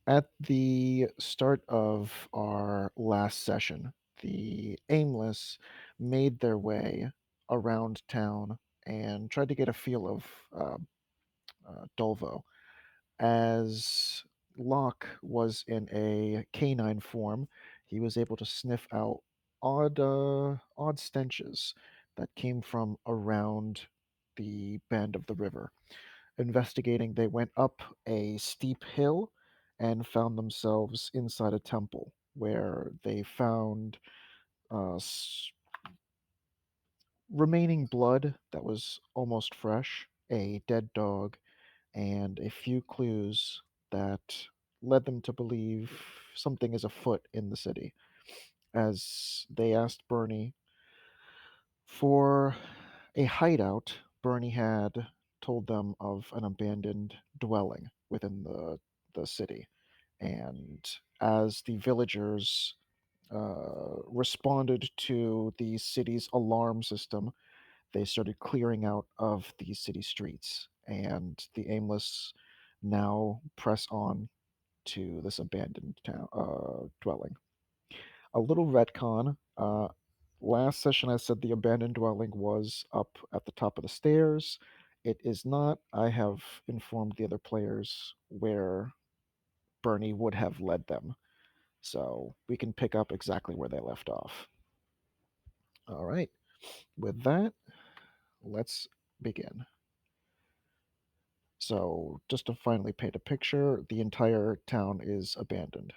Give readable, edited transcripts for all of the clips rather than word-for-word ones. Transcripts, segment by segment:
At the start of our last session, the Aimless made their way around town and tried to get a feel of Dolvo. As Locke was in a canine form, he was able to sniff out odd stenches that came from around the bend of the river. Investigating, they went up a steep hill and found themselves inside a temple where they found remaining blood that was almost fresh, a dead dog, and a few clues that led them to believe something is afoot in the city. As they asked Bernie for a hideout, Bernie had told them of an abandoned dwelling within the city. And as the villagers responded to the city's alarm system, they started clearing out of the city streets. And the Aimless now press on to this abandoned town dwelling. A little retcon. Last session, I said the abandoned dwelling was up at the top of the stairs. It is not. I have informed the other players where Bernie would have led them. So we can pick up exactly where they left off. All right. With that, let's begin. So, just to finally paint a picture, the entire town is abandoned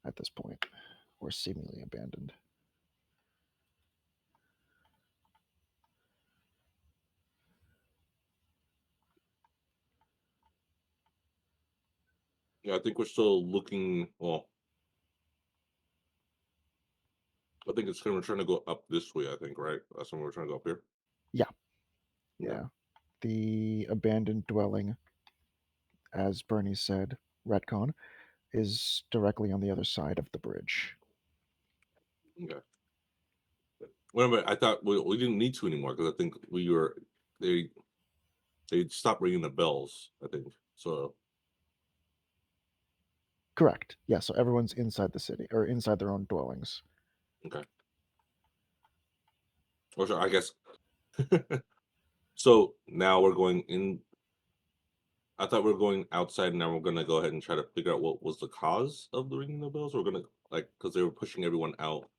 at this point, or seemingly abandoned. Yeah, I think we're still looking. Well, I think it's we're trying to go up this way. I think, right? That's when we're trying to go up here. Yeah, Yeah. yeah. The abandoned dwelling, as Bernie said, retcon, is directly on the other side of the bridge. Okay. Wait a minute. I thought we didn't need to anymore because I think we were they they stopped ringing the bells. I think so. Correct. Yeah, so everyone's inside the city, or inside their own dwellings. Okay. Or so I guess. So now we're going in. I thought we were going outside. Now we're gonna go ahead and try to figure out what was the cause of the ringing the bells. We're gonna like because they were pushing everyone out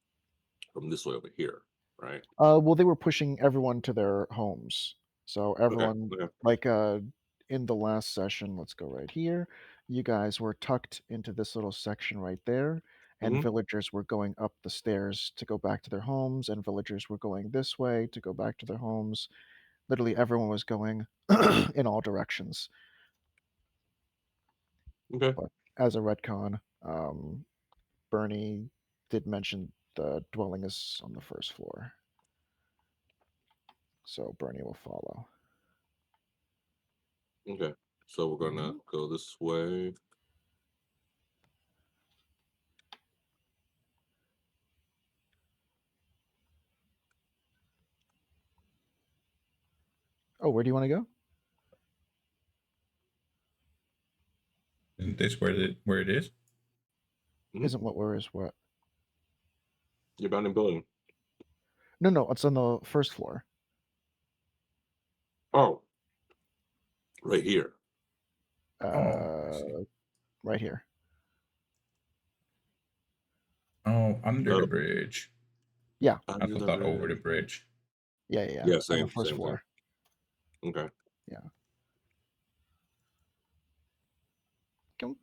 from this way over here, right? Well, they were pushing everyone to their homes. So Okay. everyone, Okay. like in the last session, let's go right here. You guys were tucked into this little section right there, and Hmm. villagers were going up the stairs to go back to their homes, and villagers were going this way to go back to their homes. Literally, everyone was going in all directions. Okay. But as a retcon, Bernie did mention the dwelling is on the first floor, so Bernie will follow. Okay. So we're gonna Mhm. go this way. Oh, where do you want to go? Isn't this where it is? Hmm. Isn't what where is what? You're bound in building. No, no, it's on the first floor. Oh, right here. Oh, I see. Uh, right here. Oh, under the Oh, bridge. Yeah, I under the thought over the bridge. bridge. yeah, yeah, yeah. Yeah, On the same, first same thing. floor. Okay. Yeah. Come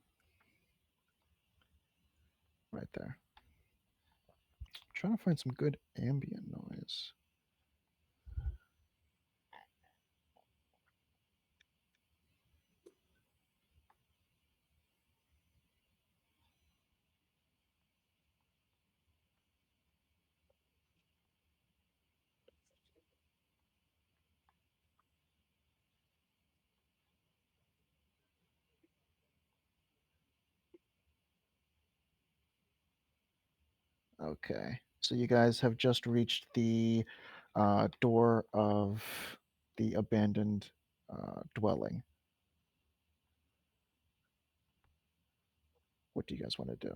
right there. Trying to find some good ambient noise. Okay. So you guys have just reached the door of the abandoned dwelling. What do you guys want to do?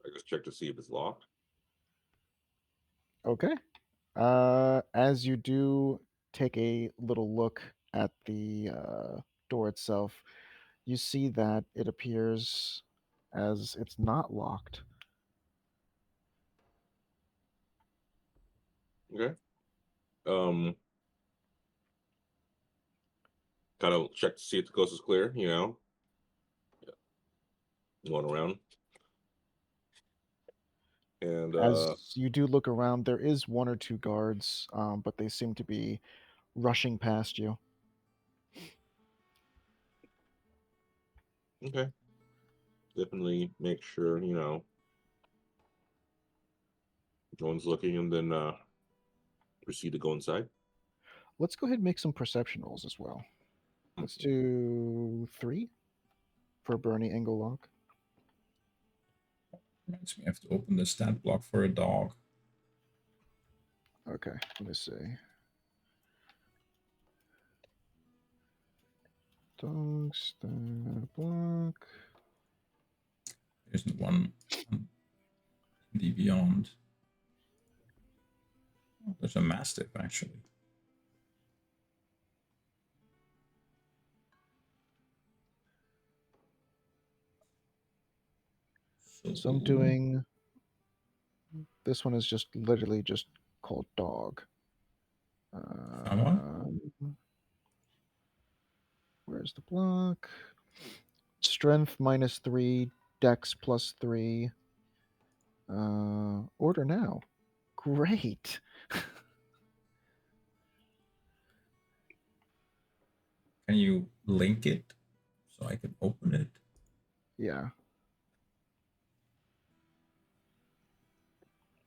I just check to see if it's locked. Okay. As you do take a little look at the door itself, you see that it appears as it's not locked. Okay. Kind of check to see if the coast is clear. Going around, and As you do look around, there is one or two guards, but they seem to be rushing past you. okay, definitely make sure no one's looking, and then proceed to go inside. Let's go ahead and make some perception rolls as well. Let's do 3 for Bernie Engellock. Reminds me, I have to open the stat block for a dog. Okay, let me see. Dog stat block. There's one in the beyond. Oh, there's a mastiff actually. So I'm doing. This one is just literally just called dog. Found one? Where's the block? Strength -3, Dex +3. Order now. Great. Can you link it so I can open it? Yeah.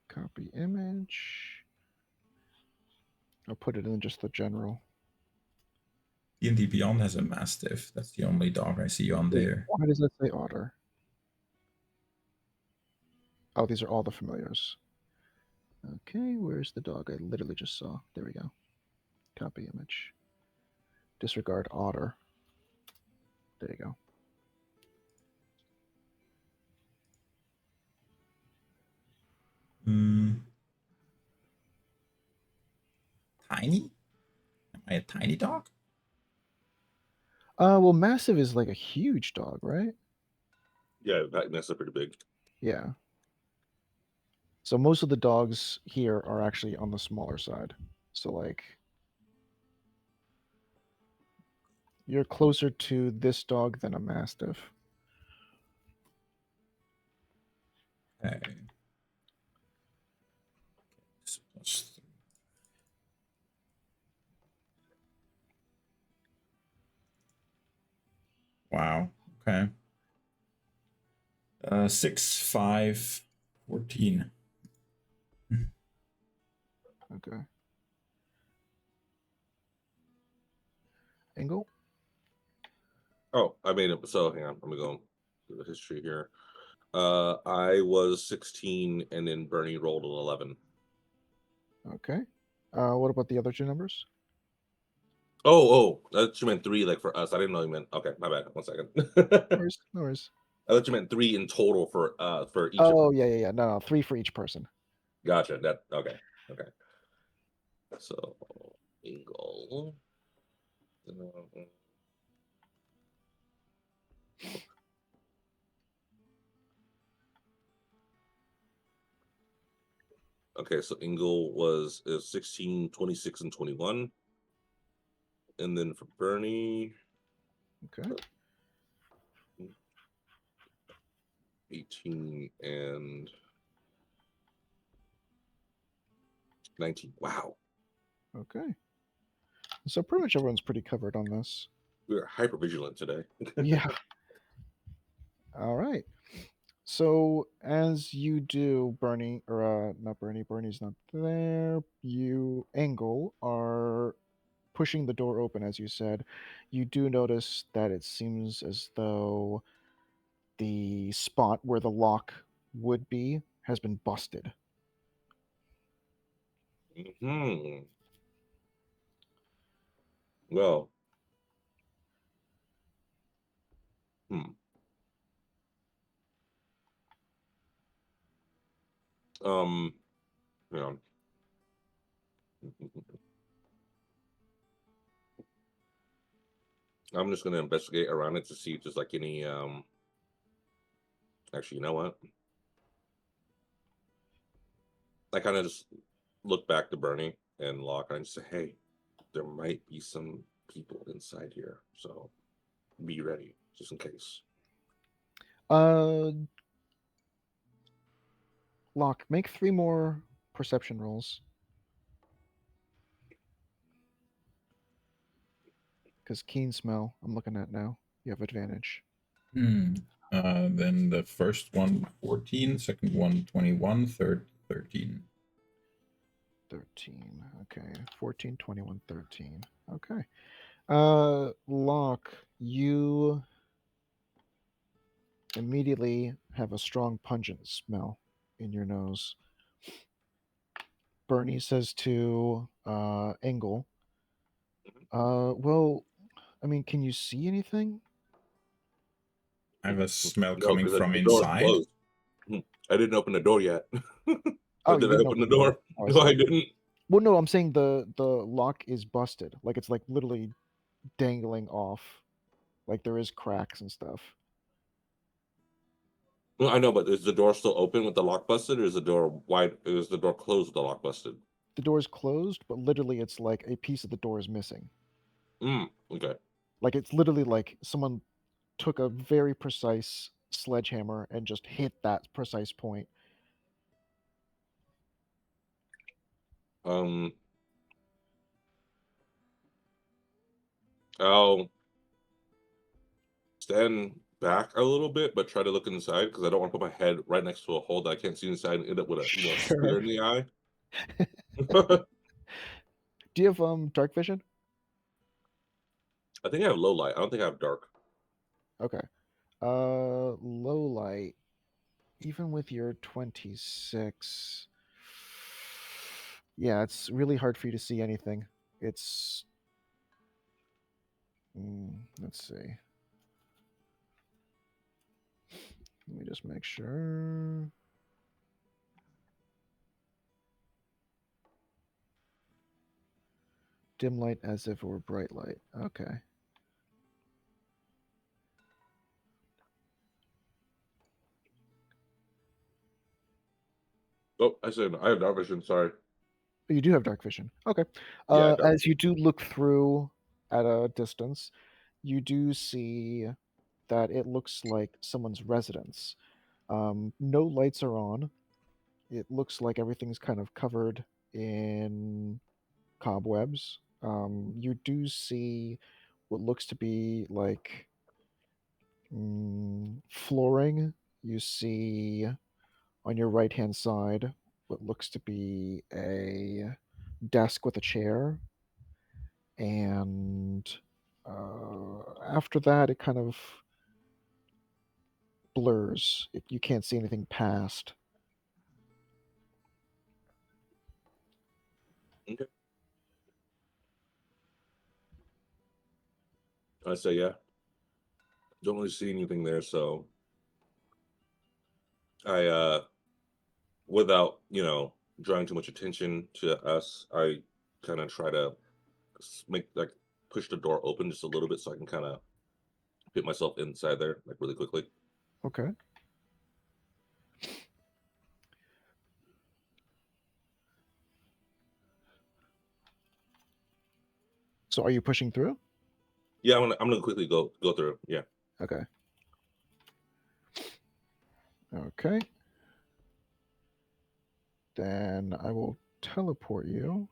Copy image. I'll put it in just the general. D&D Beyond has a mastiff. That's the only dog I see on Wait, there. why does that say otter? Oh, these are all the familiars. Okay, where's the dog I literally just saw? There we go. Copy image. Disregard otter. There you go. Tiny? Am I a tiny dog? Well, massive is like a huge dog, right? Yeah, that's pretty big. Yeah. So most of the dogs here are actually on the smaller side. So like you're closer to this dog than a mastiff. Okay. +3. Wow. Okay. 6, 5, 14. Okay. Engel? Oh, I made it. So hang on, let me go through the history here. I was 16, and then Bernie rolled an 11. Okay. What about the other two numbers? Oh, that you meant 3, like for us. I didn't know you meant. Okay, my bad. 1 second. No worries. No worries. I thought you meant 3 in total for each of Oh, us. yeah. No, 3 for each person. Gotcha. That okay. So Ingle. Okay, so Ingle is 16, 26, and 21. And then for Bernie, Okay. 18 and 19. Wow. Okay. So pretty much everyone's pretty covered on this. We are hyper vigilant today. Yeah. All right. So as you do, Bernie, or not Bernie, Bernie's not there. You, Engel, are pushing the door open, as you said. You do notice that it seems as though the spot where the lock would be has been busted. Well, Hang on. I'm just gonna investigate around it to see if there's like any actually, you know what? I kind of just look back to Bernie and Locke and just say, hey, there might be some people inside here, so be ready just in case. Locke, make 3 more perception rolls. Because keen smell, I'm looking at now. You have advantage. Then the first one 14, second one 21, third 13. 13. Okay. 14, 21, 13. Okay. Locke, you immediately have a strong pungent smell in your nose. Bernie says to Engel, well, I mean, can you see anything? I have a smell No, coming because from the door's inside. closed. I didn't open the door yet. Oh, Or you did I didn't open the door? Oh, No, I see. didn't. Well, no, I'm saying the lock is busted. Like it's like literally dangling off. Like there is cracks and stuff. Well, I know, but is the door still open with the lock busted, or is the door wide? Is the door closed with the lock busted? The door is closed, but literally it's like a piece of the door is missing. Okay. Like it's literally like someone took a very precise sledgehammer and just hit that precise point. I'll stand back a little bit, but try to look inside because I don't want to put my head right next to a hole that I can't see inside and end up with a spear Sure. in the eye. Do you have dark vision? I think I have low light. I don't think I have dark. Okay. Low light. Even with your 26, yeah, it's really hard for you to see anything. It's let's see. Let me just make sure. Dim light as if it were bright light. Okay. Oh, I said I have dark vision. Sorry. You do have dark vision. Okay. Yeah, dark As you do look through at a distance, you do see that it looks like someone's residence. No lights are on. It looks like everything's kind of covered in cobwebs. You do see what looks to be like flooring. You see on your right hand side what looks to be a desk with a chair. And after that, it kind of blurs. You can't see anything past. Okay. I say yeah. Don't really see anything there, so I without, drawing too much attention to us, I kind of try to make like push the door open just a little bit so I can kind of fit myself inside there like really quickly. Okay. So are you pushing through? Yeah, I'm gonna quickly go through. Yeah. Okay. Okay. Then I will teleport you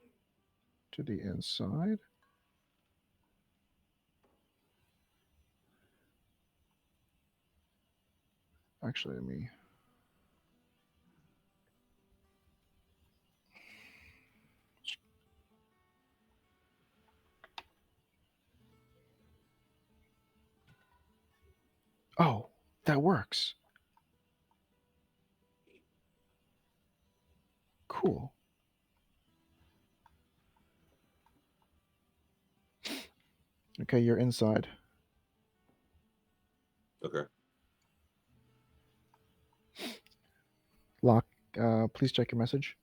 to the inside. Actually, let me. Oh, that works. Cool. Okay, you're inside. Okay. Locke, Please check your message.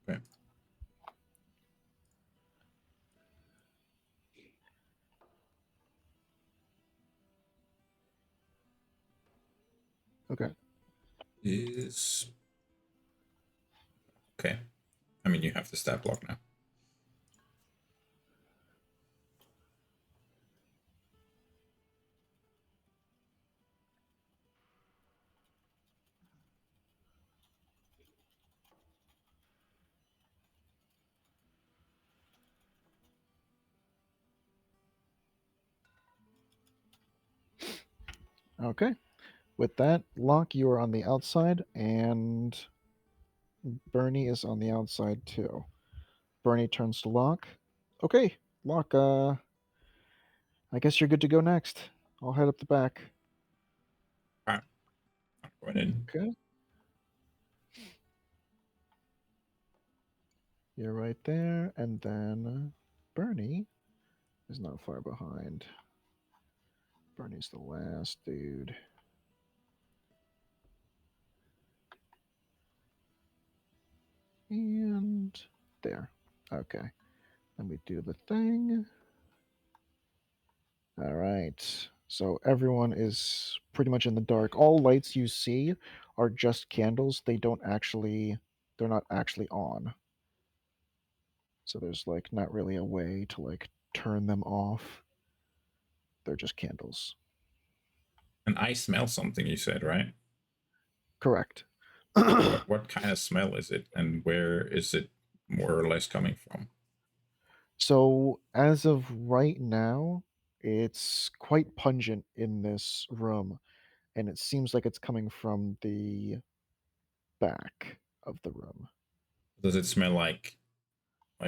Okay. Okay. Is okay. I mean, you have the stat block now. Okay. With that, Locke, you are on the outside, and Bernie is on the outside too. Bernie turns to Locke. Okay, Locke, I guess you're good to go next. I'll head up the back. Alright. I'm going in. Okay. You're right there, and then Bernie is not far behind. Bernie's the last dude. And there. Okay. Let me do the thing. All right. So everyone is pretty much in the dark. All lights you see are just candles. They're not actually on. So there's like not really a way to like turn them off. They're just candles. And I smell something, you said, right? Correct. What kind of smell is it, and where is it more or less coming from? So as of right now, it's quite pungent in this room, and it seems like it's coming from the back of the room. Does it smell like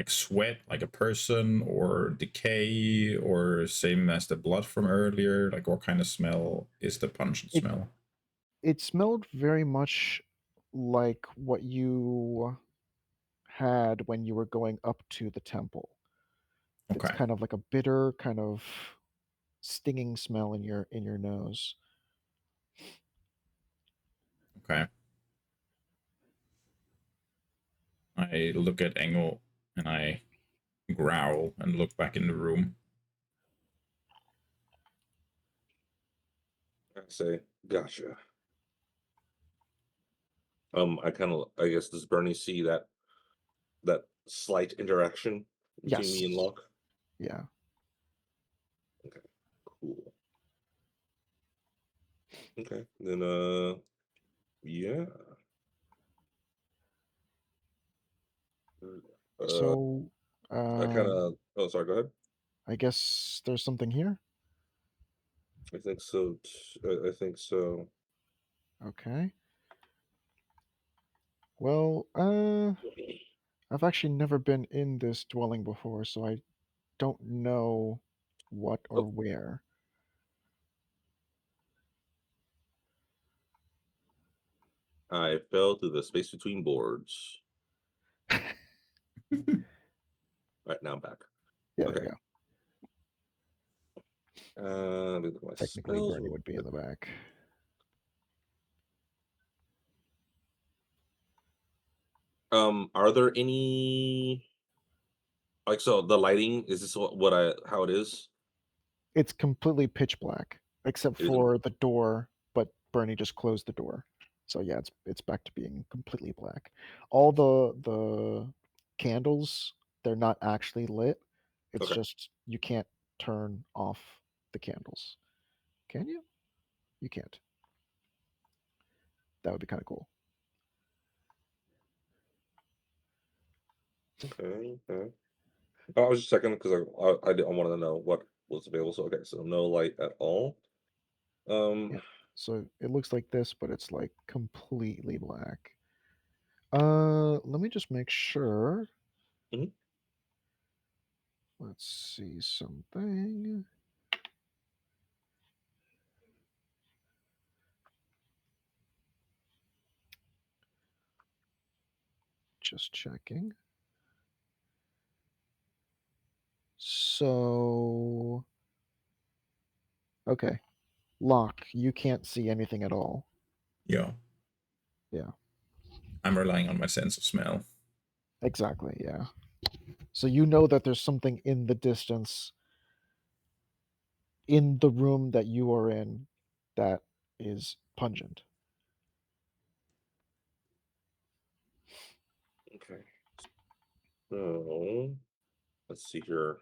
sweat, like a person, or decay, or same as the blood from earlier? Like, what kind of smell is the pungent It smell? it smelled very much like what you had when you were going up to the temple. It's Okay. kind of like a bitter, kind of stinging smell in your nose. Okay. I look at Engel and I growl and look back in the room. I say, gotcha. I guess does Bernie see that slight interaction between me and Yes. Locke? Yeah. Okay, cool. Okay, then yeah. Uh, So I kind um of. Oh, sorry. Go ahead. I guess there's something here. I think so. I think so. Okay. Well, I've actually never been in this dwelling before, so I don't know what or Oh, where. I fell through the space between boards. Right now I'm back. Yeah, there Okay. you go. Let me look at my Technically, spells Bernie real would be in quick. the back. Are there any like so the lighting? Is this what I how it is? It's completely pitch black, except It is a for the door, but Bernie just closed the door. So yeah, it's back to being completely black. All the candles, they're not actually lit. It's okay. just you can't turn off the candles. Can you? You can't. That would be kind of cool. Okay. Okay. I was just checking because I wanted to know what was available. So okay, so no light at all. Yeah. Um, So it looks like this, but it's like completely black. Let me just make sure. mhm. Let's see something. Just checking. So, okay. Lock, you can't see anything at all. Yeah. Yeah. I'm relying on my sense of smell. Exactly, yeah. So you know that there's something in the distance in the room that you are in that is pungent. Okay. So let's see here.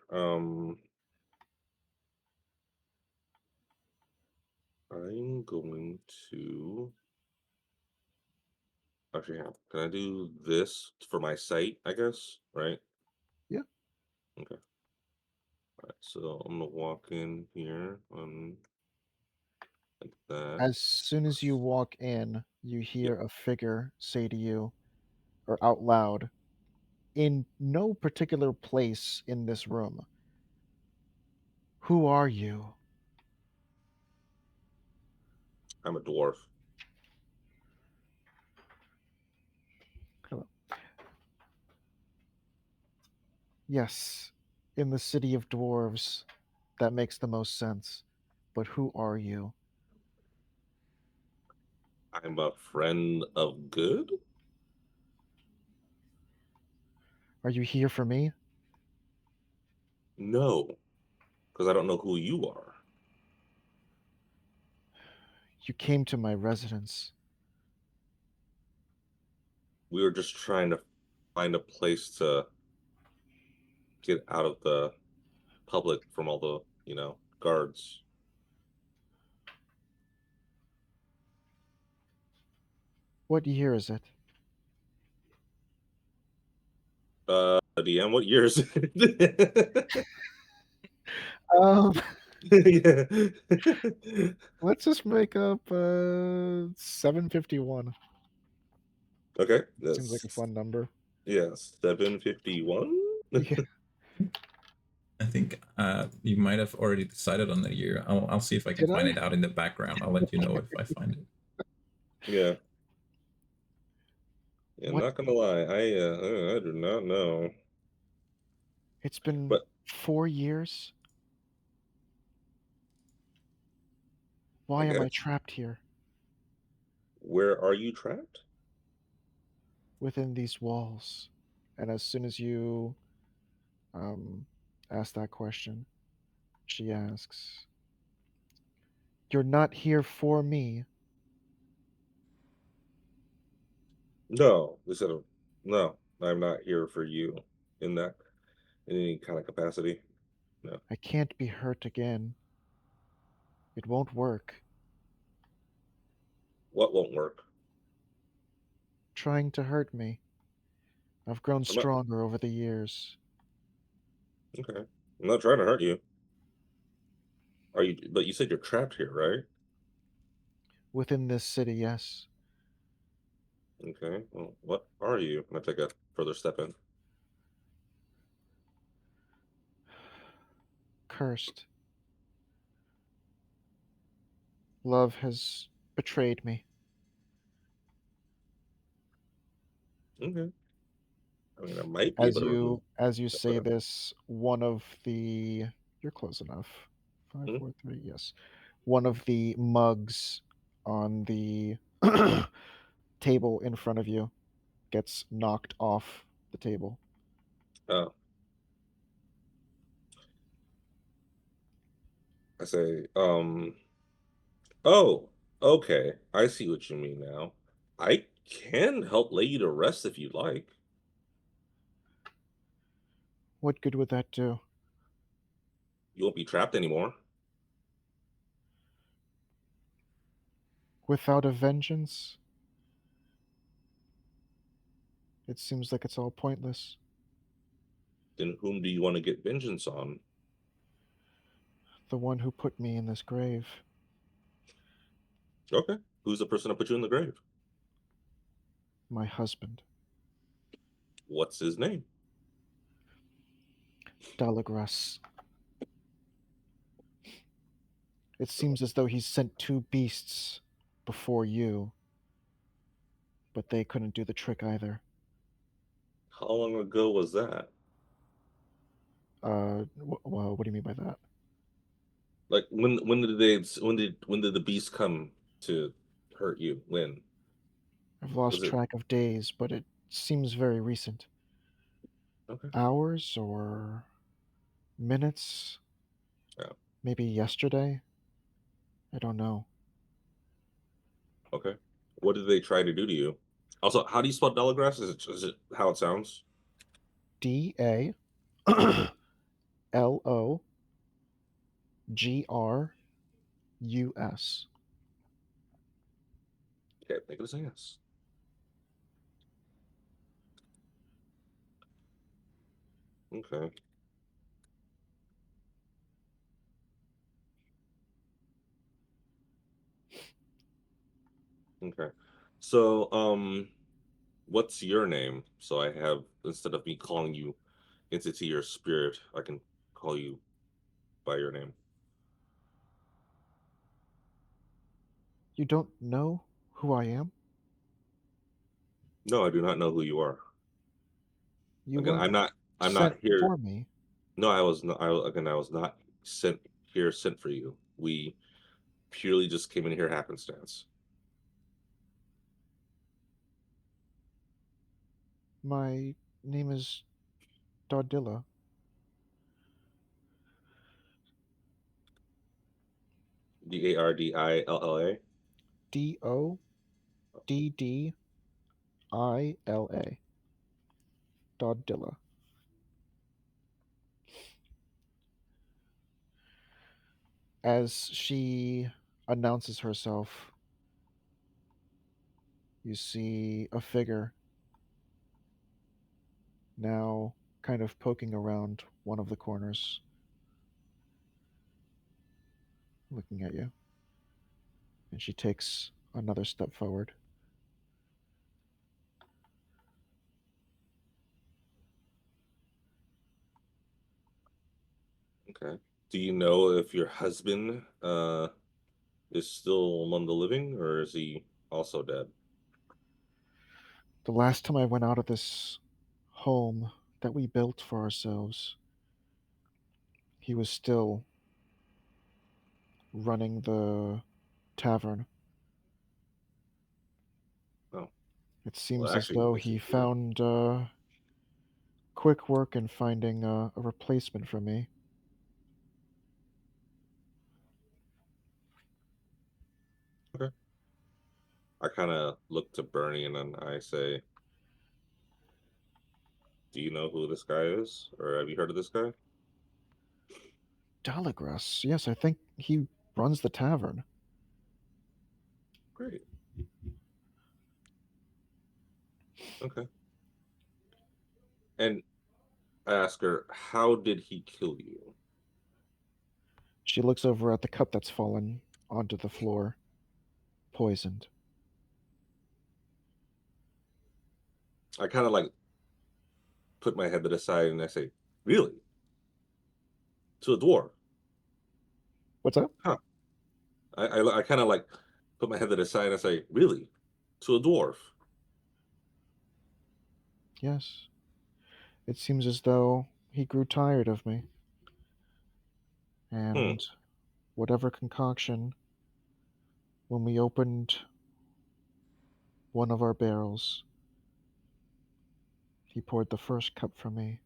I'm going to actually have. Can I do this for my site? I guess. Right. Yeah. Okay. All right. So I'm gonna walk in here. Like that. As soon as you walk in, you hear a figure say to you, or out loud, in no particular place in this room, "Who are you?" I'm a dwarf. Hello. Yes, in the city of dwarves, that makes the most sense. But who are you? I'm a friend of good. Are you here for me? No, because I don't know who you are. You came to my residence. We were just trying to find a place to get out of the public from all the, guards. What year is it? DM, what year is it? Um, Yeah. let's just make up 751. Okay, Seems like a that's fun number. yeah, 751. Yeah. I think you might have already decided on the year. I'll see if I can Did find I? it out in the background. I'll let you know if I find it. Yeah, yeah. What? Not gonna lie, I do not know, It's been but 4 years? I Why am I guess trapped here where are you trapped? within these walls? And as soon as you um, ask that question, she asks, "You're not here for me." No, no. I'm not here for you in that in any kind of capacity. No. I can't be hurt again. It won't work. What won't work? Trying to hurt me. I've grown I'm not stronger over the years. okay. I'm not trying to hurt you. Are you? But you said you're trapped here, right? Within this city, yes. Okay. Well, what are you? I'm gonna take a further step in. Cursed. Love has betrayed me. Okay. I mean, I might be As able to. you say Okay. this, one of the you're close enough. Five, Mhm. 4, 3, yes. One of the mugs on the table in front of you gets knocked off the table. Oh, I say, oh, okay. I see what you mean now. I can help lay you to rest if you like. What good would that do? You won't be trapped anymore. Without a vengeance, it seems like it's all pointless. Then whom do you want to get vengeance on? The one who put me in this grave, Okay. Who's the person that put you in the grave? my husband, What's his name? Dalagras. It seems as though he's sent two beasts before you, but they couldn't do the trick either. How long ago was that? Well, what do you mean by that? Like when did the beast come to hurt you? When? I've lost Was it track of days, but it seems very recent. okay? Hours or minutes? Yeah. Maybe yesterday? I don't know. Okay. What did they try to do to you? Also, how do you spell Delagrass? Is it how it sounds? DA LOGRUS. Okay, make it a yes. Okay. Okay. So, what's your name? So I have, instead of me calling you entity or spirit, I can call you by your name. You don't know who I am? No, I do not know who you are. You Again, weren't I'm sent not here. for me. No, I was not. I was not sent for you. We purely just came in here happenstance. My name is Dodilla. Dardilla. Doddila. Dodilla. As she announces herself, you see a figure now kind of poking around one of the corners, looking at you. And she takes another step forward. Okay. Do you know if your husband is still among the living, or is he also dead? The last time I went out of this home that we built for ourselves, he was still running the tavern. Oh, It well, seems as actually though makes he it easier. found quick work in finding a replacement for me. Okay. I kind of look to Bernie and then I say, "Do you know who this guy is, or have you heard of this guy?" Dalagrass, yes, I think he runs the tavern. Great. Okay. And I ask her, "How did he kill you?" She looks over at the cup that's fallen onto the floor, poisoned. I kind of like put my head to the side and I say, "Really? To a dwarf? What's up? Huh?" I kind of like put my head to the side and I say, "Really? To a dwarf?" Yes. It seems as though he grew tired of me, Hmm. and whatever concoction, when we opened one of our barrels, he poured the first cup for me,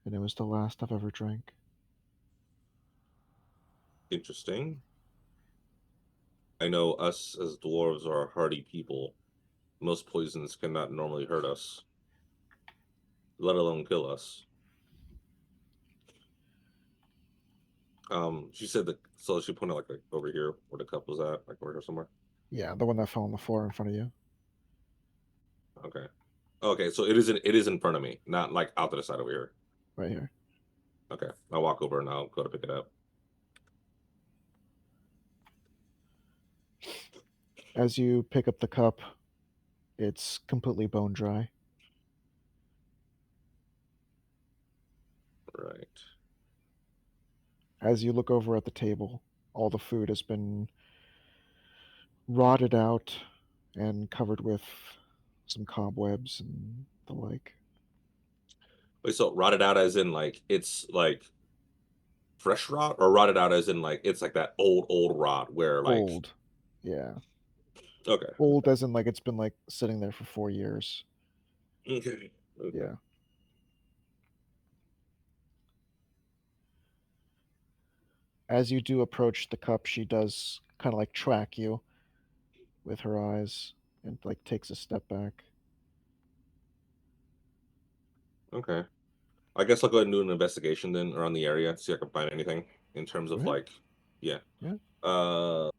and it was the last I've ever drank. Interesting. I know us as dwarves are a hardy people. Most poisons cannot normally hurt us, let alone kill us. She said that, so she pointed like over here where the cup was at, like over here somewhere. Yeah, the one that fell on the floor in front of you, Okay. Okay, so it is in front of me, not like out to the side over here. right here. Okay. I'll walk over and I'll go to pick it up. As you pick up the cup, it's completely bone dry. Right. As you look over at the table, all the food has been rotted out and covered with some cobwebs and the like. Wait, so rotted out as in like it's like fresh rot, or rotted out as in like it's like that old rot where like Old. Yeah. Okay. Old as in like it's been like sitting there for 4 years. Okay. Okay. Yeah. As you do approach the cup, she does kind of like track you with her eyes and like takes a step back. Okay. I guess I'll go ahead and do an investigation then around the area, see if I can find anything in terms of Okay. like, yeah. Yeah. Uh,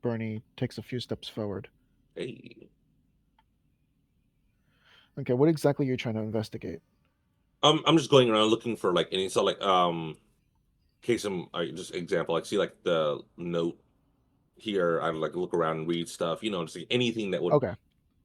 Bernie takes a few steps forward. hey. Okay, what exactly are you trying to investigate? I'm just going around looking for like any so like case just example like see like the note here. I like look around and read stuff, just like, anything that would Okay.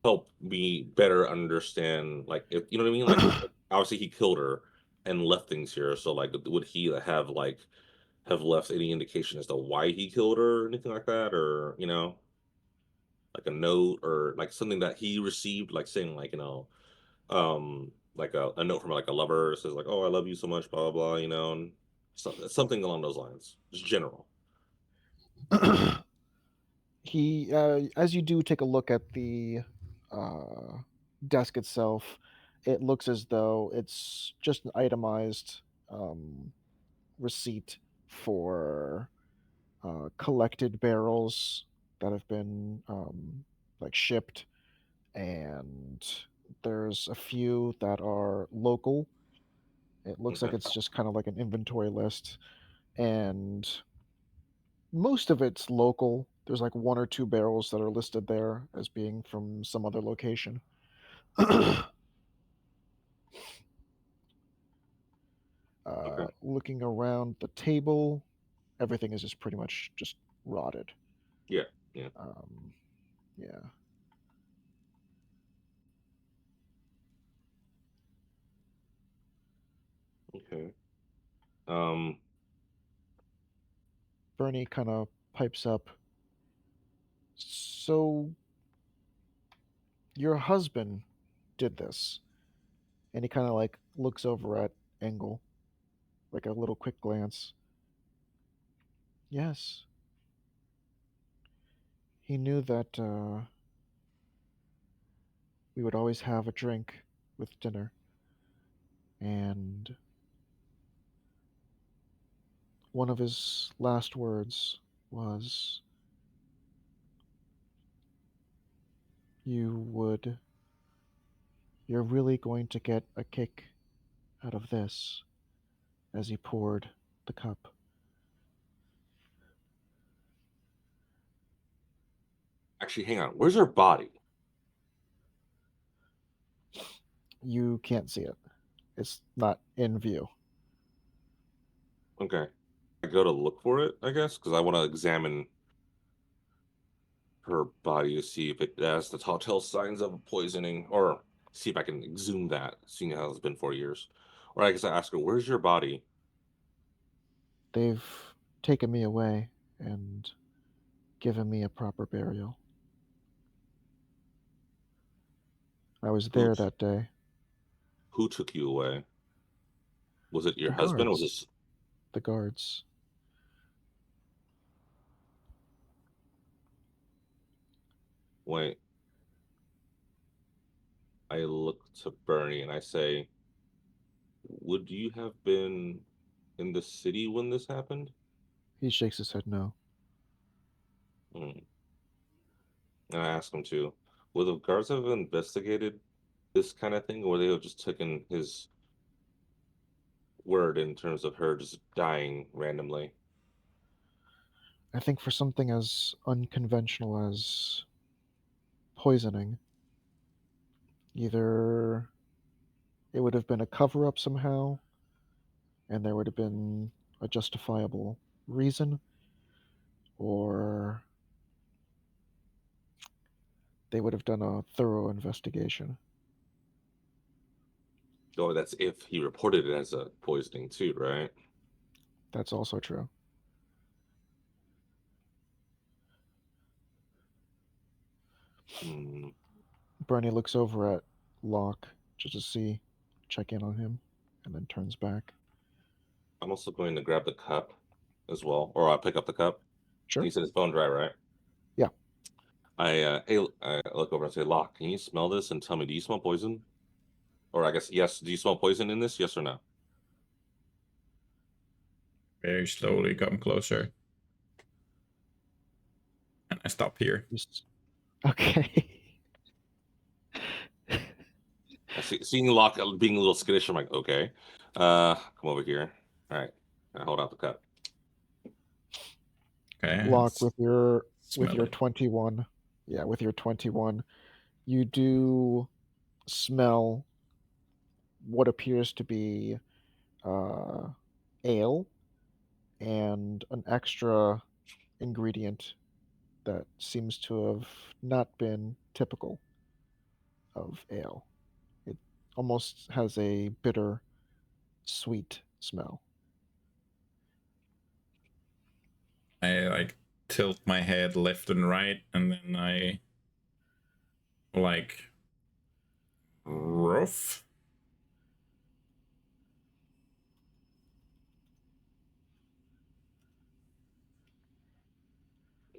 help me better understand like if you know what I mean. Like obviously he killed her and left things here, so like would he have left any indication as to why he killed her or anything like that, or like a note or like something that he received, like saying like like a note from like a lover that says like, "Oh, I love you so much," blah blah blah, and something along those lines, just general. He, as you do take a look at the uh, desk itself, it looks as though it's just an itemized um, receipt for collected barrels that have been like shipped, and there's a few that are local. It looks like Okay. it's just kind of like an inventory list, and most of it's local. There's like one or two barrels that are listed there as being from some other location. Okay. Looking around the table, everything is just pretty much just rotted. Yeah. Yeah. Um, yeah. Okay. Um. Bernie kind of pipes up. So, your husband did this. And he kind of like looks over at Engel, like a little quick glance. Yes. He knew that we would always have a drink with dinner. And one of his last words was, "You would, you're really going to get a kick out of this," as he poured the cup. Actually, hang on. Where's her body? You can't see it, it's not in view. Okay. I go to look for it, I guess, because I want to examine her body to see if it has the telltale signs of poisoning, or see if I can exhume that, seeing how it's been 4 years. Or I guess I ask her, "Where's your body?" They've taken me away and given me a proper burial. I was Who there that day. who took you away? Was it your The husband or was guards. it? The guards. Wait, I look to Bernie and I say, "Would you have been in the city when this happened?" He shakes his head no. Hmm. And I ask him to, would the guards have investigated this kind of thing, or would they have just taken his word in terms of her just dying randomly? I think for something as unconventional as poisoning, either it would have been a cover up somehow, and there would have been a justifiable reason, or they would have done a thorough investigation. Oh, that's if he reported it as a poisoning too, right? That's also true. Hmm. Bernie looks over at Locke just to check in on him, and then turns back. I'm also going to grab the cup as well, or I'll pick up the cup. Sure. You said it's bone dry, right? Yeah. I look over and say, Locke, can you smell this and tell me, do you smell poison? Or I guess, yes, do you smell poison in this? Yes or no? Very slowly come closer. And I stop here. Okay. I seeing Locke being a little skittish. I'm like, okay, come over here. All right, I hold out the cup. Okay. Locke, with your smell it. 21. Yeah, with your 21, you do smell what appears to be ale and an extra ingredient that seems to have not been typical of ale. It almost has a bitter, sweet smell. I like tilt my head left and right, and then I like rough.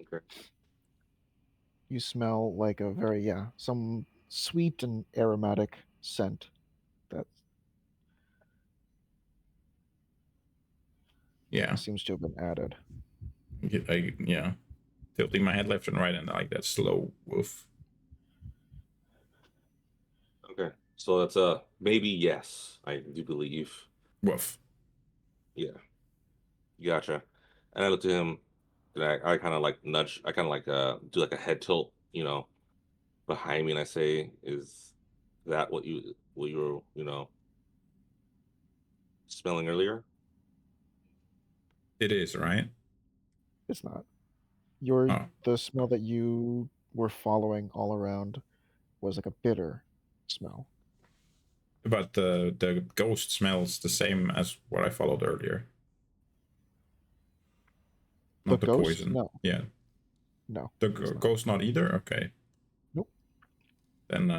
Okay. You smell like a very, yeah, some sweet and aromatic scent that Yeah. seems to have been added. Yeah, tilting my head left and right, and like that slow woof. Okay. So that's a maybe yes. I do believe. Woof. Yeah. Gotcha. And I look to him, and I kind of like nudge. I kind of like do like a head tilt, behind me, and I say, "Is that what you were smelling earlier?" It is, right? It's not. Oh, The smell that you were following all around was like a bitter smell. but the ghost smells the same as what I followed earlier. The Not the ghost? poison. No, Yeah. no, The it's not. ghost not either? Okay. Nope. Then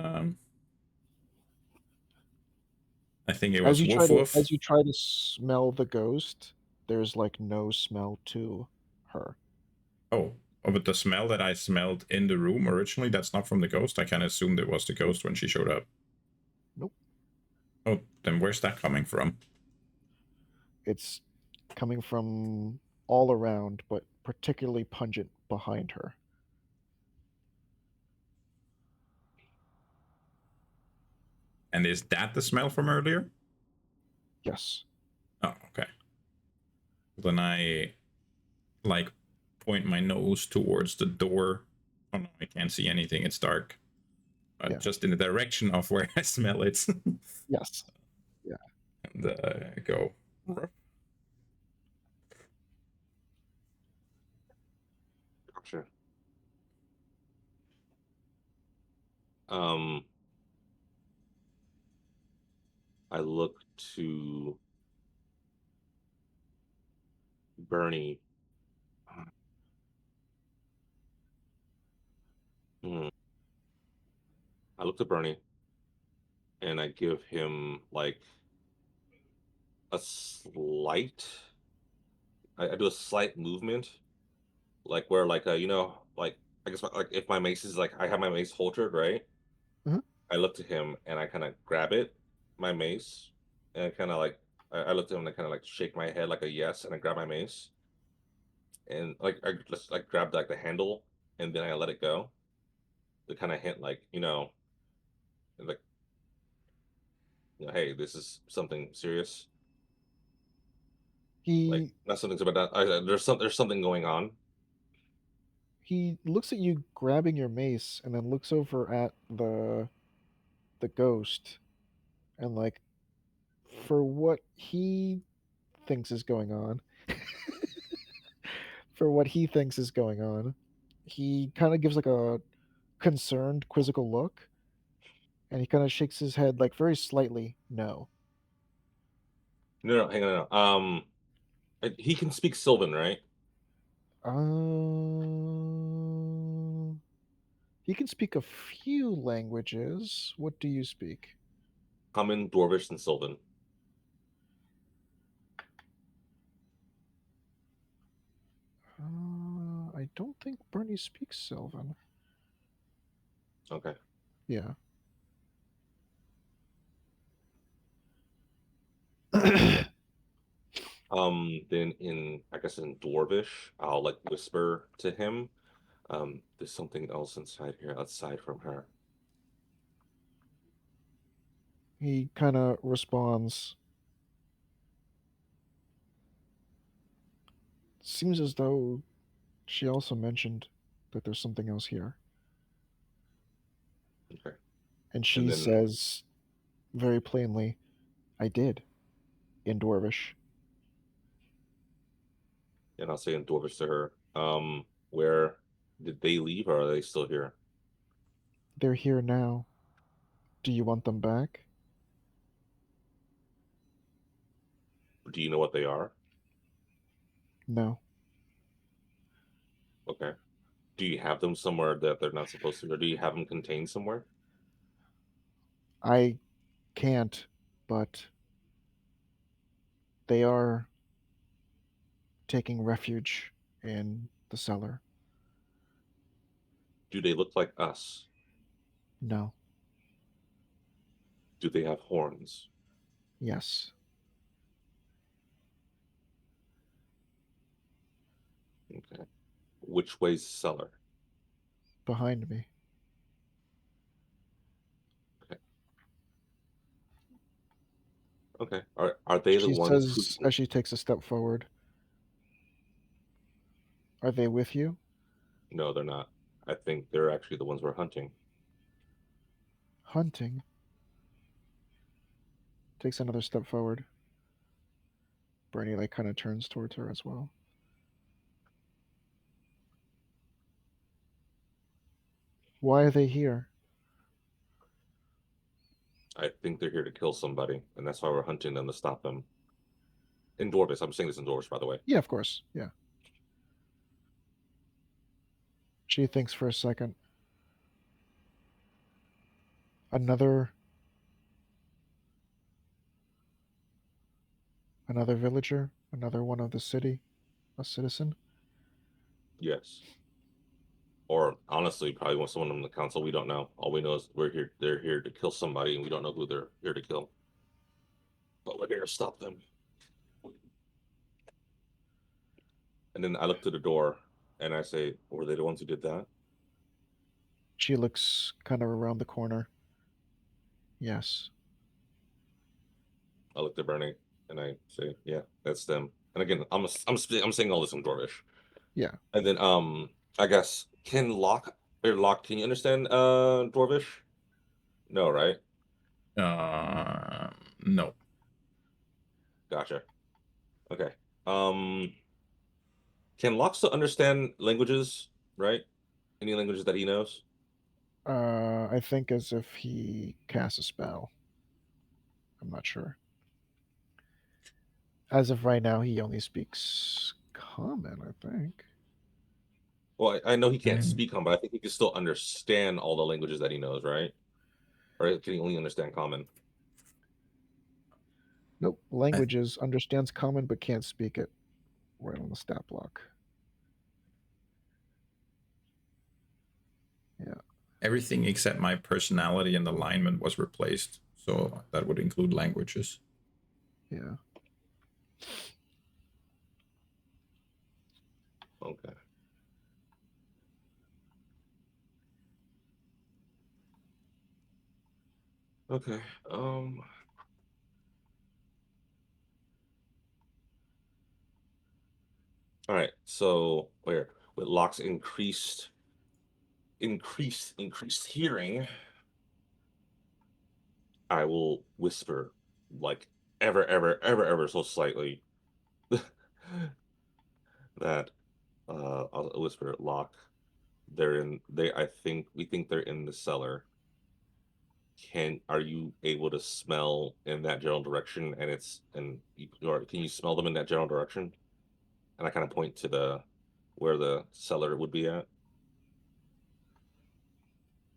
I think it was woof woof. As you try to smell the ghost, there's like no smell to her. Oh, but the smell that I smelled in the room originally, that's not from the ghost. I kind of assumed it was the ghost when she showed up. Nope. Oh, then where's that coming from? It's coming from all around, but particularly pungent behind her. And is that the smell from earlier? Yes. Oh, okay. Then I like point my nose towards the door. Oh no, I can't see anything. It's dark. Yeah. Just in the direction of where I smell it. Yes. Yeah. And go. Gotcha. Um, I look to Bernie. Hmm. I look to Bernie and I give him like a slight. I do a slight movement, like where like like I guess like if my mace is like I have my mace holstered, right? Mhm. I look to him and I kind of grab it, my mace, and I kind of like I look to him and I kind of like shake my head like a yes, and I grab my mace and like I just like grab like the handle and then I let it go to kind of hint like like hey, this is something serious. Like He not something's about that. There's something going on. he looks at you grabbing your mace and then looks over at the ghost and like for what he thinks is going on. For what he thinks is going on, he kind of gives like a concerned, quizzical look, and he kind of shakes his head like very slightly. No. No, hang on. No. He can speak Sylvan, right? He can speak a few languages. What do you speak? Common, Dwarvish, and Sylvan. don't think Bernie speaks Sylvan. Okay. Yeah. Then I guess in Dwarvish, I'll like whisper to him. There's something else inside here, aside from her. He kind of responds. Seems as though she also mentioned that there's something else here. Okay. And And she then, says very plainly, I did, in Dwarvish. and I'll say in Dwarvish to her, where did they leave, or are they still here? They're here now. Do you want them back? Do you know what they are? No. Okay. Do you have them somewhere that they're not supposed to, or do you have them contained somewhere? I can't, but they are taking refuge in the cellar. Do they look like us? No. Do they have horns? Yes. Okay. Which way's the cellar? Behind me. Okay. Okay. Are they the She ones who? says as she takes a step forward, are they with you? No, they're not. I think they're actually the ones we're hunting. Hunting. Takes another step forward. Bernie like kind of turns towards her as well. Why are they here? I think they're here to kill somebody, and that's why we're hunting them to stop them. In Dwarvish, I'm saying this in Dwarvish, by the way. Yeah, of course. Yeah. She thinks for a second. Another villager, another one of the city, a citizen. Yes. Or honestly, probably want someone on the council. We don't know. All we know is we're here. They're here to kill somebody, and we don't know who they're here to kill. But we're here to stop them. And then I look to the door, and I say, "Were they the ones who did that?" She looks kind of around the corner. Yes. I look to Bernie, and I say, "Yeah, that's them." And again, I'm saying all this in Dwarvish. Yeah. And then I guess can Locke, can you understand Dwarvish? No, right? No. Gotcha. Okay. Um can Locke still understand languages, right? Any languages that he knows? I think as if he casts a spell. I'm not sure. As of right now, he only speaks common, I think. Well, I know he can't Mm. speak common, but I think he can still understand all the languages that he knows, right? Or can he only understand common? Nope. Languages understands common but can't speak it. Right on the stat block. Yeah. Everything except my personality and alignment was replaced, so that would include languages. Yeah. Okay. Okay. All right. So where with Locke's increased hearing, I will whisper like ever so slightly that I'll whisper Locke. I think we think they're in the cellar. Are you able to smell in that general direction, or can you smell them in that general direction? And I kind of point to the where the cellar would be at.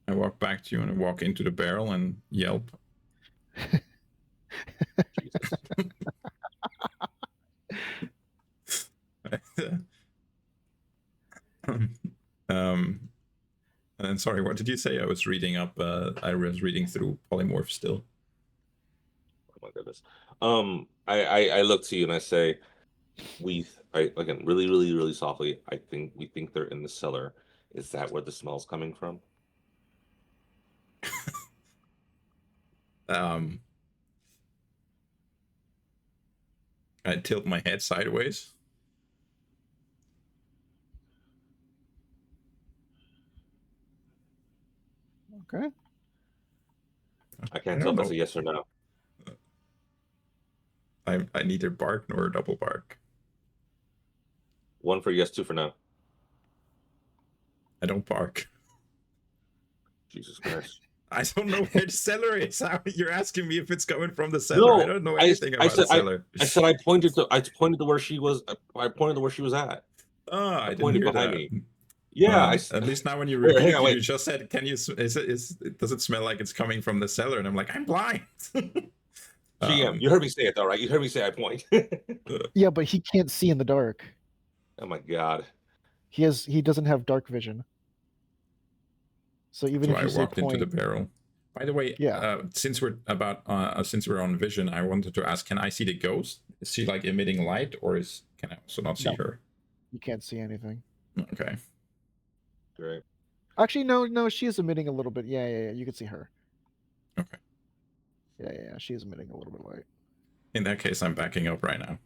I walk back to you and I walk into the barrel and yelp. Jesus. Sorry, what did you say? I was reading up. I was reading through polymorph still. Oh my goodness. I look to you and I say, again, really, really, really softly. We think they're in the cellar. Is that where the smell's coming from? I tilt my head sideways. Okay. I can't I tell don't if that's know. a yes or no. I neither bark nor double bark. One for yes, two for no. I don't bark. Jesus Christ. I don't know where the cellar is. You're asking me if it's coming from the cellar. I No, don't know anything about the cellar. I said I pointed to where she was. I pointed to where she was at. Oh, I I didn't pointed hear behind that. me. Yeah, At least now when you wait, hang repeat, on, you wait. just said, "Can you? Does it smell like it's coming from the cellar?" And I'm like, I'm blind. GM, you heard me say it though, right? You heard me say I point. Yeah, but he can't see in the dark. Oh my god. He doesn't have dark vision. So even So if I you say walked into the point, barrel. By the way, yeah, since we're on vision, I wanted to ask: can I see the ghost? Is she like emitting light, or can I also not see no, her? you can't see anything. Okay. Great. Actually, no, she is emitting a little bit. Yeah, you can see her. Okay. Yeah, she is emitting a little bit of light. In that case, I'm backing up right now.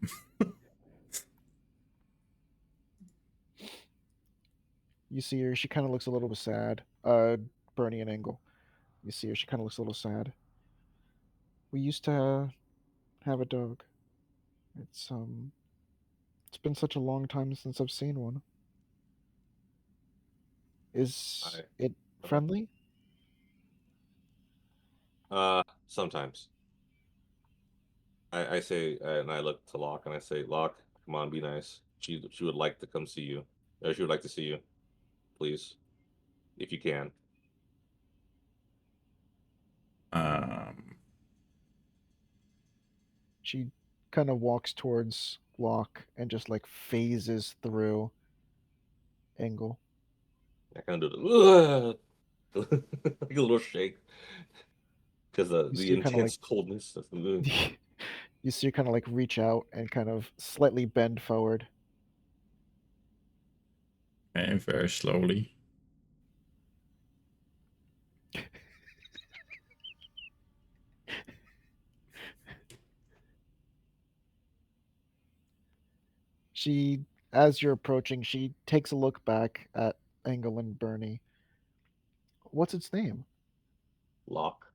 You see her. She kind of looks a little bit sad. Bernie and Engel. You see her. She kind of looks a little sad. We used to have a dog. It's been such a long time since I've seen one. Is it friendly? Sometimes. I say, and I look to Locke and I say, Locke, come on, be nice. She would like to come see you. She would like to see you, please, if you can. She kind of walks towards Locke and just like phases through Engel. I kind of do like a little shake because You the see her kind of like intense coldness. you see her kind of like reach out and kind of slightly bend forward. And very slowly. She, as you're approaching, she takes a look back at Engel and Bernie. What's its name? Locke.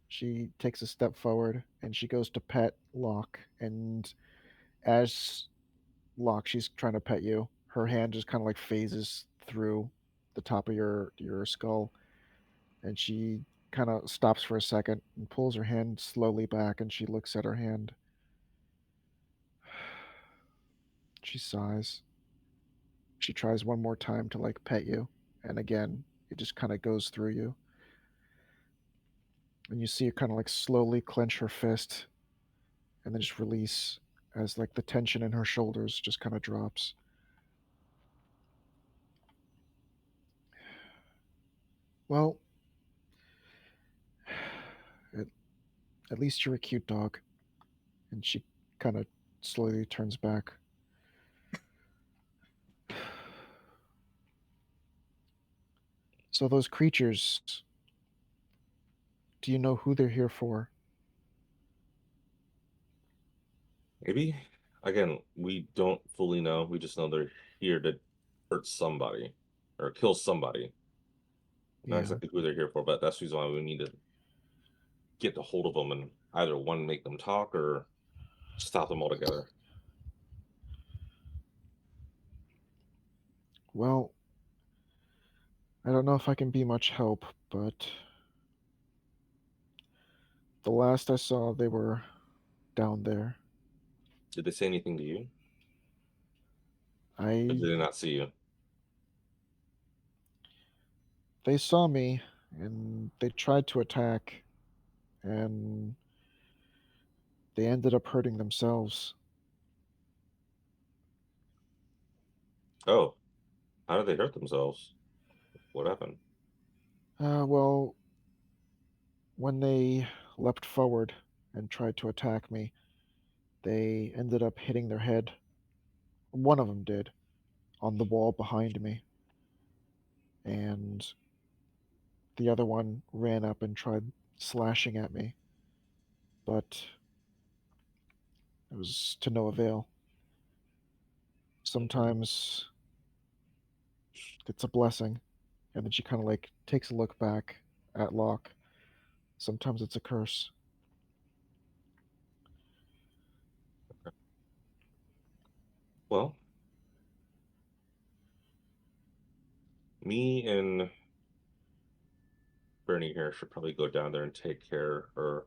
She takes a step forward and she goes to pet Locke. And as Locke, she's trying to pet you, her hand just kind of like phases through the top of your skull, and she kind of stops for a second and pulls her hand slowly back, and she looks at her hand. She sighs. She tries one more time to like pet you, and again, it just kind of goes through you. And you see her kind of like slowly clench her fist and then just release as like the tension in her shoulders just kind of drops. Well, at, at least you're a cute dog. And she kind of slowly turns back. So those creatures, do you know who they're here for? Maybe. Again, we don't fully know. We just know they're here to hurt somebody or kill somebody. Not Yeah. exactly who they're here for, but that's the reason why we need to get a hold of them and either one, make them talk or stop them altogether. Well, I don't know if I can be much help, but the last I saw, they were down there. Did they say anything to you? Or did I they not see you? They saw me and they tried to attack and they ended up hurting themselves. Oh, how did they hurt themselves? What happened? Well, when they leapt forward and tried to attack me, they ended up hitting their head. One of them did, on the wall behind me, and the other one ran up and tried slashing at me, but it was to no avail. Okay. Sometimes it's a blessing, and then she kind of like takes a look back at Locke. Sometimes it's a curse. Well, me and Bernie here should probably go down there and take care, or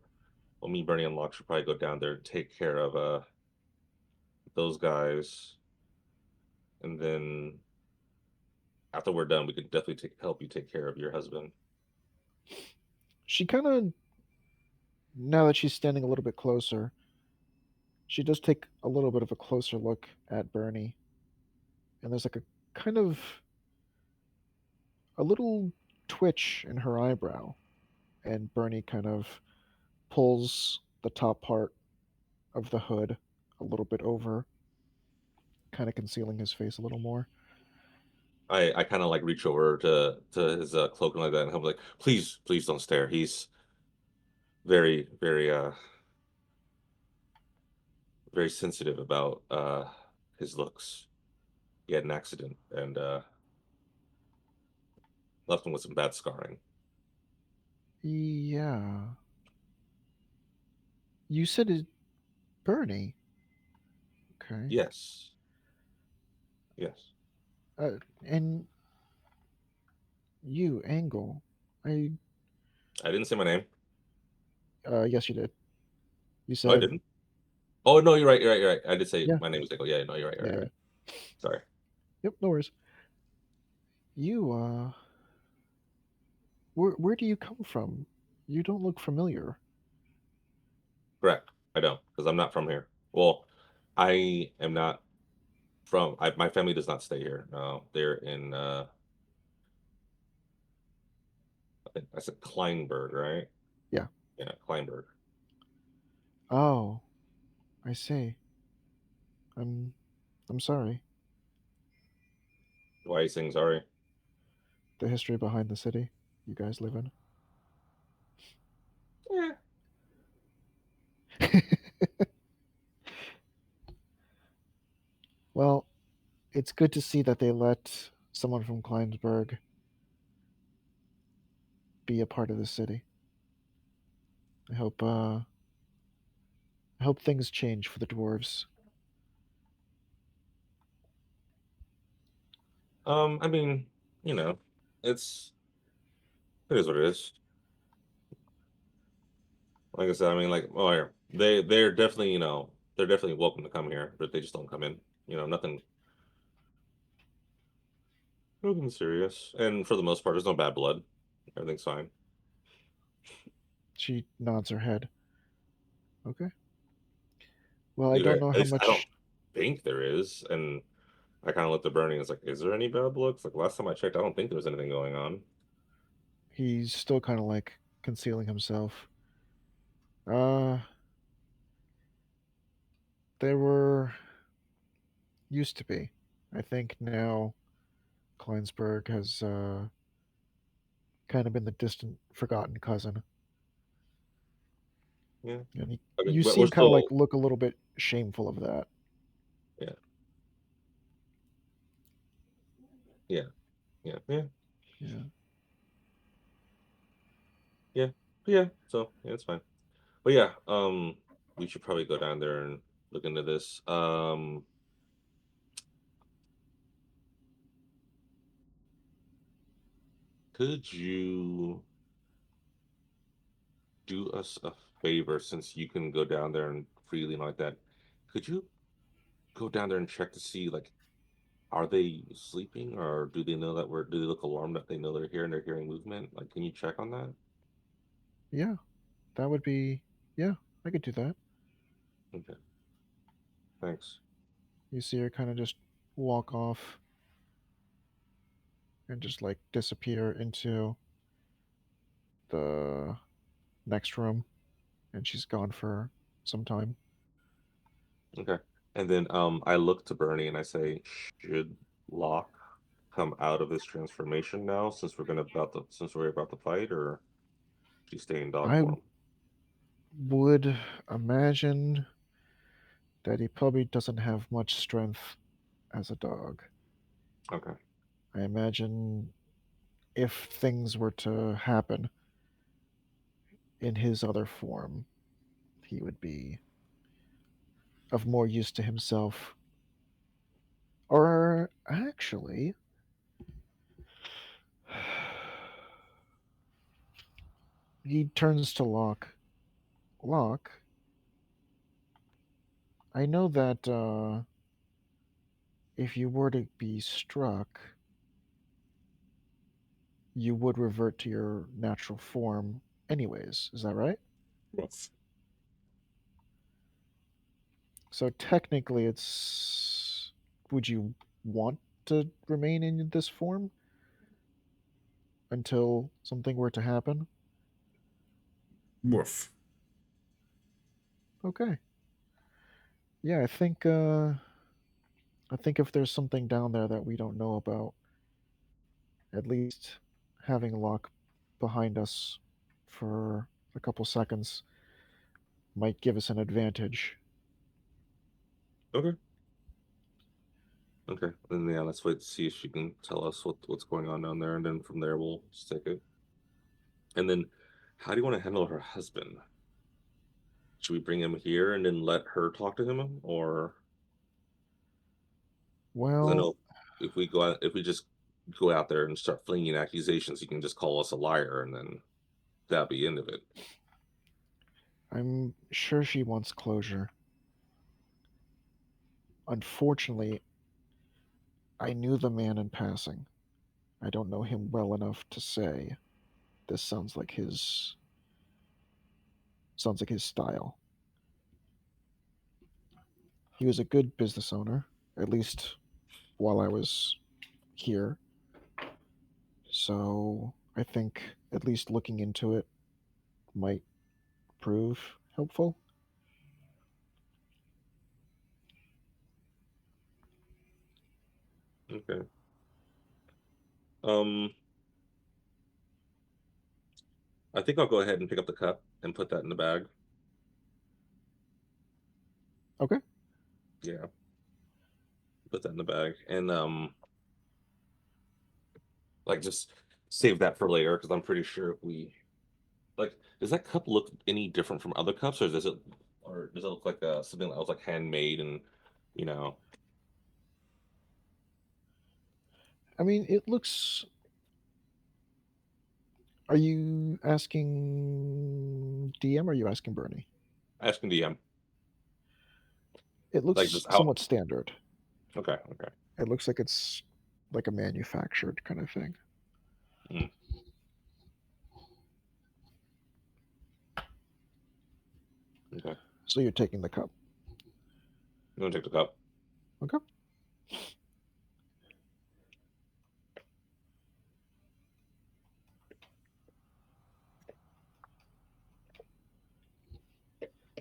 well, me, Bernie, and Locke should probably go down there and take care of those guys, and then after we're done, we could definitely help you take care of your husband. She kind of, now that she's standing a little bit closer, she does take a little bit of a closer look at Bernie, and there's like a kind of a little twitch in her eyebrow, and Bernie kind of pulls the top part of the hood a little bit over, kind of concealing his face a little more. I kind of like reach over to his cloak and like that, and I'm like, please, please don't stare. He's very, very, very sensitive about his looks. He had an accident and left him with some bad scarring. Yeah. You said it, Bernie. Okay. Yes, yes. And you, Angle. I, I didn't say my name. yes, you did. You No, I said, didn't. Oh no, you're right. You're right. You're right. I did say yeah, my name was Nickel. Yeah, no, you're right. You're right. yeah, You're yeah. right. Sorry. Yep, no worries. You, where do you come from? You don't look familiar. Correct. I don't, because I'm not from here. Well, I am not from. My family does not stay here. No, they're in. I think I said Kleinberg, right? Yeah. Yeah, Kleinberg. Oh, I see. I'm, I'm sorry. Why are you saying sorry? The history behind the city you guys live Yeah. in. Well, it's good to see that they let someone from Kleinsburg be a part of the city. I hope, I hope things change for the dwarves. I mean, you know, it's it is what it is. Like I said, I mean, like, oh, yeah, they're definitely, they're definitely welcome to come here, but they just don't come in. Nothing, nothing serious. And for the most part, there's no bad blood. Everything's fine. She nods her head. Okay. Well, I Dude, don't know at how least I don't much. think there is. And I kind of looked at Bernie and was like, is there any bad blood? 'Cause, like last time I checked, I don't think there was anything going on. He's still kind of like concealing himself. Uh, there were used to be. I think now Kleinsburg has kind of been the distant, forgotten cousin. Yeah. And I mean, you but see we're him kind of like still, look a little bit shameful of that. yeah, yeah, yeah, yeah, Yeah. yeah, yeah. So yeah, it's fine. But yeah, we should probably go down there and look into this. Could you do us a favor since you can go down there and freely and like that? Could you go down there and check to see like are they sleeping or do they know that do they look alarmed that they know they're here and they're hearing movement? Like, can you check on that? Yeah. That would be. Yeah, I could do that. Okay, thanks. You see her kind of just walk off. and just like disappear into the next room, and she's gone for some time. Okay. And then I look to Bernie and I say, should Locke come out of his transformation now since we're about to fight, or she's staying dog I form? would imagine that he probably doesn't have much strength as a dog. Okay. I imagine if things were to happen in his other form, he would be of more use to himself. Or actually, he turns to Locke. Locke, I know that if you were to be struck, you would revert to your natural form anyways. Is that right? Yes. So technically, it's. Would you want to remain in this form until something were to happen? Woof. Okay. Yeah, I think if there's something down there that we don't know about, at least having Locke behind us for a couple seconds might give us an advantage. Okay. Okay. Then yeah, let's wait to see if she can tell us what's going on down there, and then from there we'll just take it. And then, how do you want to handle her husband? Should we bring him here and then let her talk to him, or because I Well, know if we just go out there and start flinging accusations, he can just call us a liar, and then that'll be the end of it. I'm sure she wants closure. Unfortunately, I knew the man in passing. I don't know him well enough to say this sounds like his style. He was a good business owner, at least while I was here. So I think at least looking into it might prove helpful. Okay. Um, I think I'll go ahead and pick up the cup and put that in the bag. Okay. Yeah, put that in the bag, and like just save that for later because I'm pretty sure if we like, does that cup look any different from other cups, or does it look like something that was like handmade and you know? I mean, it looks. Are you asking DM or are you asking Bernie? Asking DM, It like looks just how? somewhat standard. Okay, okay, It looks like it's like a manufactured kind of thing. mm, okay. So you're taking the cup. I'm gonna take the cup. Okay.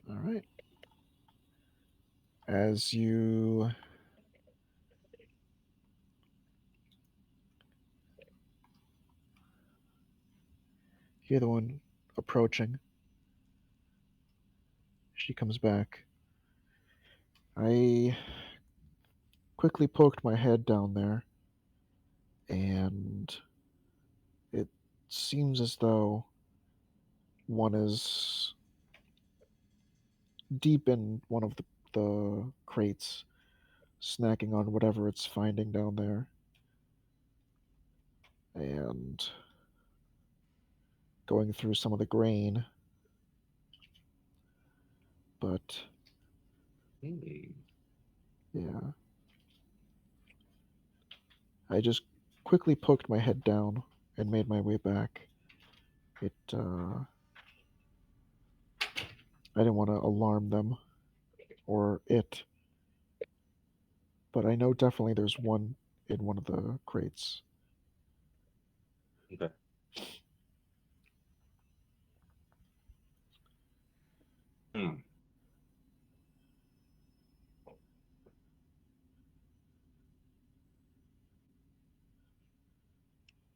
All right. As you hear the one approaching, she comes back. I quickly poked my head down there, and it seems as though one is deep in one of the crates, snacking on whatever it's finding down there, and going through some of the grain. But Hmm. yeah, I just quickly poked my head down and made my way back. I didn't want to alarm them or it, but I know definitely there's one in one of the crates. Okay. Hmm.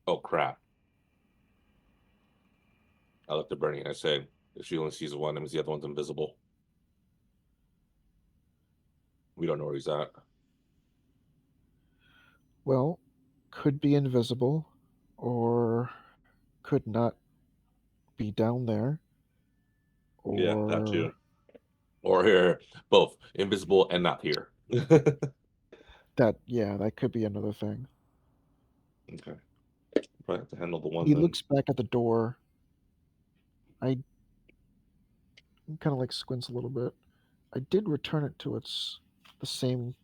Oh crap! I looked at Bernie and I said, if she only sees one, that means the other one's invisible. We don't know where he's at. Well, could be invisible, or could not be down there, Yeah, that too. or Or here, both invisible and not here. that could be another thing. Okay. Probably have to handle the one He then. looks back at the door. I kind of like squints a little bit. I did return it to its the same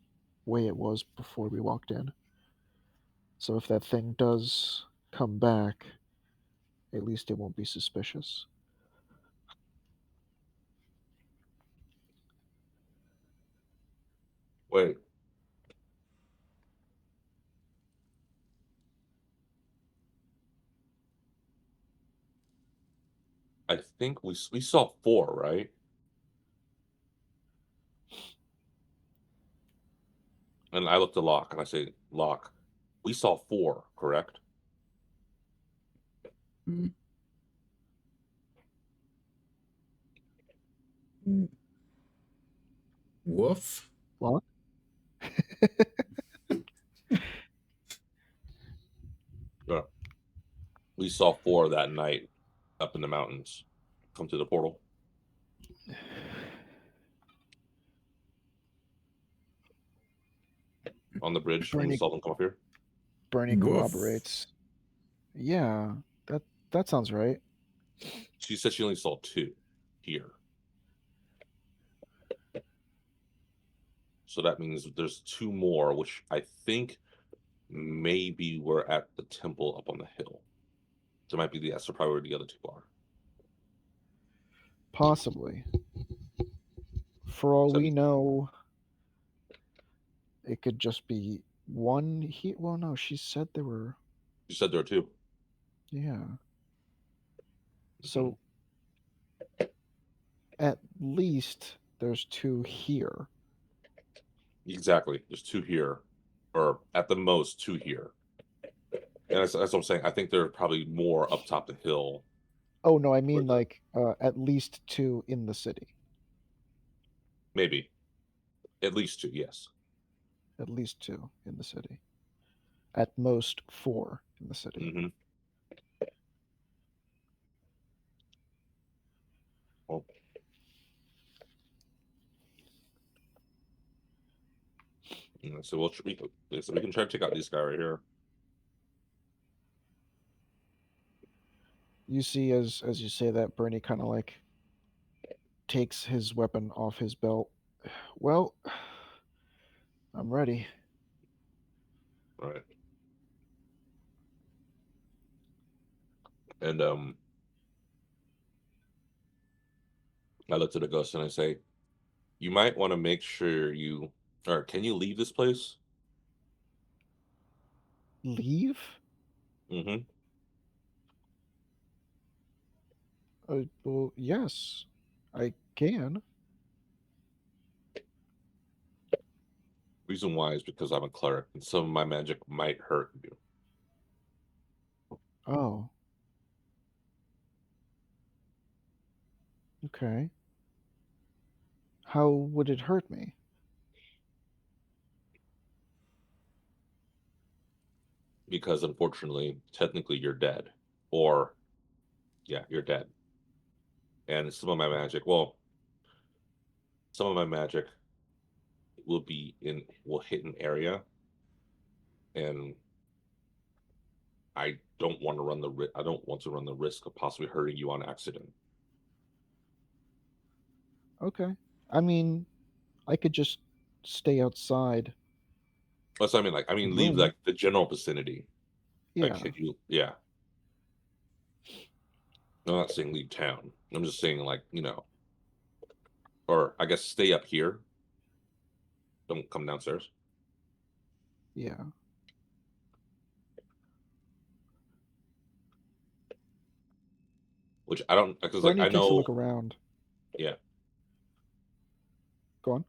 way it was before we walked in. So if that thing does come back, at least it won't be suspicious. Wait. I think we saw 4, right? And I looked at Locke and I say, Locke, we saw 4, correct? Mm. Woof. What? Yeah. We saw 4 that night up in the mountains. Come to the portal on the bridge when we Bernie saw them come up here. Bernie Woof. corroborates. Yeah, that sounds right. She said she only saw 2 here. So that means there's 2 more, which I think maybe we're at the temple up on the hill. So it might be that's probably where the other 2 are. Possibly. For all So we know, it could just be one here. Well, no, she said there were. you said there are 2. Yeah. Mhm. So at least there's 2 here. Exactly. There's 2 here, or at the most 2 here. And that's what I'm saying. I think there are probably more up top the hill. Oh no, I Where mean the like at least 2 in the city. maybe at least 2. Yes. At least 2 in the city. At most 4 in the city. Mm-hmm. Well, so we can try to take out this guy right here. You see, as you say that, Bernie kind of like takes his weapon off his belt. Well, I'm ready. Right. And I look to the ghost and I say, you might want to make sure or can you leave this place? Leave? Mm-hmm. Well, yes, I can. Reason why is because I'm a cleric and some of my magic might hurt you. Oh, okay. How would it hurt me? Because unfortunately, technically you're dead. Or yeah, you're dead. And some of my magic will hit an area, and I don't want to run the risk of possibly hurting you on accident. Okay. I mean, I could just stay outside That's what I mean. the Leave room. like the general vicinity. Like, Yeah, can you? Yeah. I'm not saying leave town. I'm just saying or I guess stay up here. Don't come downstairs. yeah. which I don't, because like Bernie I takes a know, look around. yeah. Go on.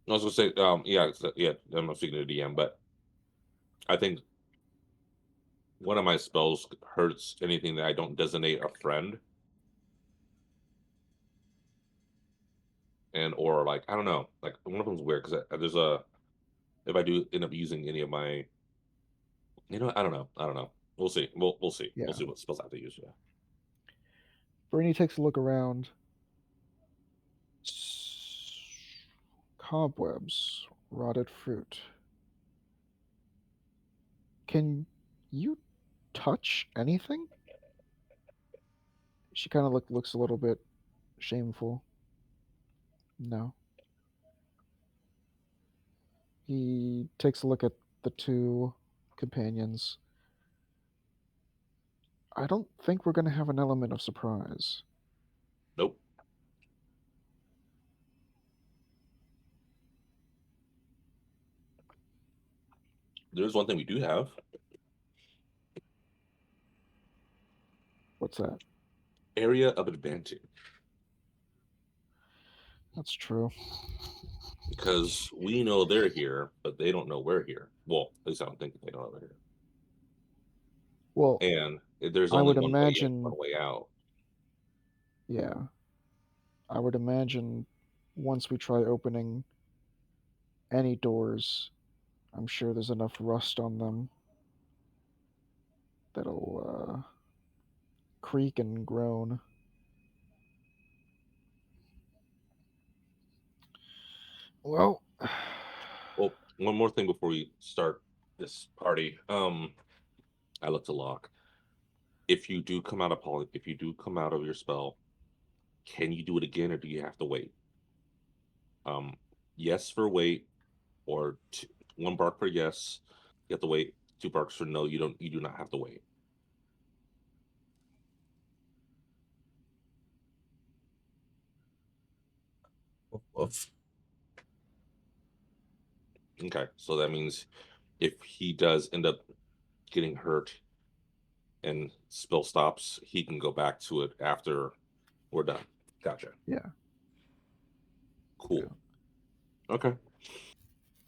I was gonna say, yeah, yeah. I'm not speaking to the DM, but I think one of my spells hurts anything that I don't designate a friend, and or like I don't know, like one of them's weird because there's a if I do end up using any of my, I don't know. We'll see. We'll see. We'll Yeah. see what spells I have to use. Yeah. Bernie takes a look around. Cobwebs, rotted fruit. Can you touch anything? She kind of looks a little bit shameful. No. He takes a look at the two companions. I don't think we're going to have an element of surprise. Nope. There's one thing we do have. What's that? Area of advantage. That's true. Because we know they're here, but they don't know we're here. Well, at least I don't think they know we're here. Well, And there's I only would one way in, imagine, one way out. yeah, I would imagine once we try opening any doors, I'm sure there's enough rust on them that'll creak and groan. Well, Well, one more thing before we start this party. I looked to lock. If you do come out of if you do come out of your spell, can you do it again, or do you have to wait? Yes for wait, or one bark for yes. You have to wait. Two barks for no. You don't. You do not have to wait. Of Okay, so that means if he does end up getting hurt and spell stops, he can go back to it after we're done. Gotcha. yeah. Cool. Okay.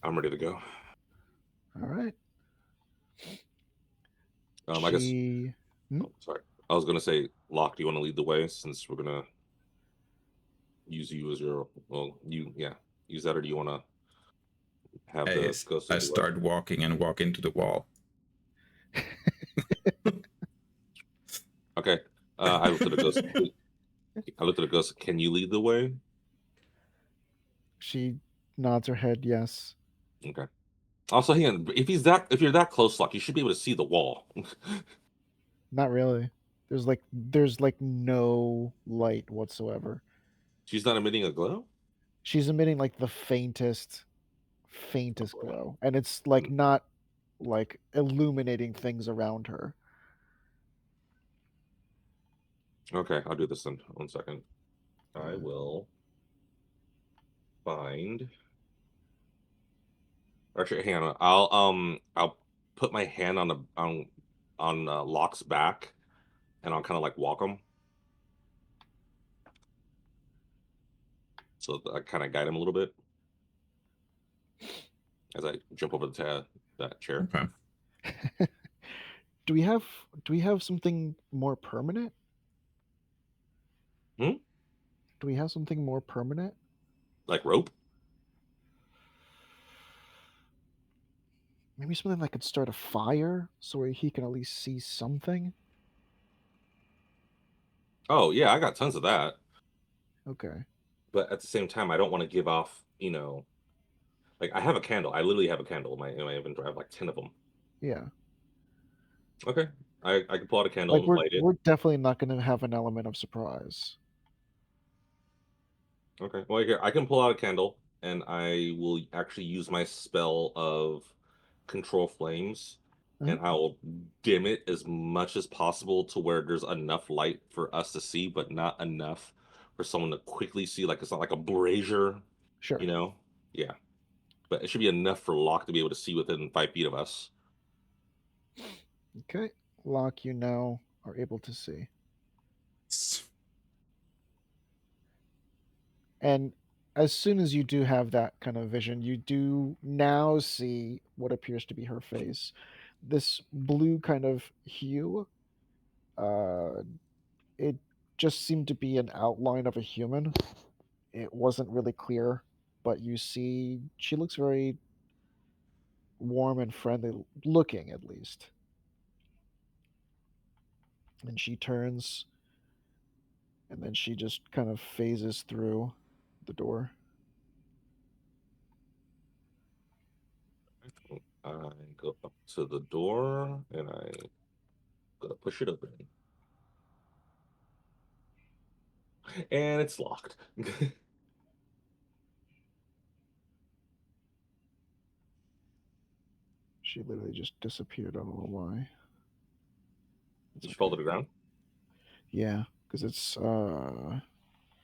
I'm ready to go. All right. I guess. She. Oh, sorry. I was gonna say, Locke, do you want to lead the way since we're gonna use you as your? Well, use that, or do you want to have the ghost I lead the way? start walking and walk into the wall. Okay. I looked at the ghost. I looked at the ghost. Can you lead the way? She nods her head yes. Okay. Also, hang on. If you're that close, Locke, you should be able to see the wall. Not really. There's like no light whatsoever. She's not emitting a glow. She's emitting like the faintest Oh, boy. glow, and it's like not like illuminating things around her. Okay, I'll do this in 1 second. I will find. Actually, hang on. I'll put my hand on the on Locke's back, and I'll kind of like walk him, so I kind of guide him a little bit as I jump over that chair. Okay. do we have something more permanent? Hmm? Do we have something more permanent? Like rope? Maybe something that could start a fire so he can at least see something? Oh yeah, I got tons of that. Okay. But at the same time, I don't want to give off. Like I have a candle. I literally have a candle in my inventory. I have like 10 of them. Yeah. Okay, I can pull out a candle Like and light it. we're definitely not going to have an element of surprise. Okay. Well, here I can pull out a candle, and I will actually use my spell of control flames, Uh-huh. and I will dim it as much as possible to where there's enough light for us to see, but not enough for someone to quickly see. Like it's not like a brazier, Sure. you know? Yeah. But it should be enough for Locke to be able to see within 5 feet of us. Okay. Locke, you now are able to see. And as soon as you do have that kind of vision, you do now see what appears to be her face. This blue kind of hue, uh, it just seemed to be an outline of a human. It wasn't really clear, but you see she looks very warm and friendly looking, at least. And she turns, and then she just kind of phases through the door. I go up to the door and I go to push it open. And it's locked. She literally just disappeared. I don't know why. It's Just fall to okay. the ground. Yeah, because it's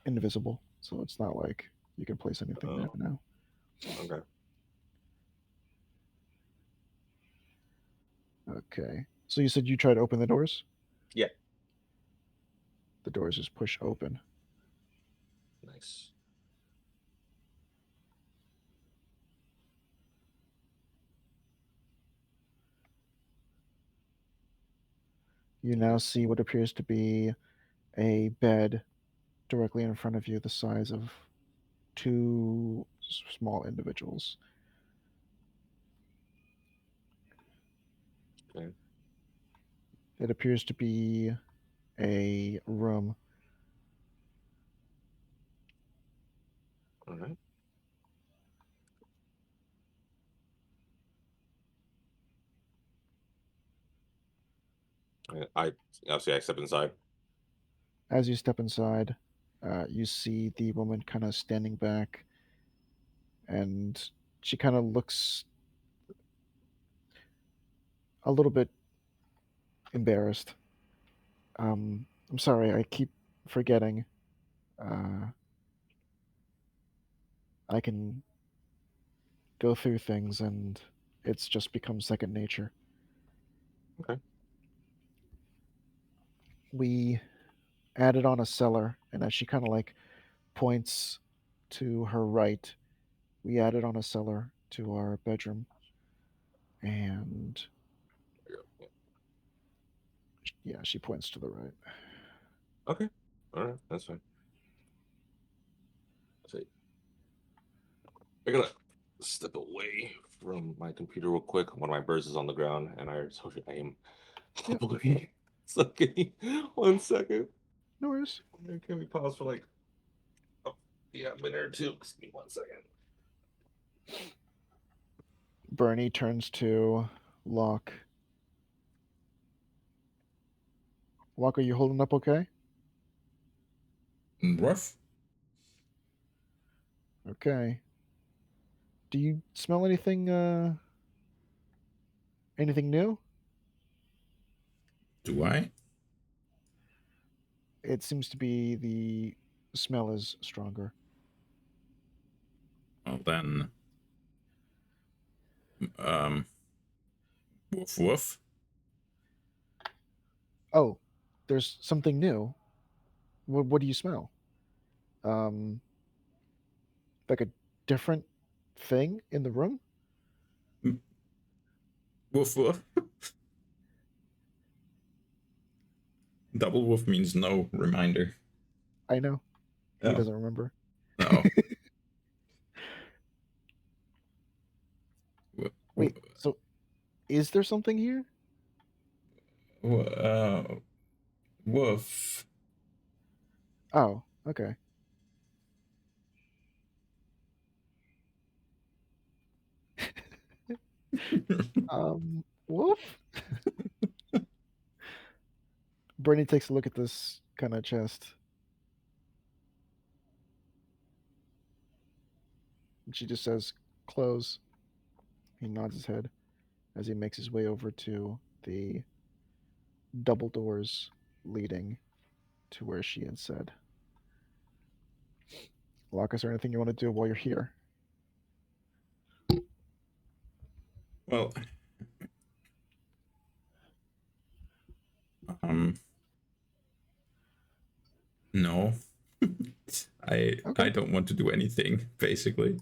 invisible, so it's not like you can place anything there Oh, now. okay. Okay. So you said you tried to open the doors? Yeah. The doors just push open. Nice. You now see what appears to be a bed directly in front of you, the size of two small individuals. Okay. It appears to be a room. All right. I obviously I step inside. As you step inside, you see the woman kind of standing back, and she kind of looks a little bit embarrassed. I'm sorry, I keep forgetting. Uh, I can go through things, and it's just become second nature. Okay. We added on a cellar, and as she kind of like points to her right, we added on a cellar to our bedroom, and yeah, she points to the right. Okay. All right. That's fine. See. I gotta step away from my computer real quick. One of my birds is on the ground, and I told you I am Yeah, probably. So give me 1 second. no worries. Can we pause for like yeah, a minute or two? Just give me 1 second. Bernie turns to Locke. Locke, are you holding up okay? Rough? Okay. Do you smell anything new? Do I? It seems to be the smell is stronger. Well then, um, woof woof. Oh, there's something new. What do you smell? Um, like a different thing in the room? Woof woof. Double woof means no reminder. I know. He Oh, doesn't remember. no. Wait, so is there something here? Woof. Oh, okay. Wolf? Bernie takes a look at this kind of chest. And she just says, close. He nods his head as he makes his way over to the double doors leading to where she had said. Locke, is there anything you want to do while you're here? Well, um, No. I Okay. don't want to do anything, basically.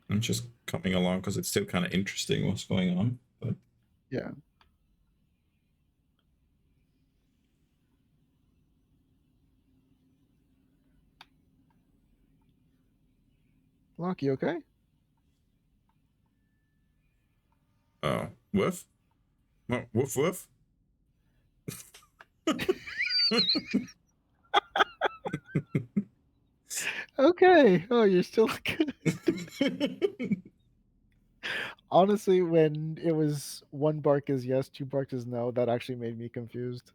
I'm just coming along because it's still kind of interesting what's going on. But Yeah. Locke, you okay? woof, woof, woof. Okay. Oh, you're still good. Honestly, when it was one bark is yes, two barks is no, that actually made me confused.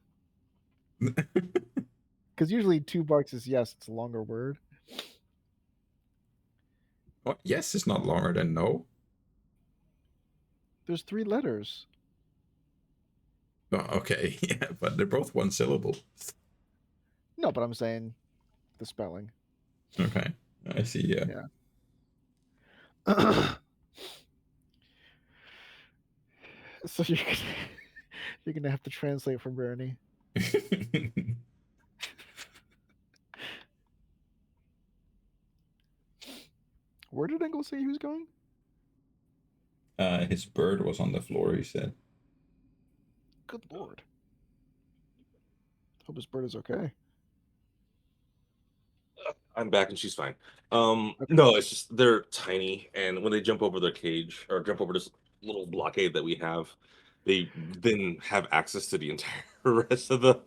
Because usually two barks is yes, it's a longer word. What? Yes is not longer than no. There's 3 letters. Oh, okay, yeah, but they're both one syllable. No, but I'm saying the spelling. Okay, I see. Yeah. Yeah. So you're gonna have to translate for Bernie. Where did Engel say he was going? His bird was on the floor. He said. Good lord. Hope his bird is okay. I'm back and she's fine. Okay. No, it's just they're tiny, and when they jump over their cage or jump over this little blockade that we have, they then have access to the entire rest of the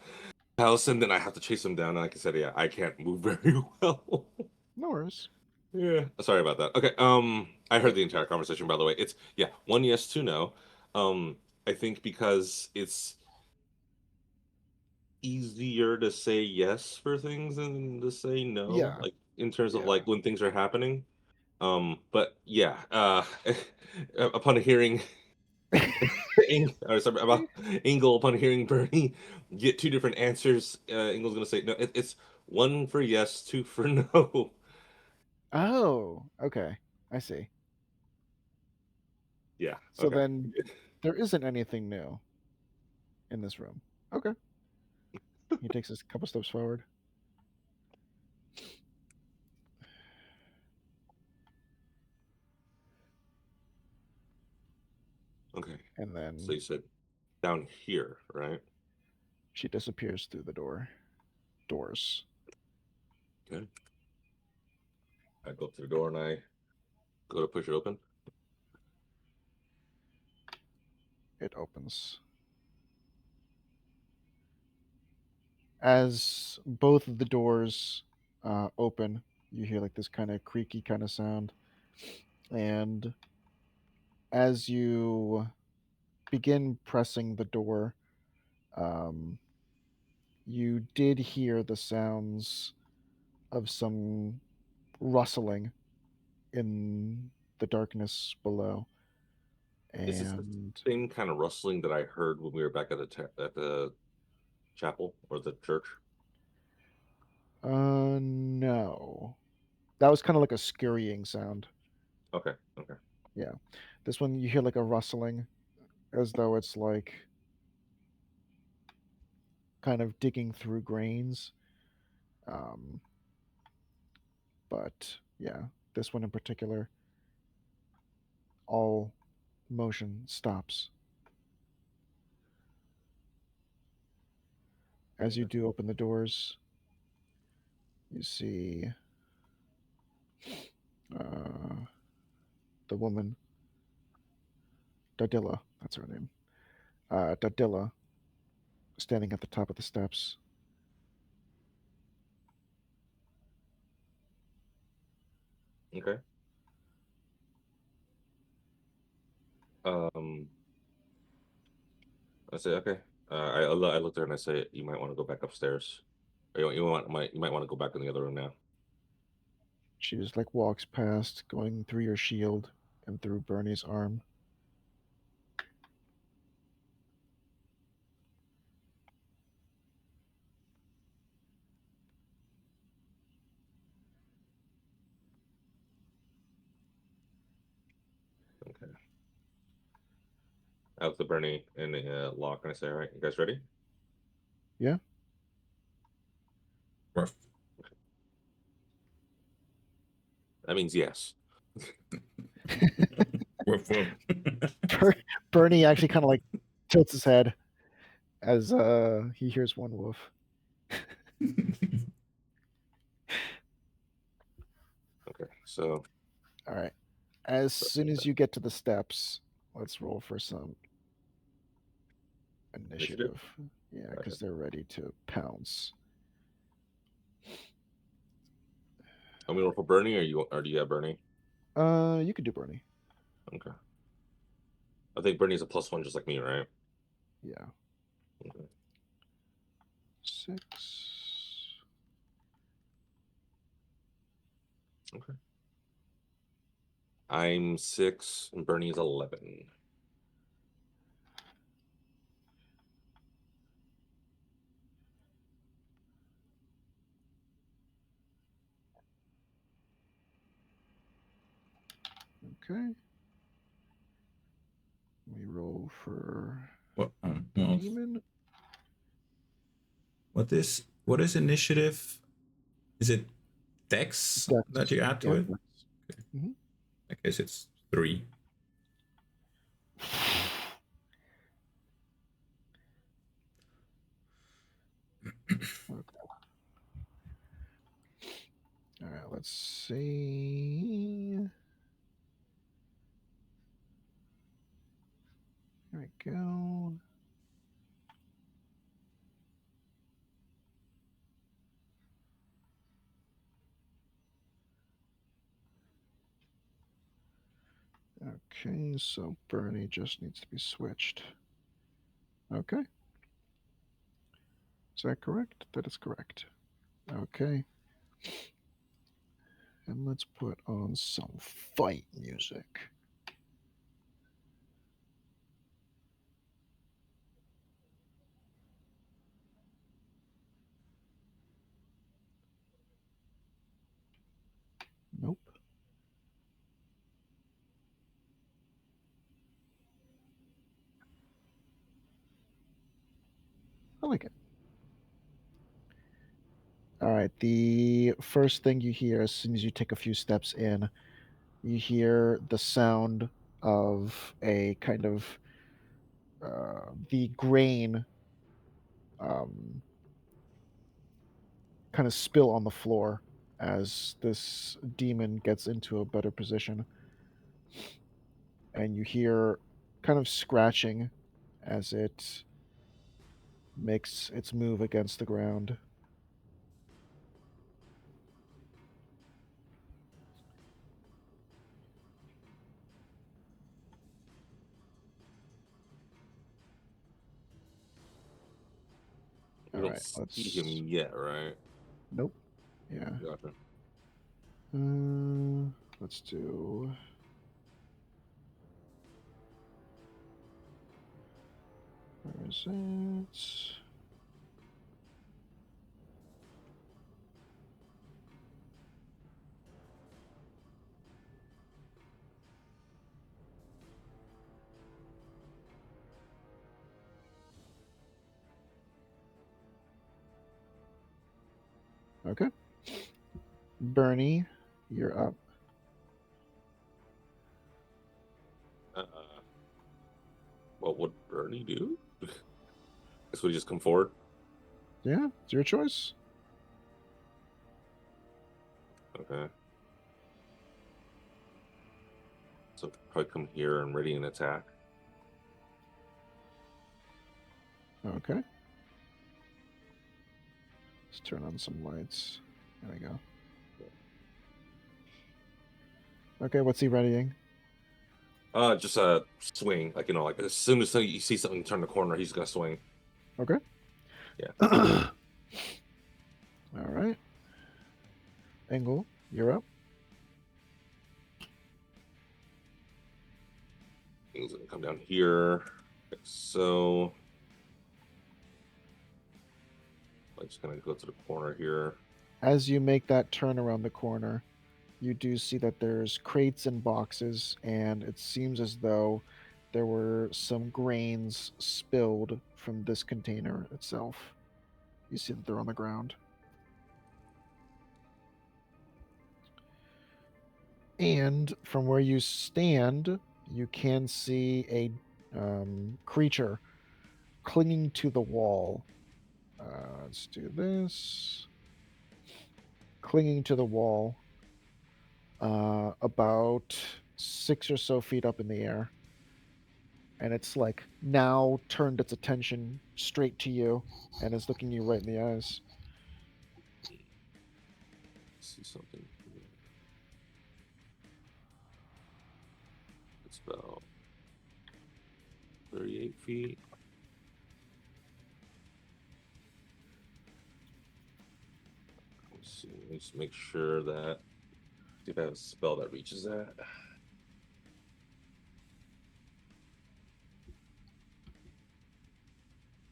house, and then I have to chase them down. And like I said, yeah, I can't move very well. No worries. Yeah, sorry about that. Okay, I heard the entire conversation, by the way. It's yeah, one yes, two no. I think because it's easier to say yes for things than to say no, Yeah. like in terms of Yeah. like when things are happening. But yeah, upon hearing or sorry, about Engel, upon hearing Bernie get two different answers, Engel's gonna say no. It's one for yes, two for no. Oh, okay. I see. Yeah. So Okay. then there isn't anything new in this room. Okay. He takes a couple steps forward. Okay. And So then you said down here, right? she disappears through the doors. Okay. I go up to the door and I go to push it open. It opens. As both of the doors open, you hear like this kind of creaky kind of sound. And as you begin pressing the door, um, you did hear the sounds of some rustling in the darkness below. Is this the And same kind of rustling that I heard when we were back at the chapel or the church? no. That was kind of like a scurrying sound. Okay. Okay. Yeah. This one you hear like a rustling as though it's like kind of digging through grains. Um, but yeah, this one in particular, all motion stops. As you Yeah. do open the doors, you see uh, the woman, Dadilla, that's her name, Dadilla, standing at the top of the steps. Okay. Um, I say okay. I looked at her and I say, "You might want to go back upstairs. Or you might want to go back in the other room now." She just like walks past, going through your shield and through Bernie's arm. Out the Bernie and lock. Can I say, all right? You guys ready? Yeah. Rough. That means yes. Woof woof. Bernie actually kind of like tilts his head as he hears one woof. Okay, so All right. As soon as you get to the steps, let's roll for some initiative. Yeah, Gotcha. because they're ready to pounce. I'm gonna roll for Bernie, or do you have Bernie? You could do Bernie. Okay. I think Bernie's a +1, just like me, right? Yeah. Okay. 6. Okay. I'm 6 and Bernie's 11. Okay. We roll for What? the demon. What is initiative? Is it Dex Dex. that you add to Yeah, it? Dex. Okay. Mhm. I guess it's 3. Okay. All right, let's see. There we go. Okay, so Bernie just needs to be switched. Okay. Is that correct? That is correct. Okay. And let's put on some fight music. Nope. I like it. All right. The first thing you hear as soon as you take a few steps in, you hear the sound of a kind of the grain kind of spill on the floor as this demon gets into a better position. And you hear kind of scratching as it makes its move against the ground. We All don't right, see him yet, right? Nope. Yeah. Gotcha. Let's do. Where is it? Okay. Bernie, you're up. What would Bernie do? Guess we just come forward. Yeah, it's your choice. Okay. So probably come here and ready an attack. Okay. Let's turn on some lights. There we go. Okay, what's he readying? Just swing. Like, like as soon as you see something turn the corner, he's gonna swing. Okay. Yeah. All right. Engel, you're up. He's gonna come down here. Okay, so I'm just gonna go to the corner here. As you make that turn around the corner, you do see that there's crates and boxes, and it seems as though there were some grains spilled from this container itself. You see that they're on the ground. And from where you stand, you can see a creature clinging to the wall. Let's do this. Clinging to the wall, about 6 or so feet up in the air. And it's like now turned its attention straight to you and is looking you right in the eyes. See something here. It's about 38 feet. Let's see. Let's make sure that. See if I have a spell that reaches that.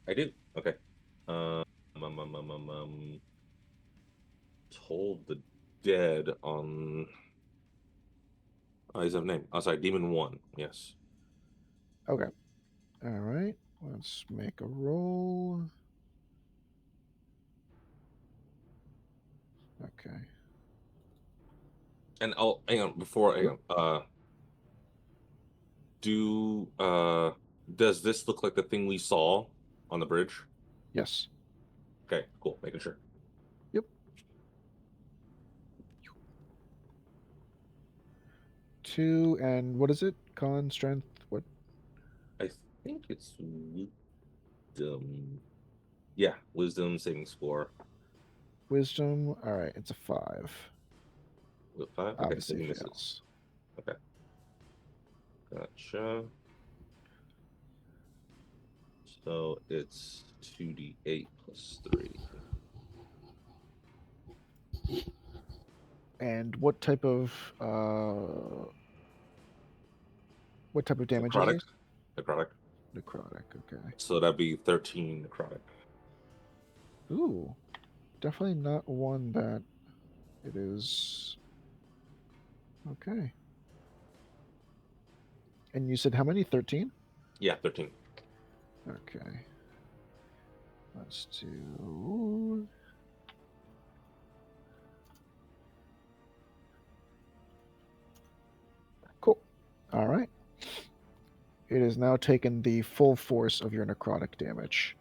I do. Okay. Told the dead on. Oh, he's a name. Oh, sorry, Demon 1. Yes. Okay. All right. Let's make a roll. Okay. And oh, hang on. Before, hang Yep. on. Does this look like the thing we saw on the bridge? Yes. Okay, cool. Making sure. Yep. 2 and what is it? Con, strength, what? I think it's wisdom. Yeah, wisdom saving score. Wisdom. All right. It's a 5. With 5? Okay, so Obviously he misses. fails. Okay. Gotcha. So it's 2d8 plus 3. And what type of damage is Necrotic. this? Necrotic. Necrotic. Okay. So that'd be 13 necrotic. Ooh, definitely not one that it is. Okay. And you said how many? 13? Yeah, 13. Okay. Let's do. Cool. All right. It has now taken the full force of your necrotic damage.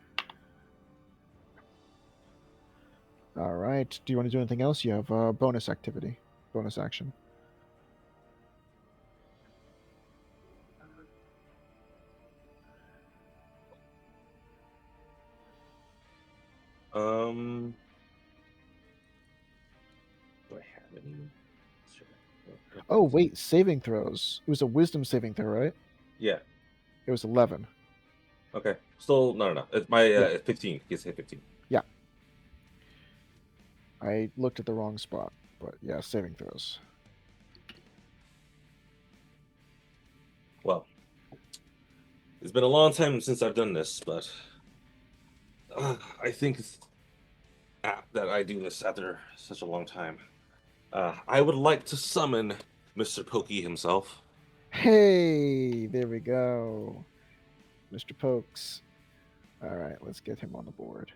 All right. Do you want to do anything else? You have a bonus activity, bonus action. Do I have any? Sure. Oh, wait. Saving throws. It was a wisdom saving throw, right? Yeah. It was 11. Okay. Still, no. It's my Yeah. 15. He hit 15. Yeah. I looked at the wrong spot, but yeah, saving throws. Well, it's been a long time since I've done this, but I think it's apt that I do this after such a long time. I would like to summon Mr. Pokey himself. Hey, there we go. Mr. Pokes. All right, let's get him on the board.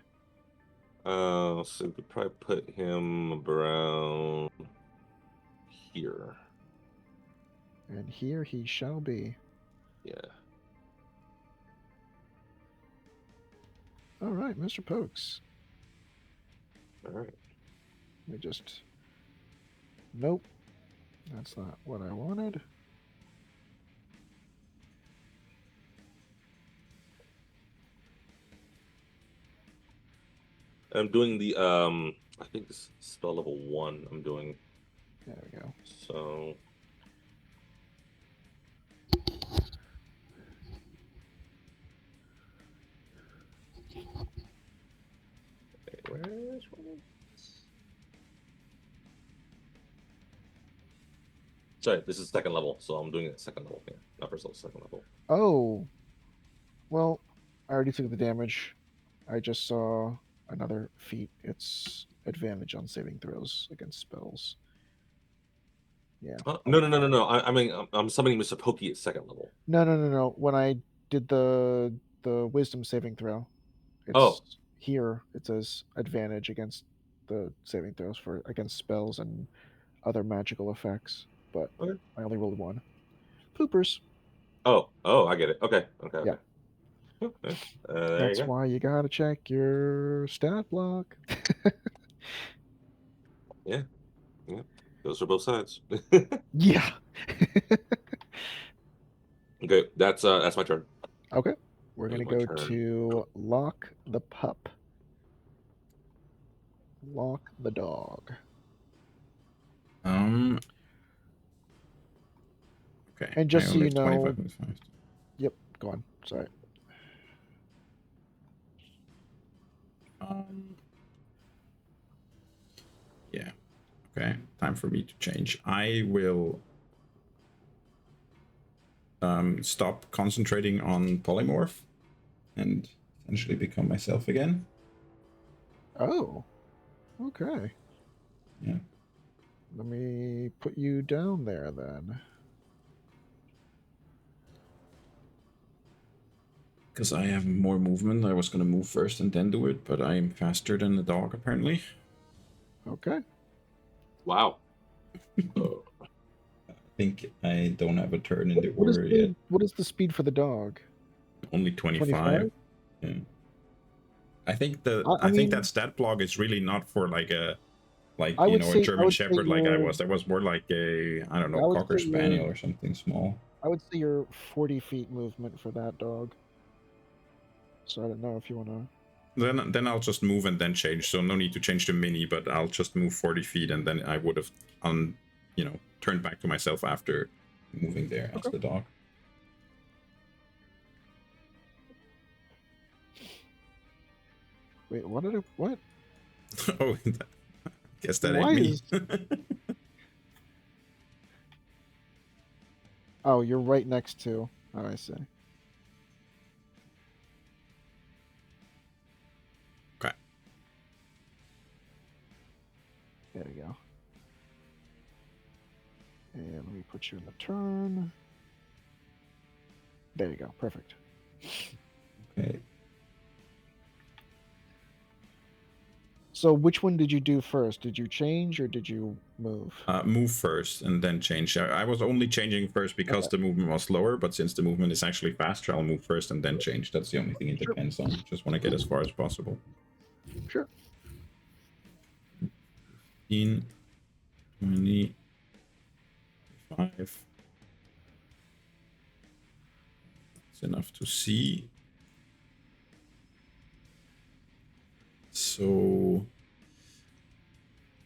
So we could probably put him around here. And here he shall be. Yeah. All right, Mr. Pokes. All right. Let me just. Nope. That's not what I wanted. I'm doing the I think this spell level 1 I'm doing. There we go. So which one? Sorry, this is second level, so I'm doing it second level. Yeah, not first level, second level. Oh. Well, I already took the damage. I just saw another feat. It's advantage on saving throws against spells. Yeah. No. I mean, I'm summoning Mr. Pokey at second level. No. When I did the wisdom saving throw, it's Oh, here. It says advantage against the saving throws for against spells and other magical effects, but okay. I only rolled one. Poopers. Oh, I get it. Okay. Yeah. Okay. There you That's go. why you gotta check your stat block. Yeah. Those are both sides. Yeah. Okay, that's my turn. Okay. We're That was gonna my go turn. to lock the pup. Lock the dog. Um. Okay. And I just so only you have know, 25 minutes left. yep, go on. Sorry. Um. Yeah. Okay. Time for me to change. I will stop concentrating on polymorph and essentially become myself again. Oh, okay. Yeah. Let me put you down there then. Because I have more movement. I was going to move first and then do it, but I'm faster than the dog, apparently. Okay. Wow. I think I don't have a turn in What, the what is order yet. the what is the speed for the dog? Only 25? 25. Yeah. I think I I think mean, that stat block is really not for like a I would a say German Shepherd like I you're was. That was more like a, I don't know, I would Cocker say you're Spaniel or something small. I would say you're 40 feet movement for that dog. So I don't know if you wanna. Then I'll just move and then change. So no need to change the mini, but I'll just move 40 feet and then I would have turned back to myself after moving there as Okay. the dog. Wait, what? Oh, guess that ain't Why me. is Oh, you're right next to. Oh, I see. Okay. There we go. And let me put you in the turn. There you go. Perfect. Okay. So which one did you do first? Did you change or did you move? Move first and then change. I was only changing first because Okay. the movement was slower, but since the movement is actually faster, I'll move first and then change. That's the only thing it Sure. depends on. Just want to get as far as possible. Sure. 15, 20, 5. That's enough to see. So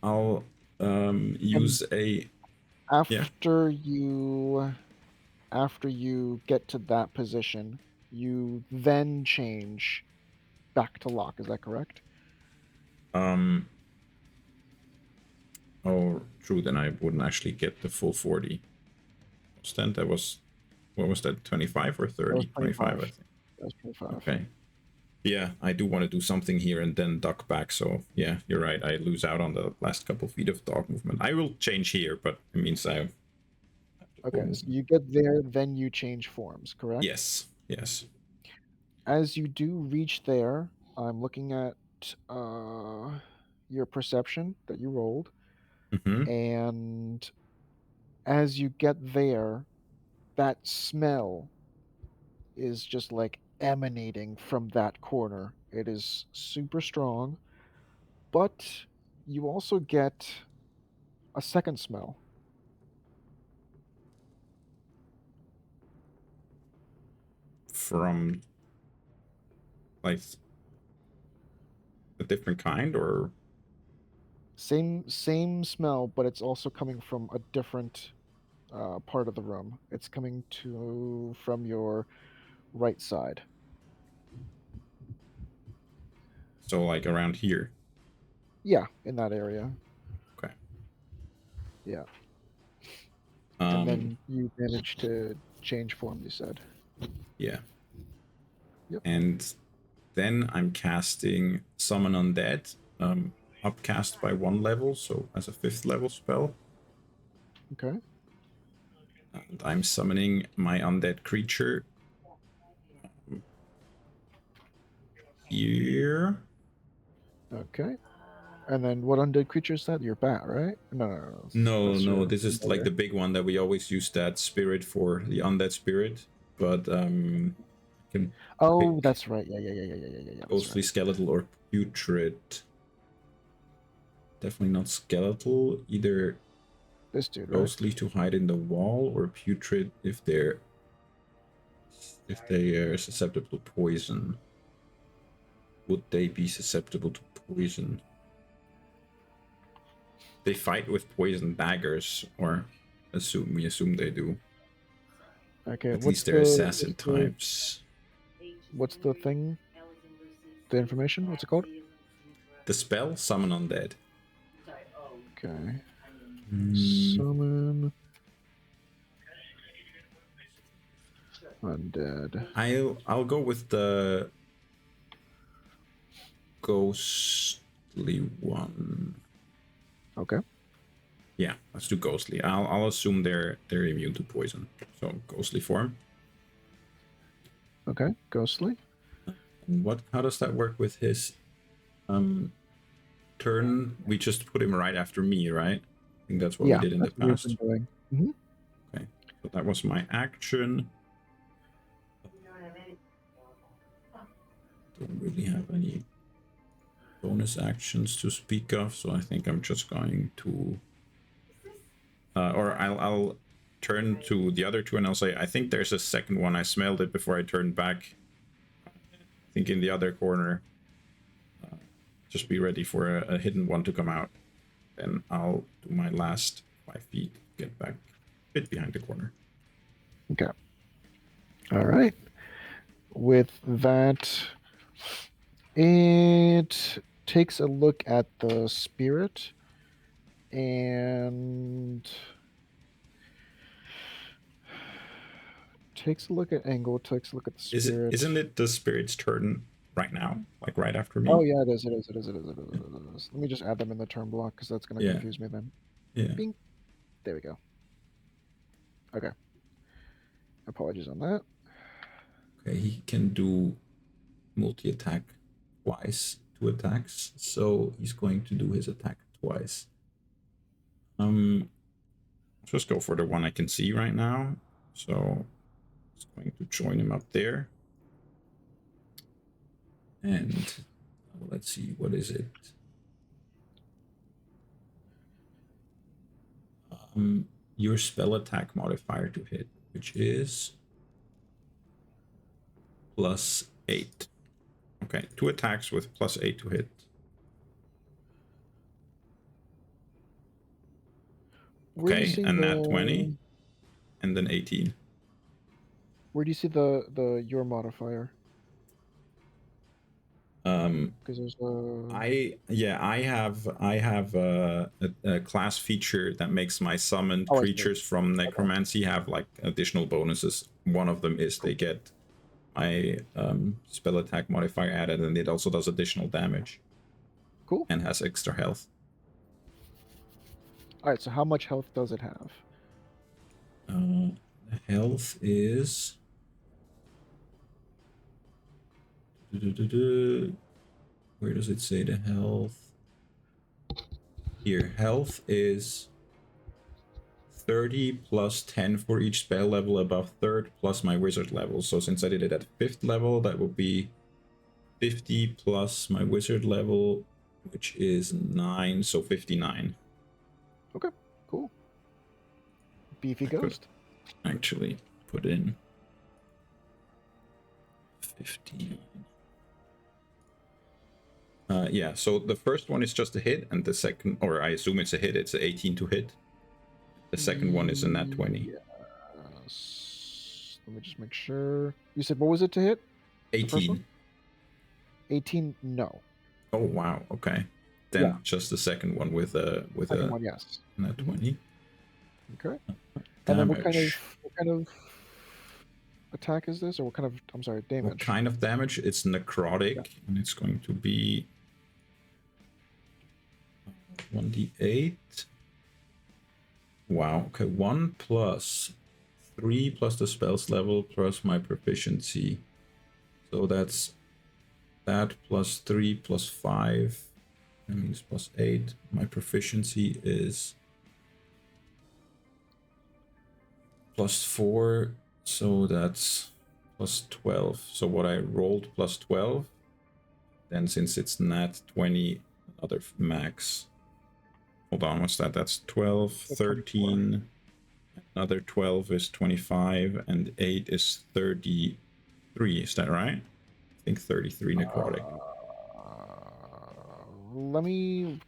I'll use a yeah. After you get to that position, you then change back to lock. Is that correct? Oh, true. Then I wouldn't actually get the full 40. Then that was, what was that? 25 or That was 30? 25, 25. I think. That was 25. Okay. Yeah, I do want to do something here and then duck back. So yeah, you're right. I lose out on the last couple feet of dog movement. I will change here, but it means I have the full Okay, so movement. you get there, then you change forms, correct? Yes. As you do reach there, I'm looking at your perception that you rolled, Mm-hmm. and as you get there, that smell is just like emanating from that corner. It is super strong, but you also get a second smell. From like a different kind or Same smell, but it's also coming from a different part of the room. It's coming from your right side. so like around here. Yeah, in that area. Okay. Yeah. And Um then you managed to change form, you said. yeah. Yep. And then I'm casting Summon Undead, upcast by 1 level, so as a 5th level spell. Okay. And I'm summoning my undead creature here. Okay. And then what undead creature is that? Your bat, right? No. No, Your this is like the big one that we always use that spirit for, the undead spirit. But I can Oh, pick that's right. Yeah. That's ghostly, right. skeletal, or putrid. Definitely not skeletal. Either This dude, right? ghostly to hide in the wall, or putrid if they are susceptible to poison. Would they be susceptible to poison? They fight with poison daggers, or we assume they do. Okay. At least they're assassin types. What's the thing? The information? What's it called? The spell, summon undead. Okay. Mm, Summon undead. I'll go with the ghostly one. Okay. Yeah, let's do ghostly. I'll assume they're immune to poison. So ghostly form. Okay. Ghostly. And how does that work with his turn? We just put him right after me, right? I think that's what we did in the That's what we've been past. doing. Okay, so that was my action. Don't really have any bonus actions to speak of, so I think I'm just going to or I'll turn to the other two and I'll say, I think there's a second one. I smelled it before I turned back. I think in the other corner. Just be ready for a hidden one to come out. Then I'll do my last 5 feet, get back a bit behind the corner. Okay. All right. With that, it takes a look at the spirit and takes a look at Angle, takes a look at the spirit. Isn't it the spirit's turn right now? Like right after me? Oh yeah, it is. Let me just add them in the turn block because that's going to confuse me then. Yeah. Bing. There we go. Okay. Apologies on that. Okay, he can do multi-attack twice, 2 attacks. So he's going to do his attack twice. Just go for the one I can see right now. So it's going to join him up there. And let's see, what is it? Your spell attack modifier to hit, which is +8. Okay, 2 attacks with +8 to hit. Okay, and that 20, and then 18. Where do you see the your modifier? Because there's I have a class feature that makes my summoned Oh, I see. creatures from necromancy have like additional bonuses. One of them is they get my spell attack modifier added, and it also does additional damage. Cool. And has extra health. All right. So how much health does it have? The health is. Where does it say the health? Here, health is 30 plus 10 for each spell level above 3rd plus my wizard level. So since I did it at 5th level, that would be 50 plus my wizard level, which is 9, so 59. Okay, cool. Beefy ghost. Actually put in 59. Yeah, so the first one is just a hit, and the second, or I assume it's a hit, it's an 18 to hit. The second one is a nat 20. Yes. Let me just make sure. You said what was it to hit? 18. 18, no. Oh wow, okay. Then just the second one with a yes. nat 20. Okay. Damage. And then what kind of attack is this, or what kind of damage? What kind of damage? It's necrotic, and it's going to be 1d8 Wow. Okay, 1 plus 3 plus the spells level plus my proficiency. So that's that plus 3 plus 5. That means plus 8. My proficiency is plus 4. So that's plus 12. So what I rolled plus 12. Then since it's nat 20, another max. Hold on, what's that? That's 12, So 24. 13. Another 12 is 25, and 8 is 33. Is that right? I think 33 necrotic.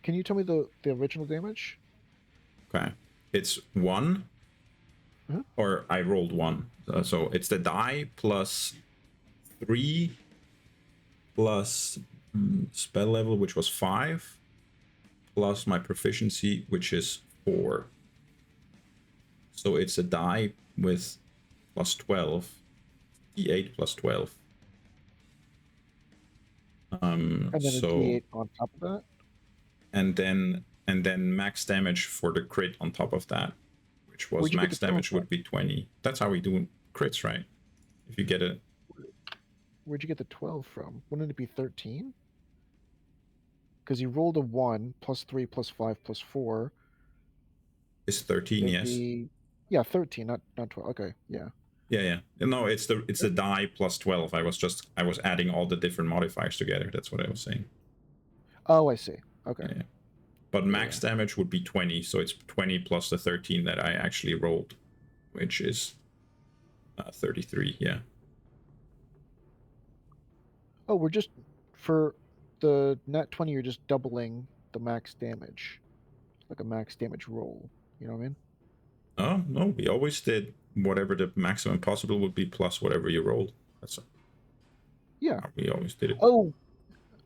Can you tell me the original damage? Okay. It's 1, Uh-huh. or I rolled 1. So it's the die plus 3 plus spell level, which was 5, plus my proficiency, which is 4. So it's a die with plus 12, d8 plus 12. And then a So D8 on top of that? and then max damage for the crit on top of that, which was Where'd you get max the 12 damage from? would be 20. That's how we do crits, right? If you get it. Where'd you get the 12 from? Wouldn't it be 13? Because you rolled a 1 plus 3 plus 5 plus 4. It's 13, It'd yes. be, yeah, 13, not 12. Okay, yeah. Yeah. No, it's the die plus 12. I was adding all the different modifiers together. That's what I was saying. Oh, I see. Okay. Yeah. But max Yeah. damage would be 20, so it's 20 plus the 13 that I actually rolled, which is 33, yeah. Oh, we're just, for the nat 20, you're just doubling the max damage. Like a max damage roll. You know what I mean? Oh, no, we always did whatever the maximum possible would be plus whatever you rolled. That's Yeah. how we always did it. Oh,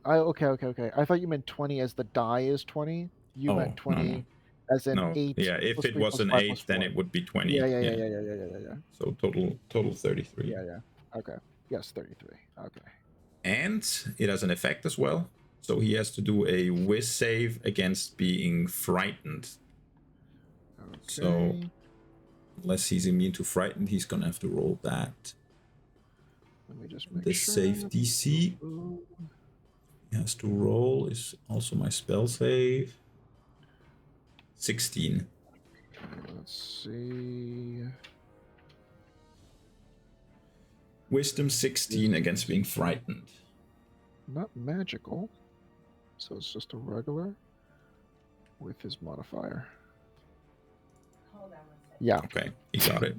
okay. I thought you meant 20 as the die is 20. You Oh, meant 20 as an no. 8 Yeah, if plus it 3 was plus an 5 plus 8, then 4. it would be 20. Yeah. So total 33. Yeah. Okay. Yes, 33. Okay. And it has an effect as well. So he has to do a whiz save against being frightened. Okay. So unless he's immune to frightened, he's gonna have to roll that. Let me just make The sure. save DC he has to roll is also my spell save. 16. Let's see. Wisdom 16 against being frightened. Not magical. So it's just a regular with his modifier. Yeah. Okay, he got it.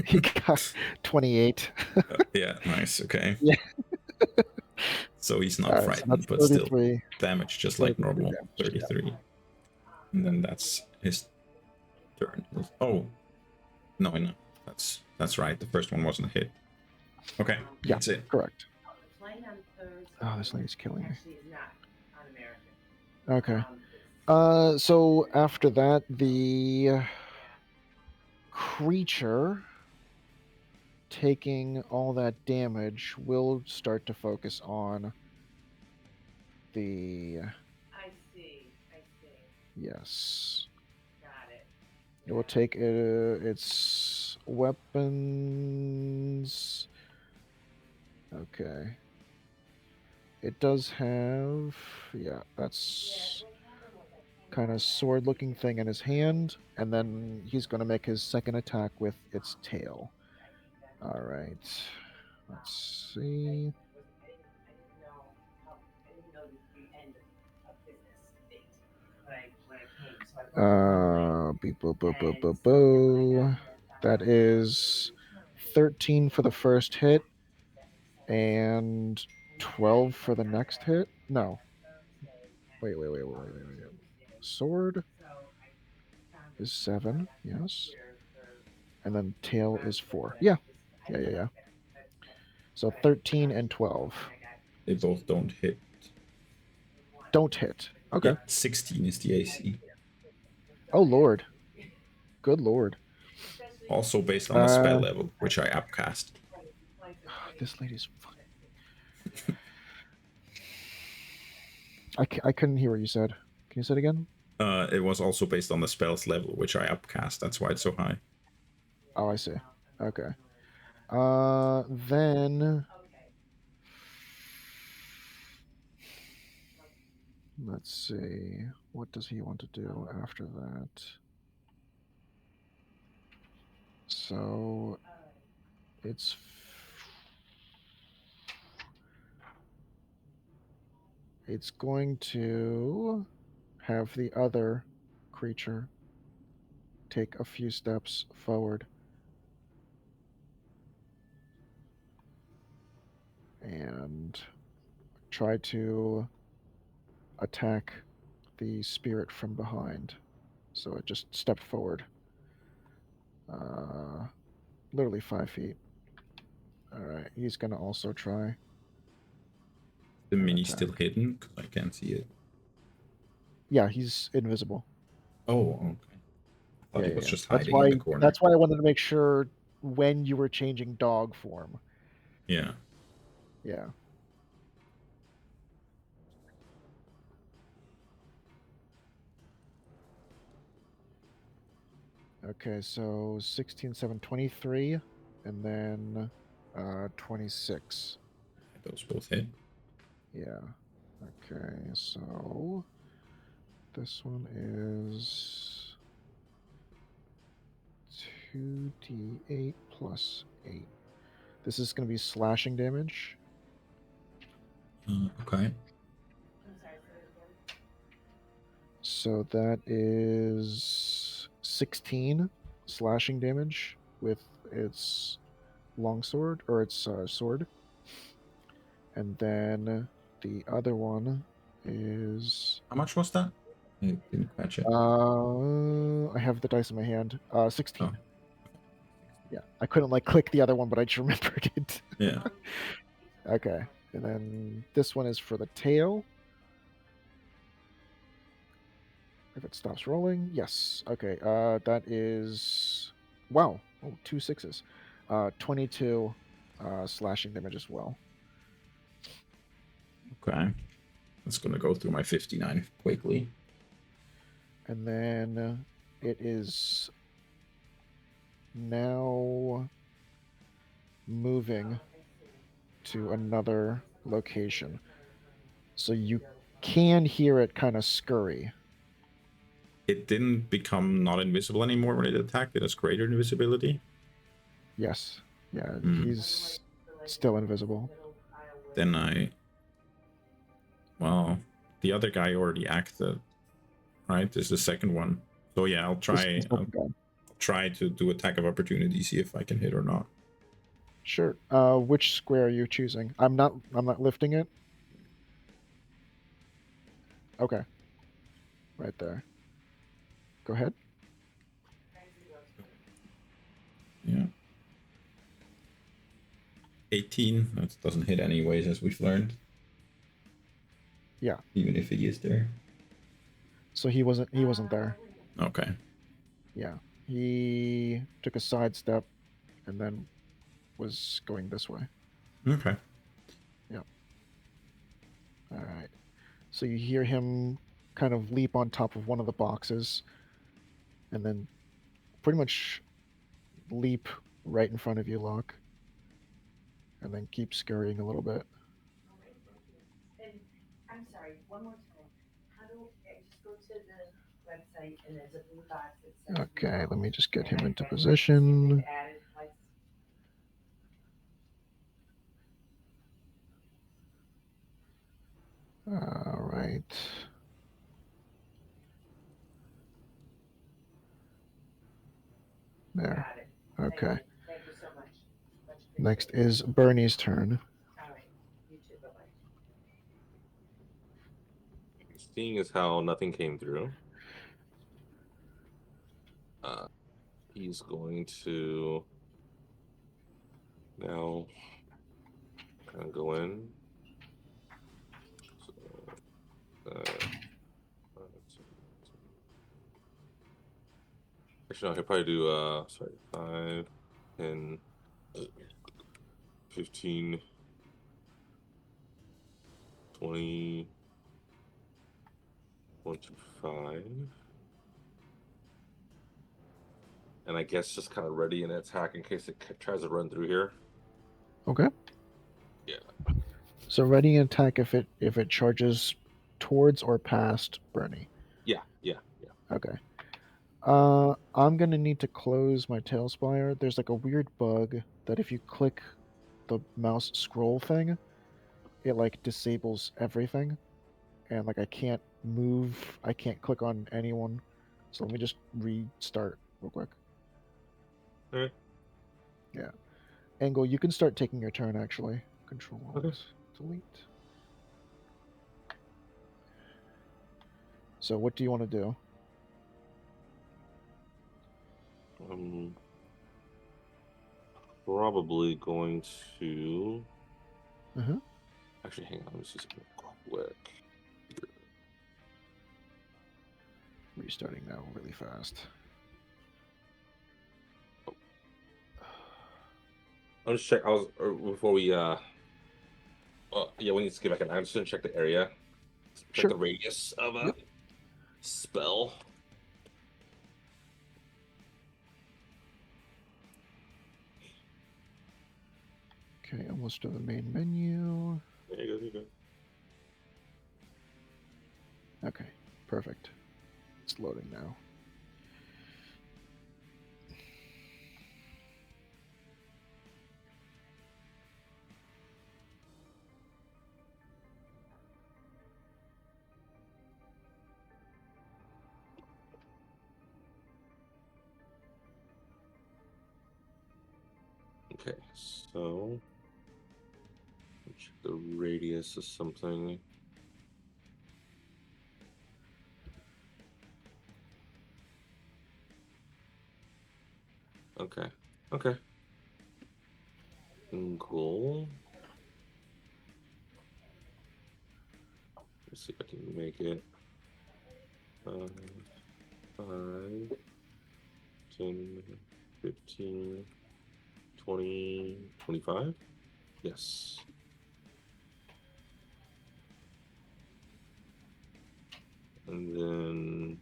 He got 28. Yeah, nice. Okay. Yeah. So he's not Alright, frightened, so but that's still 33. damage just like 33 normal. damage, 33. And then that's his turn. Oh, no. That's right. The first one wasn't a hit. Okay, Yeah, that's it. correct. Oh, this lady's killing me. Okay. So after that, the creature taking all that damage will start to focus on the. I see. Yes. Got it. It will take its weapons. Okay. It does have. Yeah, that's kind of sword looking thing in his hand. And then he's going to make his second attack with its tail. All right. Let's see. Beep, boo, boo, boo, boo, boo. That is 13 for the first hit and 12 for the next hit. No. Wait. Sword is 7, yes. And then tail is 4. Yeah. So 13 and 12. They both don't hit. Don't hit. Okay. Yeah, 16 is the AC. Oh, Lord. Good Lord. Also based on the spell level, which I upcast. This lady's fucking... I couldn't hear what you said. Can you say it again? It was also based on the spell's level, which I upcast. That's why it's so high. Oh, I see. Okay. Then let's see. What does he want to do after that? So it's going to have the other creature take a few steps forward and try to attack the spirit from behind. So it just stepped forward. Literally 5 feet. All right, he's gonna also try. The an mini attack. still hidden because I can't see it. Yeah, he's invisible. Oh, okay. I thought he was just hiding in the corner. That's why I wanted to make sure when you were changing dog form. Yeah. Yeah. Okay, so 16, 7, 23, and then 26. Those both hit. Yeah. Okay, so this one is 2d8 plus 8. This is going to be slashing damage. Okay. I'm sorry, say it again. So that is 16 slashing damage with its longsword, or its sword. And then the other one is... How much was that? I didn't catch it. I have the dice in my hand. 16. Oh. Yeah, I couldn't like click the other one, but I just remembered it. Yeah. Okay, and then this one is for the tail. If it stops rolling, yes. Okay, that is... Wow, oh, 2 6s. 22 slashing damage as well. Okay. That's gonna go through my 59 quickly. And then it is now moving to another location. So you can hear it kind of scurry. It didn't become not invisible anymore when it attacked. It has greater invisibility. Yes. Yeah, Hmm. he's still invisible. Then well, the other guy already acted. Right, this is the second one. So yeah, I'll try. I'll try to do attack of opportunity, see if I can hit or not. Sure. Which square are you choosing? I'm not lifting it. Okay. Right there. Go ahead. Yeah. 18. That doesn't hit anyways, as we've learned. Yeah. Even if he is there. So he wasn't there. Okay. Yeah. He took a sidestep and then was going this way. Okay. Yep. All right. So you hear him kind of leap on top of one of the boxes and then pretty much leap right in front of you, Locke. And then keep scurrying a little bit. And I'm sorry, one more time. How do I just go to the website and there's a blue box that says Okay, let me just get him into position. All right. There. Okay. Thank you so much. Next is Bernie's turn. All right. You too. Bye-bye. Seeing as how nothing came through, he's going to now kind of go in. So, actually, no, he'll probably do 5, 10, 15, 20, 125. And I guess just kind of ready an attack in case it tries to run through here. Okay. Yeah. So ready an attack if it charges towards or past Bernie. Yeah. Okay. I'm gonna need to close my TaleSpire. There's like a weird bug that if you click the mouse scroll thing, it like disables everything, and like I can't move. I can't click on anyone. So let me just restart real quick. All right. Yeah. Angle, you can start taking your turn actually. Control Okay. Alt Delete. So what do you want to do? Probably going to. Uh-huh. Actually, hang on. Let me see something quick. Restarting now really fast. I'll just check. Before we yeah, we need to get back in. I'm just gonna check the area. Check Sure. the radius of a Yep. spell. Okay, almost to the main menu. There you go. Okay, perfect. It's loading now. Okay, so check the radius of something. Okay. Cool. Let's see if I can make it. 5, 10, 15, 20, 25. Yes. And then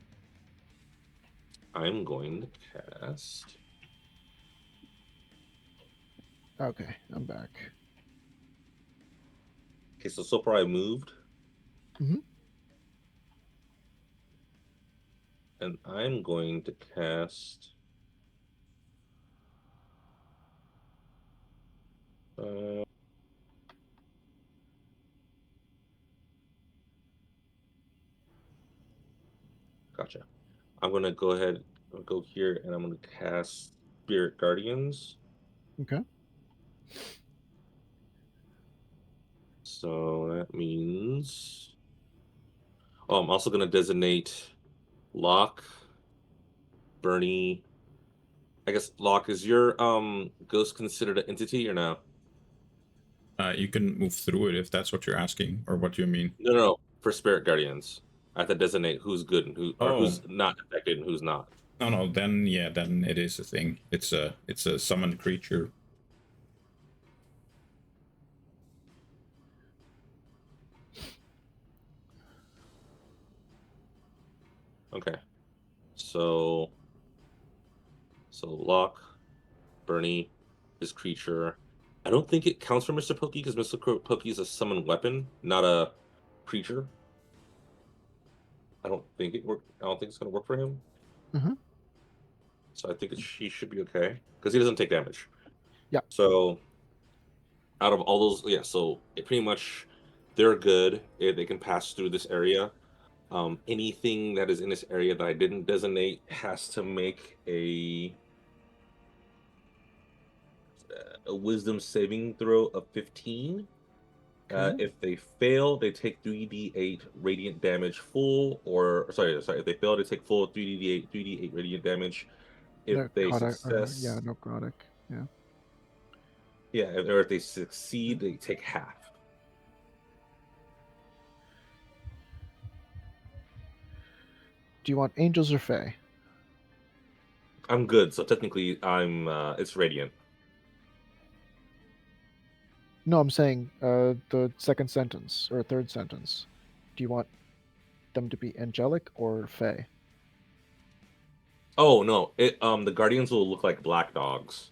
I'm going to cast. Okay, I'm back. Okay, so far I moved. Mhm. And I'm going to cast. Gotcha. I'm gonna go ahead and go here, and I'm gonna cast Spirit Guardians. Okay. So that means. Oh, I'm also gonna designate Locke, Bernie. I guess Locke, is your ghost considered an entity or no? You can move through it if that's what you're asking, or what you mean. No. For Spirit Guardians, I have to designate who's good and who's not affected and who's not. No. Then then it is a thing. It's a summoned creature. Okay. So Locke, Bernie, his creature. I don't think it counts for Mr. Pokey because Mr. Pokey is a summoned weapon, not a creature. I don't think it's gonna work for him. Mhm. So I think he should be okay because he doesn't take damage. Yeah. So out of all those, yeah. So it pretty much they're good. They can pass through this area. Anything that is in this area that I didn't designate has to make a wisdom saving throw of 15. Okay. If they fail, they take 3d8 radiant damage full, or sorry, if they fail, they take full 3d8 radiant damage. If they success, necrotic. Yeah. yeah, or if they succeed, they take half. Do you want angels or fae? I'm good, so technically it's radiant. No, I'm saying the second sentence or third sentence. Do you want them to be angelic or fey? Oh no, the guardians will look like black dogs.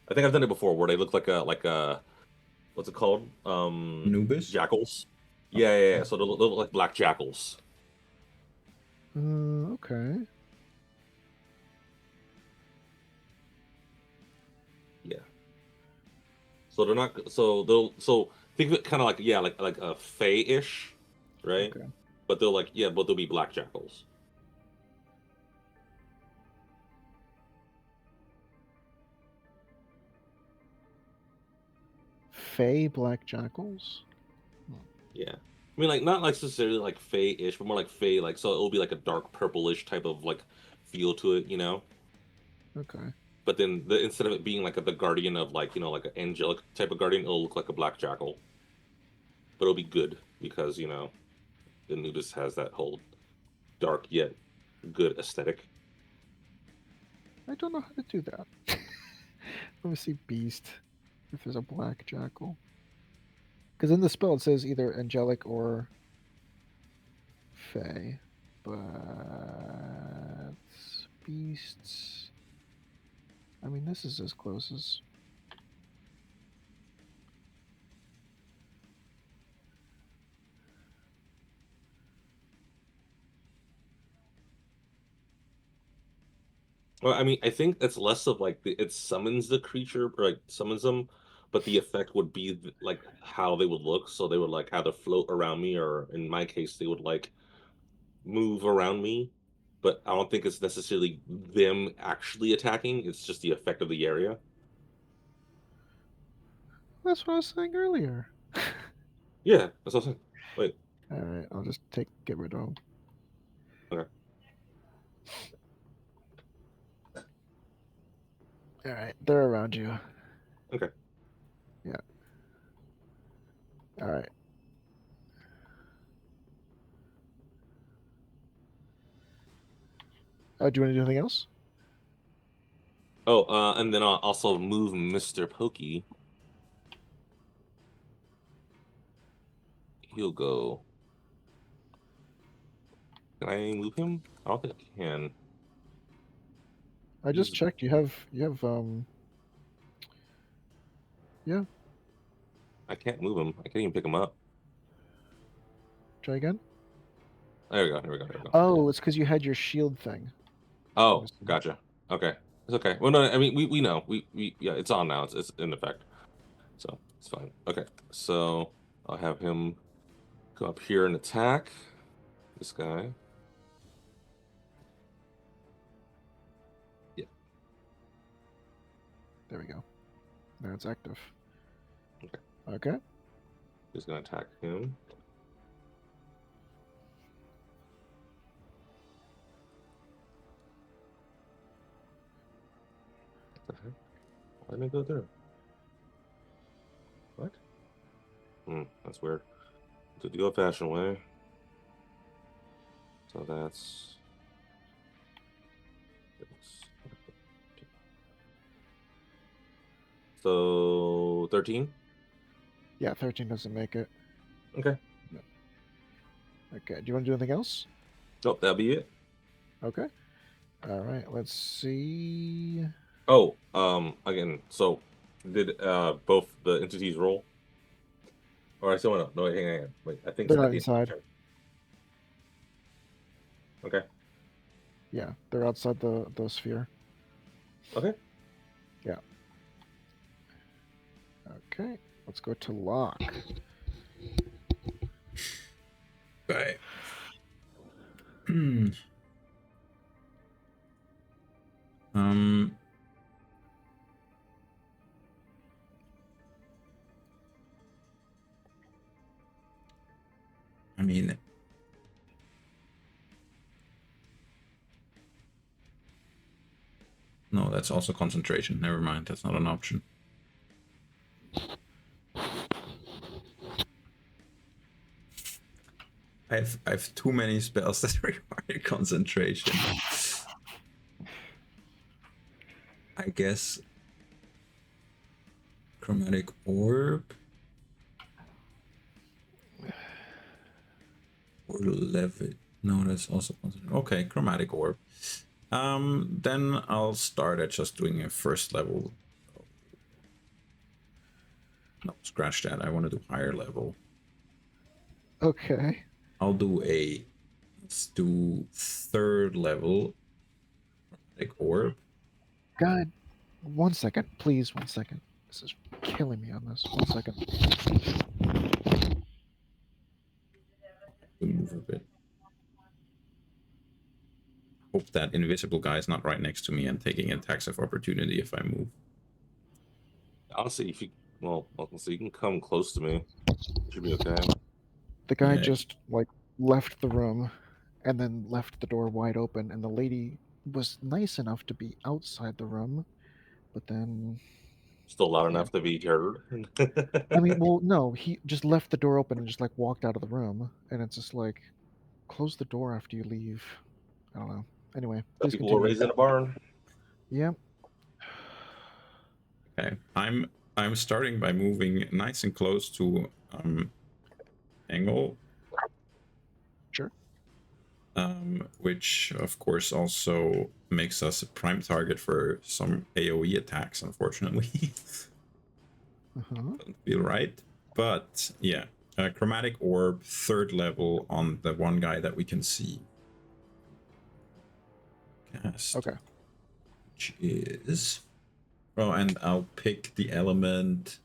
I think I've done it before, where they look like a what's it called? Anubis? Jackals. Yeah. So they'll look like black jackals. Okay. Yeah. So they're not. So think of it kind of like like a fey-ish, right? Okay. But they'll be black jackals. Fey black jackals. Yeah. I mean, like not like necessarily like fey-ish, but more like fey, like so it'll be like a dark purplish type of like feel to it, you know. Okay. But then instead of it being like the guardian of like like an angelic type of guardian, it'll look like a black jackal. But it'll be good because the nudist has that whole dark yet good aesthetic. I don't know how to do that. Let me see beast. If there's a black jackal. Because in the spell it says either angelic or fey. But beasts. I mean, this is as close as. Well, I mean, I think it's less of like it summons the creature, or like summons them, but the effect would be like how they would look. So they would like either float around me, or in my case, they would like move around me. But I don't think it's necessarily them actually attacking. It's just the effect of the area. That's what I was saying earlier. Yeah, that's what I'm saying. Wait, Alright, I'll just get rid of them. okay. Alright, they're around you. Okay. Yeah. Alright. Do you want to do anything else? Oh, and then I'll also move Mr. Pokey. He'll go. Can I move him? I don't think I can. I just He's- checked. You have yeah. I can't move him. I can't even pick him up. Try again. There we go. There we go. There we go. Oh, it's because you had your shield thing. Oh, gotcha. Okay, it's okay. Well, no, I mean we know we yeah, it's on now. It's in effect, so it's fine. Okay, so I'll have him come up here and attack this guy. Yeah. There we go. Now it's active. Okay. Okay. He's gonna attack him. What the heck? Why didn't I go through? What? That's weird. To the old-fashioned way. So that's. So 13. Yeah, 13 doesn't make it. Okay. Okay. Do you want to do anything else? Nope, that'll be it. Okay. All right. Let's see. Oh, again, so did both the entities roll? Or I still want to. No, wait, hang on. Wait, I think They're at not the end of the inside. turn. Okay. Yeah, they're outside the sphere. Okay. Yeah. Okay. Let's go to lock. Right. um. I mean, no, that's also concentration. Never mind, that's not an option. I have too many spells that require concentration. I guess chromatic orb or levit. No, that's also considered. Okay, chromatic orb. Then I'll start at just doing a first level. No, scratch that. I want to do higher level. Okay. I'll do a. Let's do third level chromatic orb. God, 1 second, please. 1 second. This is killing me on this. 1 second. To move a bit. Hope that invisible guy is not right next to me and taking attacks of opportunity if I move. Honestly, if you so you can come close to me. Should be okay. The guy Yeah. just like left the room and then left the door wide open, and the lady was nice enough to be outside the room, but then Still loud Yeah. enough to be heard. I mean, well, no, he just left the door open and just like walked out of the room, and it's just like close the door after you leave. I don't know. Anyway, please People were continue. raised in a barn. Yep. Okay. I'm starting by moving nice and close to Angle. Sure. Which of course also makes us a prime target for some AoE attacks, unfortunately. Uh-huh. Doesn't feel right. But yeah, chromatic orb, third level on the one guy that we can see. Cast. Okay. Which is... Oh, and I'll pick the element...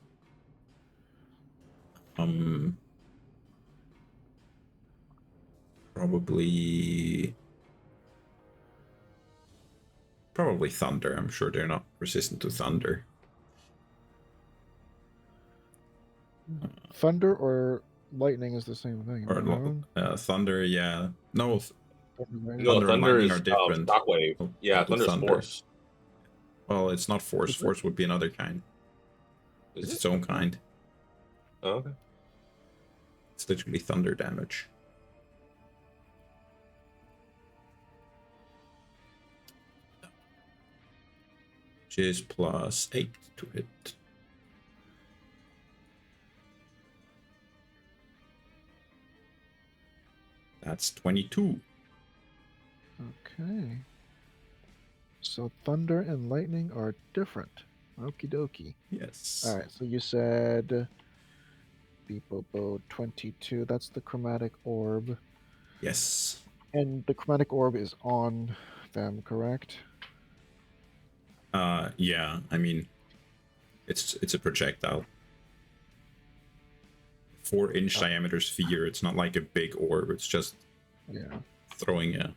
Probably thunder. I'm sure they're not resistant to thunder. Thunder or lightning is the same thing. Am I Or wrong? thunder, yeah. No, No, thunder and thunder lightning is are different. shockwave. Oh, Yeah, do thunder's thunder. force. Well, it's not force. Is it? Force would be another kind. Is It's it? its own kind. Oh, okay. It's literally thunder damage. Which is +8 to hit. That's 22. Okay. So thunder and lightning are different. Okie dokie. Yes. All right. So you said Beepo 22. That's the chromatic orb. Yes. And the chromatic orb is on them, correct? Yeah. I mean, it's a projectile. 4-inch diameter sphere. It's not like a big orb. It's just Yeah. throwing a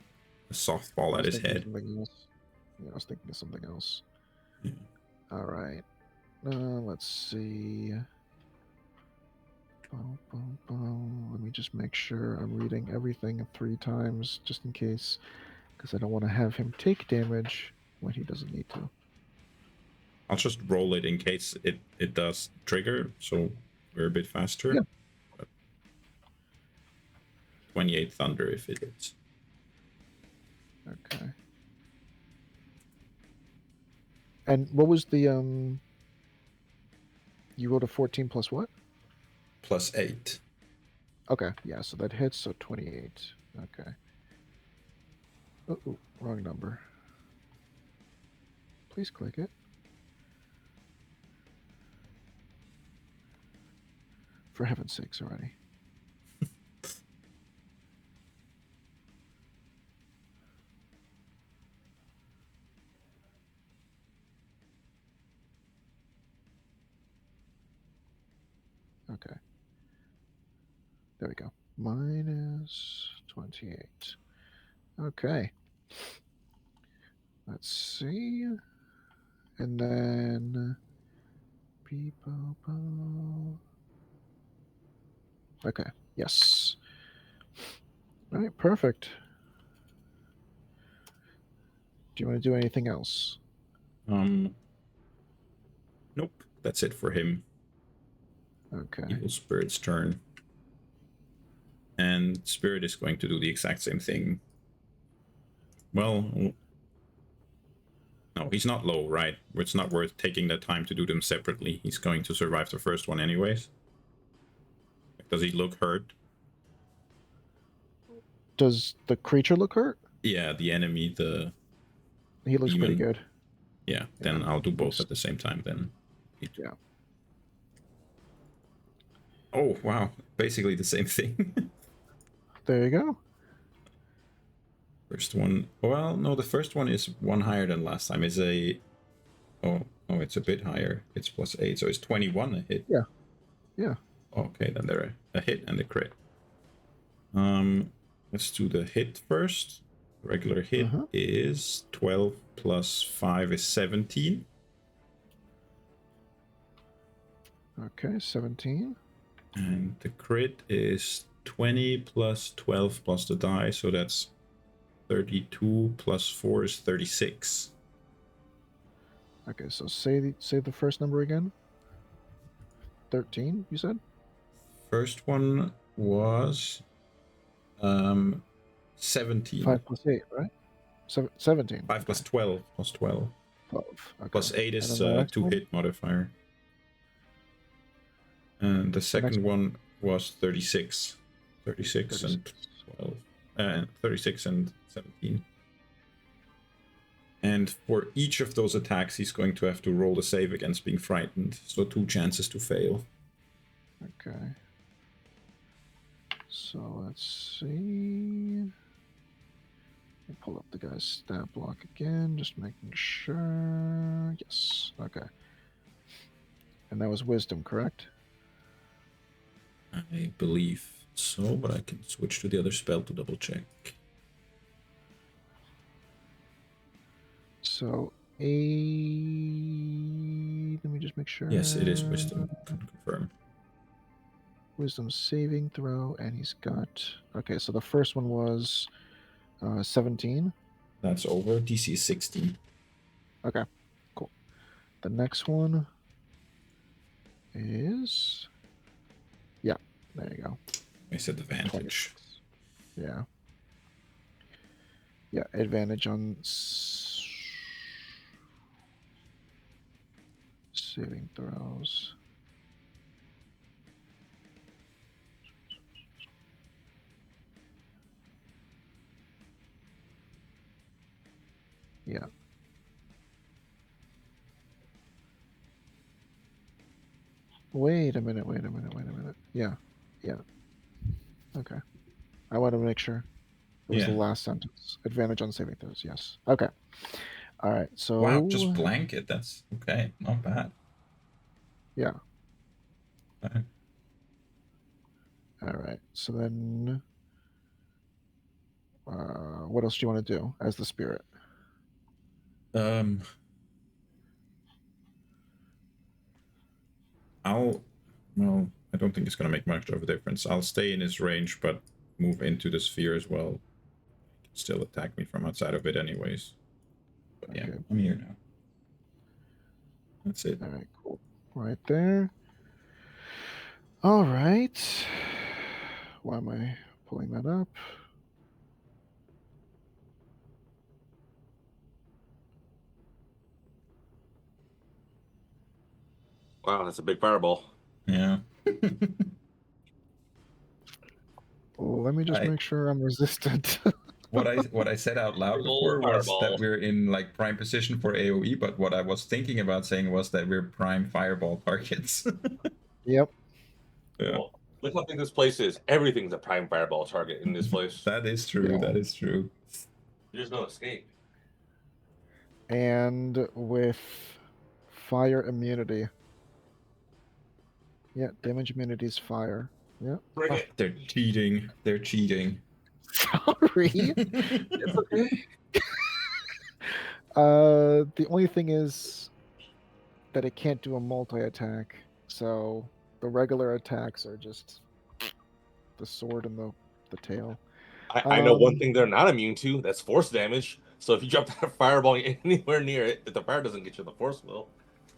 softball at his head. Something else. Yeah, I was thinking of something else. Yeah. All right. Let's see. Let me just make sure I'm reading everything 3 times, just in case, because I don't want to have him take damage when he doesn't need to. I'll just roll it in case it does trigger, so we're a bit faster. Yeah. But 28 thunder if it hits. Okay. And what was the you rolled a 14 plus what? +8. Okay, yeah, so that hits, so 28. Okay. Oh, wrong number. Please click it. For heaven's sakes already. Okay. There we go. Minus 28. Okay. Let's see. And then Okay. Yes. All right, perfect. Do you want to do anything else? Nope. That's it for him. Okay. Evil Spirit's turn. And Spirit is going to do the exact same thing. Well, no, he's not low, right? It's not worth taking the time to do them separately. He's going to survive the first one anyways. Does he look hurt? Does the creature look hurt? Yeah, the enemy, the He looks pretty demon. good. Yeah, then I'll do both Looks- at the same time then. Yeah. Oh, wow. Basically the same thing. There you go. First one. Well, no, the first one is one higher than last time. It's a. Oh, it's a bit higher. It's +8, so it's 21 a hit. Yeah. Yeah. Okay, then they're a hit and a crit. Let's do the hit first. Regular hit is 12 plus 5 is 17. Okay, 17. And the crit is 20 plus 12 plus the die, so that's 32 plus 4 is 36. Okay, so say the first number again. 13, you said? First one was 17. 5 plus 8, right? 17. 5 plus 12 plus 12. 12. Okay. Plus 8 And is then the next 2 one? hit modifier. And the second one was 36. 36 and 12. 36 and 17. And for each of those attacks, he's going to have to roll the save against being frightened. So 2 chances to fail. Okay. So let's see. I'll pull up the guy's stat block again, just making sure. Yes. Okay. And that was wisdom, correct? I believe so, but I can switch to the other spell to double check. So let me just make sure. Yes, it is wisdom. Can confirm. Wisdom saving throw, and he's got. Okay, so the first one was 17. That's over. DC is 16. Okay, cool. The next one is. Yeah, there you go. I said advantage. 26. Yeah. Yeah, advantage on saving throws. Yeah. Wait a minute. Yeah. Okay. I want to make sure. It was the last sentence. Advantage on saving throws, yes. Okay. All right, so... Wow, just blanket. That's okay. Not bad. Yeah. Okay. All right, so then... what else do you want to do as the spirit? Well, I don't think it's going to make much of a difference. I'll stay in his range, but move into the sphere as well. He can still attack me from outside of it anyways. But yeah, I'm here now. That's it. All right, cool. Right there. All right. Why am I pulling that up? Wow, that's a big fireball. Yeah. Let me just make sure I'm resistant. What I said out loud before was that we're in like prime position for AoE, but what I was thinking about saying was that we're prime fireball targets. Yep. Yeah. Well, look how big this place is. Everything's a prime fireball target in this place. That is true. Yeah. That is true. There's no escape. And with fire immunity. Yeah, damage immunity is fire. Yeah. Bring it. They're cheating. They're cheating. Sorry. It's okay. The only thing is that it can't do a multi-attack, so the regular attacks are just the sword and the tail. I know one thing they're not immune to. That's force damage. So if you drop that fireball anywhere near it, if the fire doesn't get you, the force will.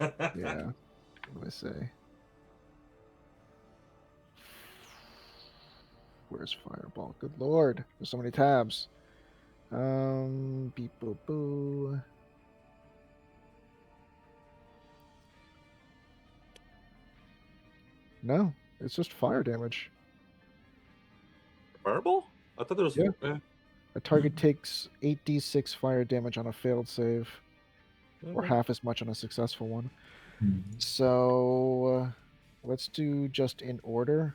Yeah. Let me see. Where's fireball? Good lord, there's so many tabs. Beep boo boo. No, it's just fire damage. Fireball? I thought there was. Yeah. Eh, A target takes 8d6 fire damage on a failed save, or okay. half as much on a successful one. Hmm. So let's do just in order.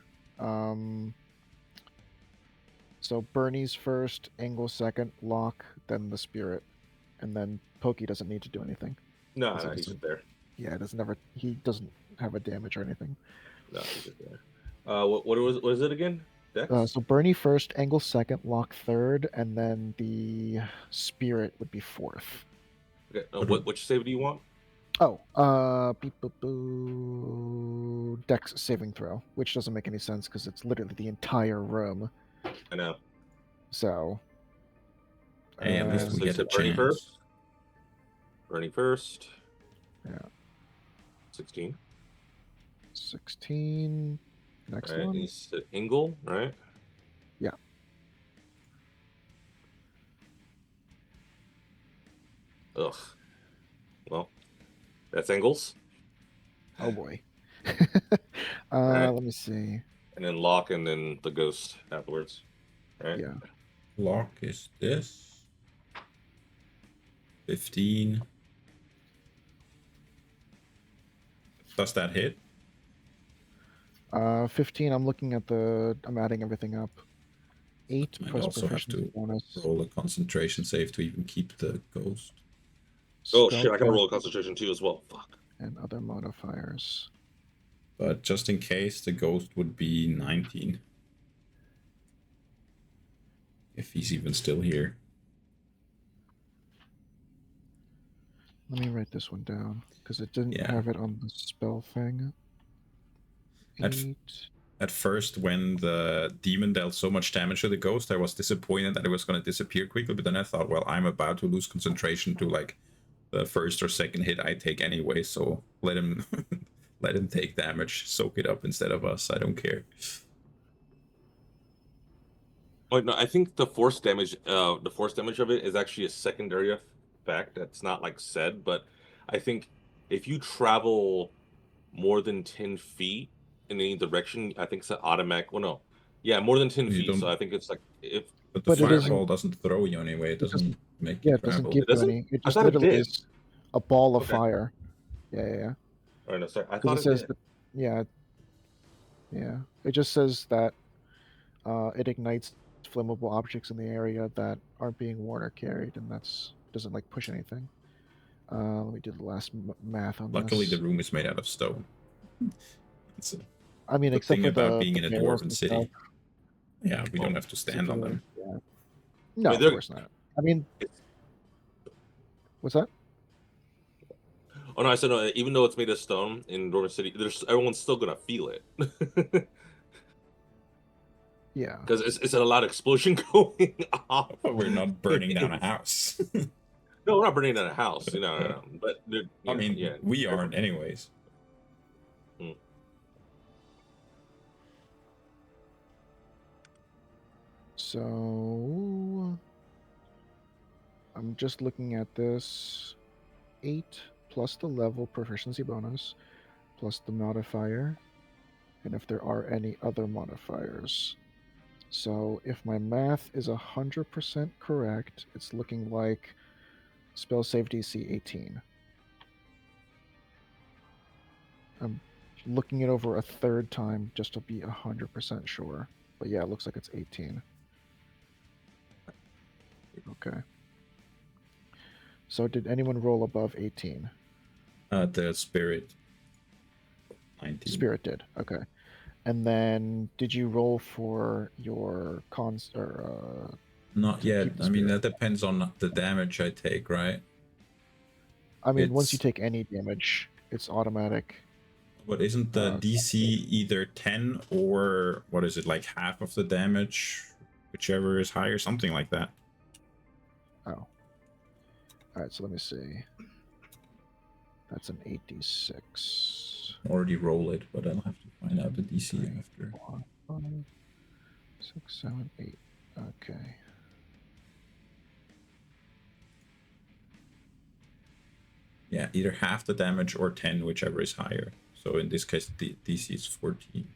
So Bernie's first, Engel second, Locke, then the spirit, and then Pokey doesn't need to do anything. No, Because no, it he's doesn't- just there. Yeah, it doesn't never. He doesn't have a damage or anything. No, he's just there. What was it again? Dex? So Bernie first, Engel second, Locke third, and then the spirit would be fourth. Okay. Which save do you want? Oh, beep, boop, boo, Dex saving throw, which doesn't make any sense because it's literally the entire room. I know. So, Hey, at least So we you get a said Bernie chance. first. Bernie first. Yeah. 16. 16. Next All right. one. And you said Engel, right? Yeah. Ugh. Well, that's Engel's. Oh boy. Right. Let me see. And then Locke, and then the ghost afterwards. Right. Yeah. Lock is this. 15. Does that hit? 15. I'm looking at the. I'm adding everything up. 8 I plus also have proficiency to bonus. roll a concentration save to even keep the ghost. Oh shit! I can spellcraft, roll a concentration too as well. Fuck. and other modifiers. But just in case, the ghost would be 19. If he's even still here. Let me write this one down because it didn't Yeah. have it on the spell thing. At 8. At first, when the demon dealt so much damage to the ghost, I was disappointed that it was going to disappear quickly. But then I thought, well, I'm about to lose concentration to like the first or second hit I take anyway. So let him let him take damage, soak it up instead of us. I don't care. Oh no, I think the force damage of it is actually a secondary effect that's not like said, but I think if you travel more than 10 feet in any direction, I think it's an automatic. Well, no, yeah, more than 10 You feet. So don't. I think it's like if But the But it isn't- fireball doesn't throw you anyway. It doesn't make you Yeah, it doesn't travel. give It you doesn't? any. It I just thought it literally did. is a ball of Okay. fire. Yeah. All right, no, sorry, I Because thought it it says did. that. Yeah. It just says that it ignites flammable objects in the area that aren't being worn or carried, and doesn't like push anything. Let me do the last math on Luckily, this. the room is made out of stone. It's a I mean, good except thing for about the being in a barrels dwarven and city. stuff. Yeah, we don't Oh, have to Except stand for on the- them. Yeah. No, I mean, of they're- course not. I mean, what's that? Oh no, I said no. Even though it's made of stone in Dormant City, everyone's still gonna feel it Yeah. because it's a lot of explosion going off. But we're not burning down a house. No, we're not burning down a house. No. But I mean, yeah, we aren't anyways. So I'm just looking at this. 8 plus the level proficiency bonus, plus the modifier, and if there are any other modifiers. So if my math is 100% correct, it's looking like spell save DC 18. I'm looking it over a third time just to be 100% sure. But yeah, it looks like it's 18. Okay. So did anyone roll above 18? The spirit. 19. Spirit did. Okay. And then did you roll for your cons or Not to yet. keep the I mean, spirit? that depends on the damage I take, right? I mean, once you It's- take any damage, it's automatic. But isn't the DC either 10 or what is it, like half of the damage, whichever is higher, something like that? Oh. All right, so let me see. That's an 8d6. Already roll it, but I'll have to find out the DC after. 4, 5, 6, 7, 8. Okay. Yeah, either half the damage or 10, whichever is higher. So in this case, the DC is 14.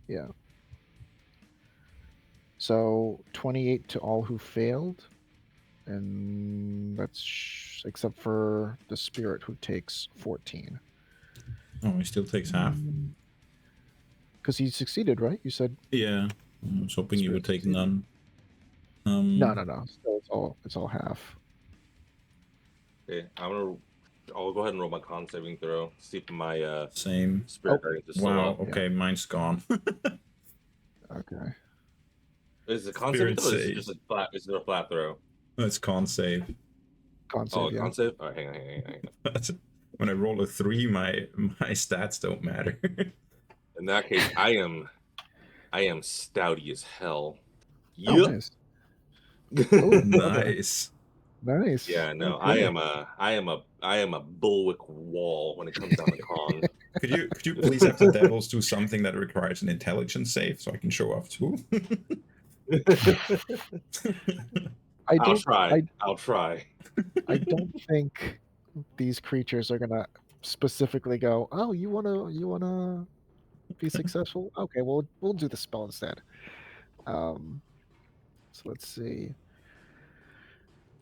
Yeah. So 28 to all who failed, and that's except for the spirit who takes 14. Oh, he still takes half. Because he succeeded, right? You said Yeah, I was hoping you would Spirit take succeeded. none. No. So it's all half. Okay, I'll go ahead and roll my con saving throw. See if my Same. spirit Oh, guardians is still Wow. up. Okay, mine's gone. Okay. Is it con saving Spirit throw? Or is it save. just a flat? Is it a flat throw? That's con save. Con Oh, save, a yeah. con save. All right, hang on. When I roll a 3, my stats don't matter. In that case, I am stouty as hell. Oh, Yep. nice. Oh, okay. Nice. Nice. Yeah, no, Okay. I am a bulwark wall when it comes down to con. Could you please have the devils do something that requires an intelligence save so I can show off too? I I'll don't. try. I I'll try. I don't think these creatures are gonna specifically go. Oh, you wanna be successful? Okay, well we'll do the spell instead. So let's see.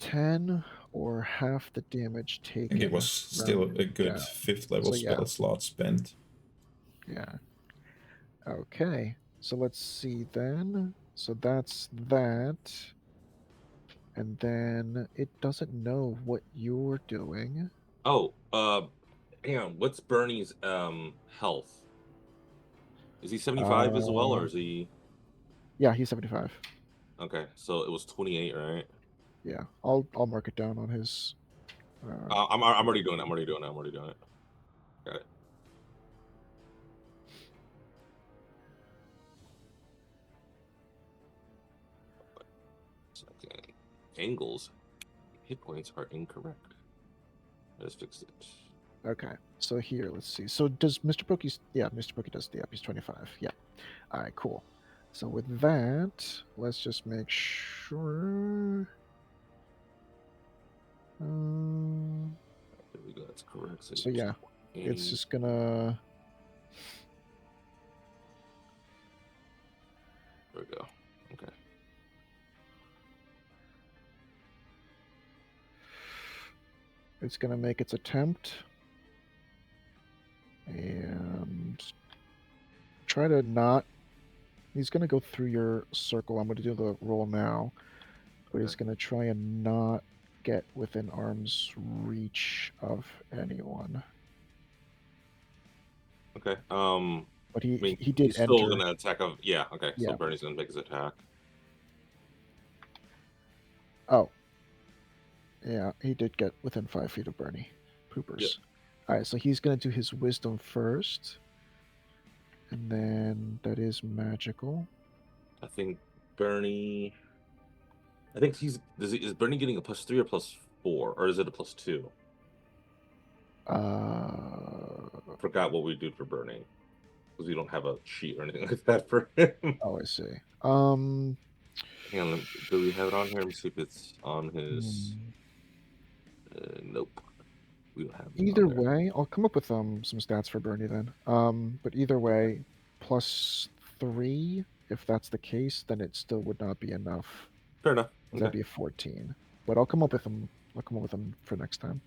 10 or half the damage I think it taken. was still a good Yeah. 5th level So yeah. spell slot spent. Yeah. Okay. So let's see then. So that's that. And then it doesn't know what you're doing. Oh, hang on. What's Bernie's health? Is he 75 as well, or Uh, is he? yeah, he's 75. Okay, so it was 28, right? Yeah, I'll mark it down on his. I'm already doing it. I'm already doing it. Got it. Second. Angles. Hit points are incorrect. Let's fix it. Okay, so here, let's see. So does Mr. Pokey? Yeah, Mr. Pokey does. Yeah, he's 25. Yeah. All right, cool. So with that, let's just make sure. There we go. That's correct. So yeah, it's 20. just gonna. There we go. Okay. It's gonna make its attempt and try to not. He's gonna go through your circle. I'm gonna do the roll now, but he's Okay. gonna try and not get within arm's reach of anyone. Okay. But I mean, he did he's still enter. gonna attack. Yeah. Okay. So Yeah. Bernie's gonna make his attack. Oh, yeah, he did get within 5 feet of Bernie. Poopers. Yep. All right, so he's gonna do his wisdom first, and then that is magical. I think Bernie. I think is Bernie getting a +3 or +4, or is it a +2? Forgot what we did for Bernie because we don't have a sheet or anything like that for him. Oh, I see. Hang on, do we have it on here? Let me see if it's on his. Nope, we don't have it Either on there. way, I'll come up with some stats for Bernie then. But either way, +3. If that's the case, then it still would not be enough. Fair enough. That'd Okay. be a 14. But I'll come up with them. I'll come up with them for next time.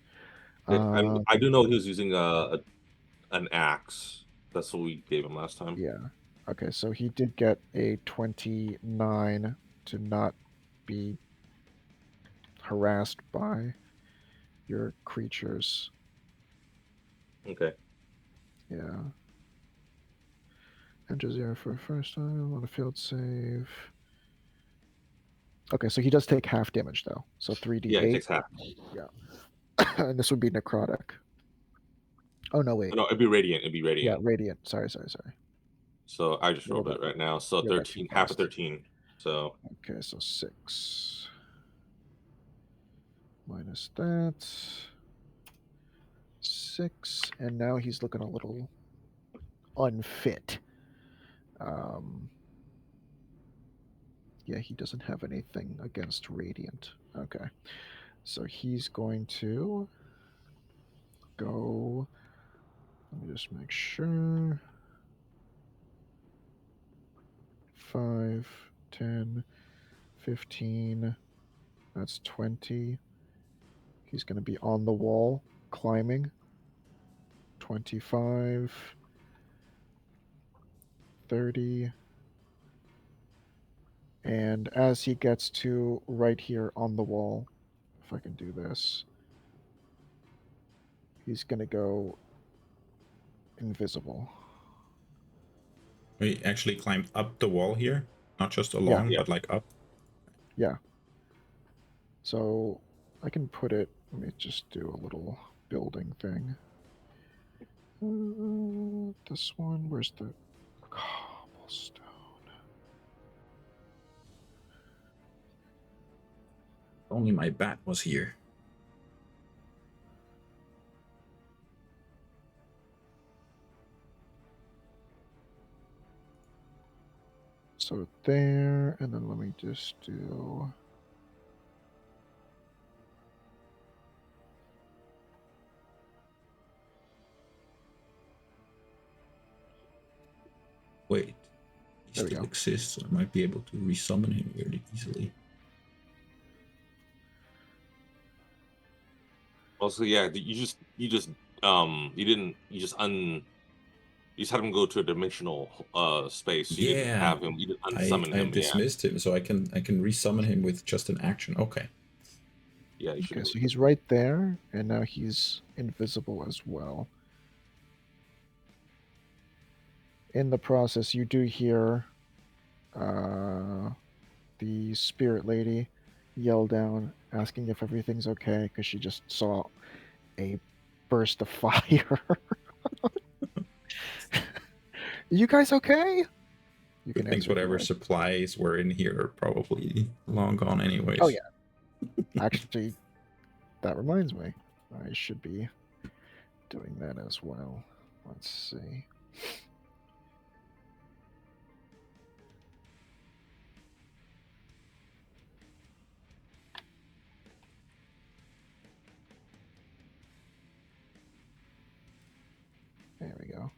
I do know he was using an axe. That's what we gave him last time. Yeah. Okay, so he did get a 29 to not be harassed by your creatures. Okay. Yeah. Enter 0 for first time on a field save. Okay, so he does take half damage though. So 3d8. Yeah, it takes half. Yeah. And this would be necrotic. Oh no, wait. No, it'd be radiant. Yeah, radiant. Sorry. So I just You're rolled it right now. So you're about too 13, half of fast. 13. So Okay, so 6. Minus that. 6. And now he's looking a little unfit. Yeah, he doesn't have anything against radiant. Okay. So he's going to go. Let me just make sure. 5, 10, 15. That's 20. He's going to be on the wall, climbing. 25, 30. And as he gets to right here on the wall, if I can do this, he's going to go invisible. We actually climbed up the wall here, not just Yeah. along, Yeah. but like up. Yeah. So I can put it, let me just do a little building thing. This one, where's the cobblestone? Only my bat was here. So there, and then let me just do. Wait, he There we still go. exists, so I might be able to resummon him really easily. Also, yeah, you just had him go to a dimensional space. You didn't Yeah, have him. You didn't I unsummon him. Yeah, dismissed him, so I can resummon him with just an action. Okay. yeah, you should. Okay, so he's right there, and now he's invisible as well. In the process, you do hear the spirit lady yell down, asking if everything's okay, because she just saw a burst of fire. You guys okay? You Good can things answer if you whatever like. supplies were in here are probably long gone anyways. Oh, yeah. Actually, that reminds me. I should be doing that as well. Let's see. There we go.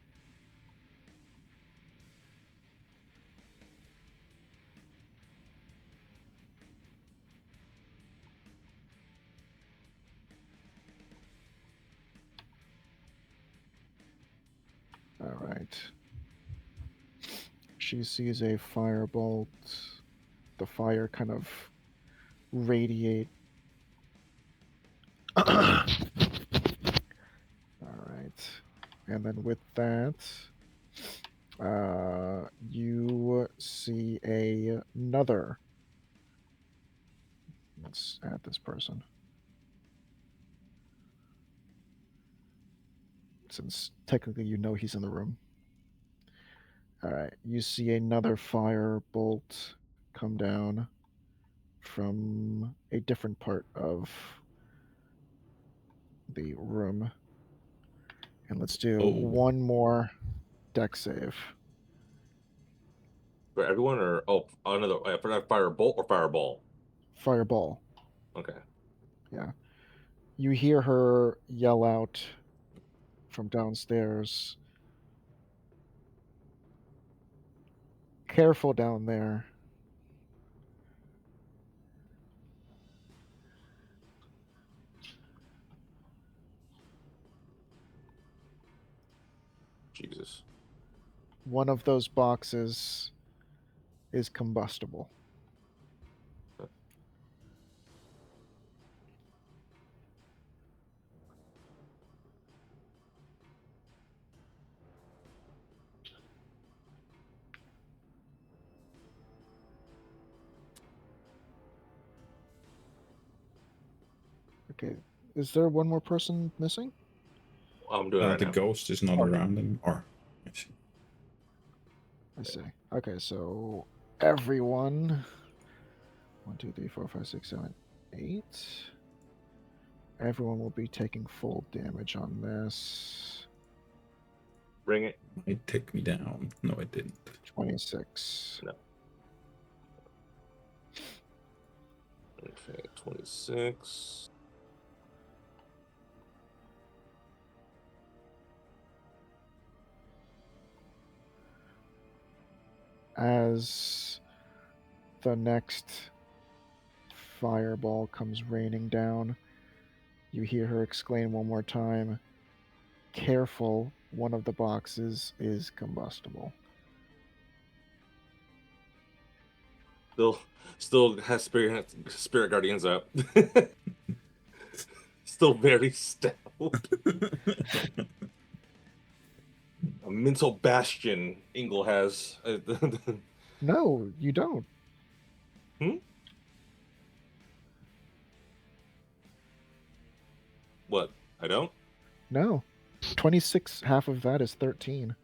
All right. She sees a firebolt. The fire kind of radiate. All right. And then with that, you see another. Let's add this person. Since technically you know he's in the room. All right. You see another fire bolt come down from a different part of the room. And let's do Oh. one more deck save. For everyone, or another for that fire bolt or fireball. Fireball. Okay. Yeah. You hear her yell out from downstairs. Careful down there. Jesus. One of those boxes is combustible. Okay. Is there one more person missing? I'm doing it right The now. ghost is not Oh. around anymore. I see. Okay, so everyone. 1, 2, 3, 4, 5, 6, 7, 8. Everyone will be taking full damage on this. Bring it. It took me down. No, it didn't. 26. No. Okay, 26. As the next fireball comes raining down, you hear her exclaim one more time, "Careful, one of the boxes is combustible." Still has spirit guardians up. Still very stealth. A mental bastion Ingle has. No, you don't. What? I don't? No. 26, half of that is 13.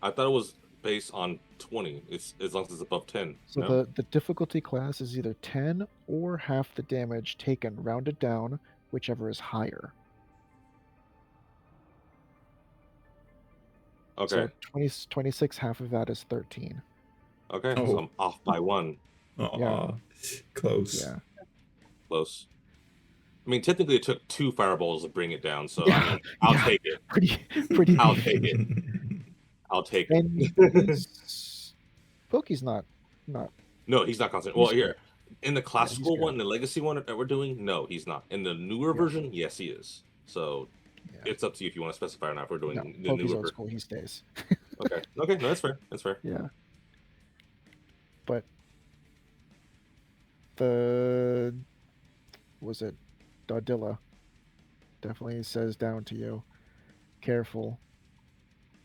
I thought it was based on 20. It's as long as it's above 10. So No? the difficulty class is either 10 or half the damage taken, rounded down, whichever is higher. Okay. So 26, half of that is 13. Okay. Oh. So I'm off by 1. Yeah. Close. Yeah. Close. I mean, technically, it took 2 fireballs to bring it down. So Yeah, I mean, I'll yeah. take it. Pretty I'll beefy. take it. I'll take it. And Poki's not. No, he's not constant. Well, He's here in the he's classical good. one, the legacy one that we're doing, no, he's not. In the newer Yeah. version, yes, he is. So Yeah. it's up to you if you want to specify or not. If we're doing No, the Poki's newer old version. school. He stays. Okay. Okay. No, that's fair. That's fair. Yeah. But the was it Dodilla definitely says down to you, "Careful.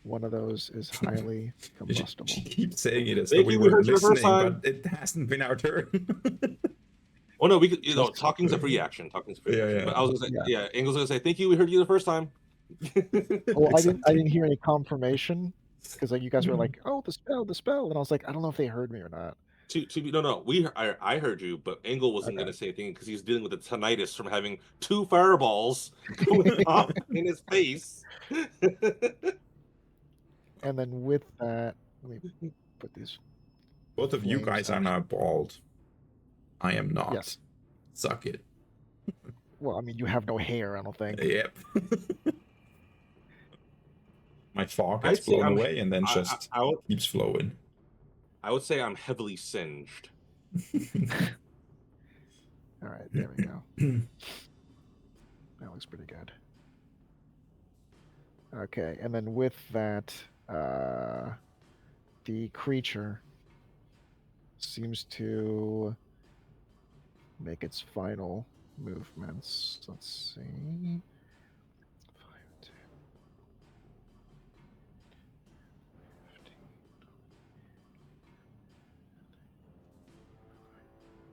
One of those is highly combustible." She keeps saying it as though Thank we you, we were heard you the first listening, time. but it hasn't been our turn. Oh no, we could. Just- Talking's a free action. Talking's a free Yeah, action. yeah. But I was gonna say, yeah, Angle's gonna say, "Thank you, we heard you the first time." Well, I Exactly. didn't hear any confirmation because like you guys were like, "Oh, the spell," and I was like, I don't know if they heard me or not. No, I heard you, but Angle wasn't Okay. gonna say anything because he's dealing with the tinnitus from having 2 fireballs going off in his face. And then with that, let me put these. Both of you Flames guys are out. now bald. I am not. Yes. Suck it. Well, I mean, you have no hair, I don't think. Yep. My fog I'd gets say blown I'm- away and then just I would, keeps flowing. I would say I'm heavily singed. All right, there we go. That looks pretty good. Okay, and then with that, the creature seems to make its final movements. Let's see. 5, 10,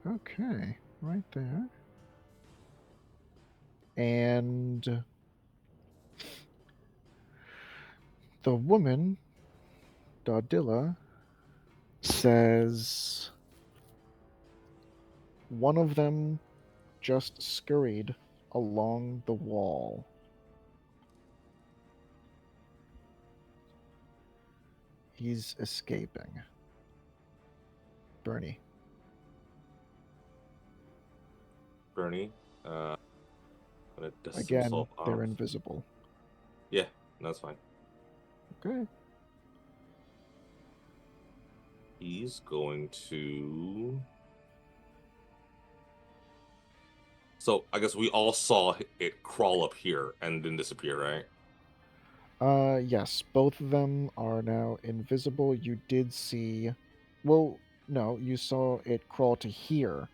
15. Okay, right there. And the woman, Dodilla, says one of them just scurried along the wall. He's escaping. Bernie. Bernie, gonna dust Again, himself they're off. invisible. Yeah, that's fine. Okay. He's going to. So I guess we all saw it crawl up here and then disappear, right? Yes, both of them are now invisible. You did see, well, no, you saw it crawl to here,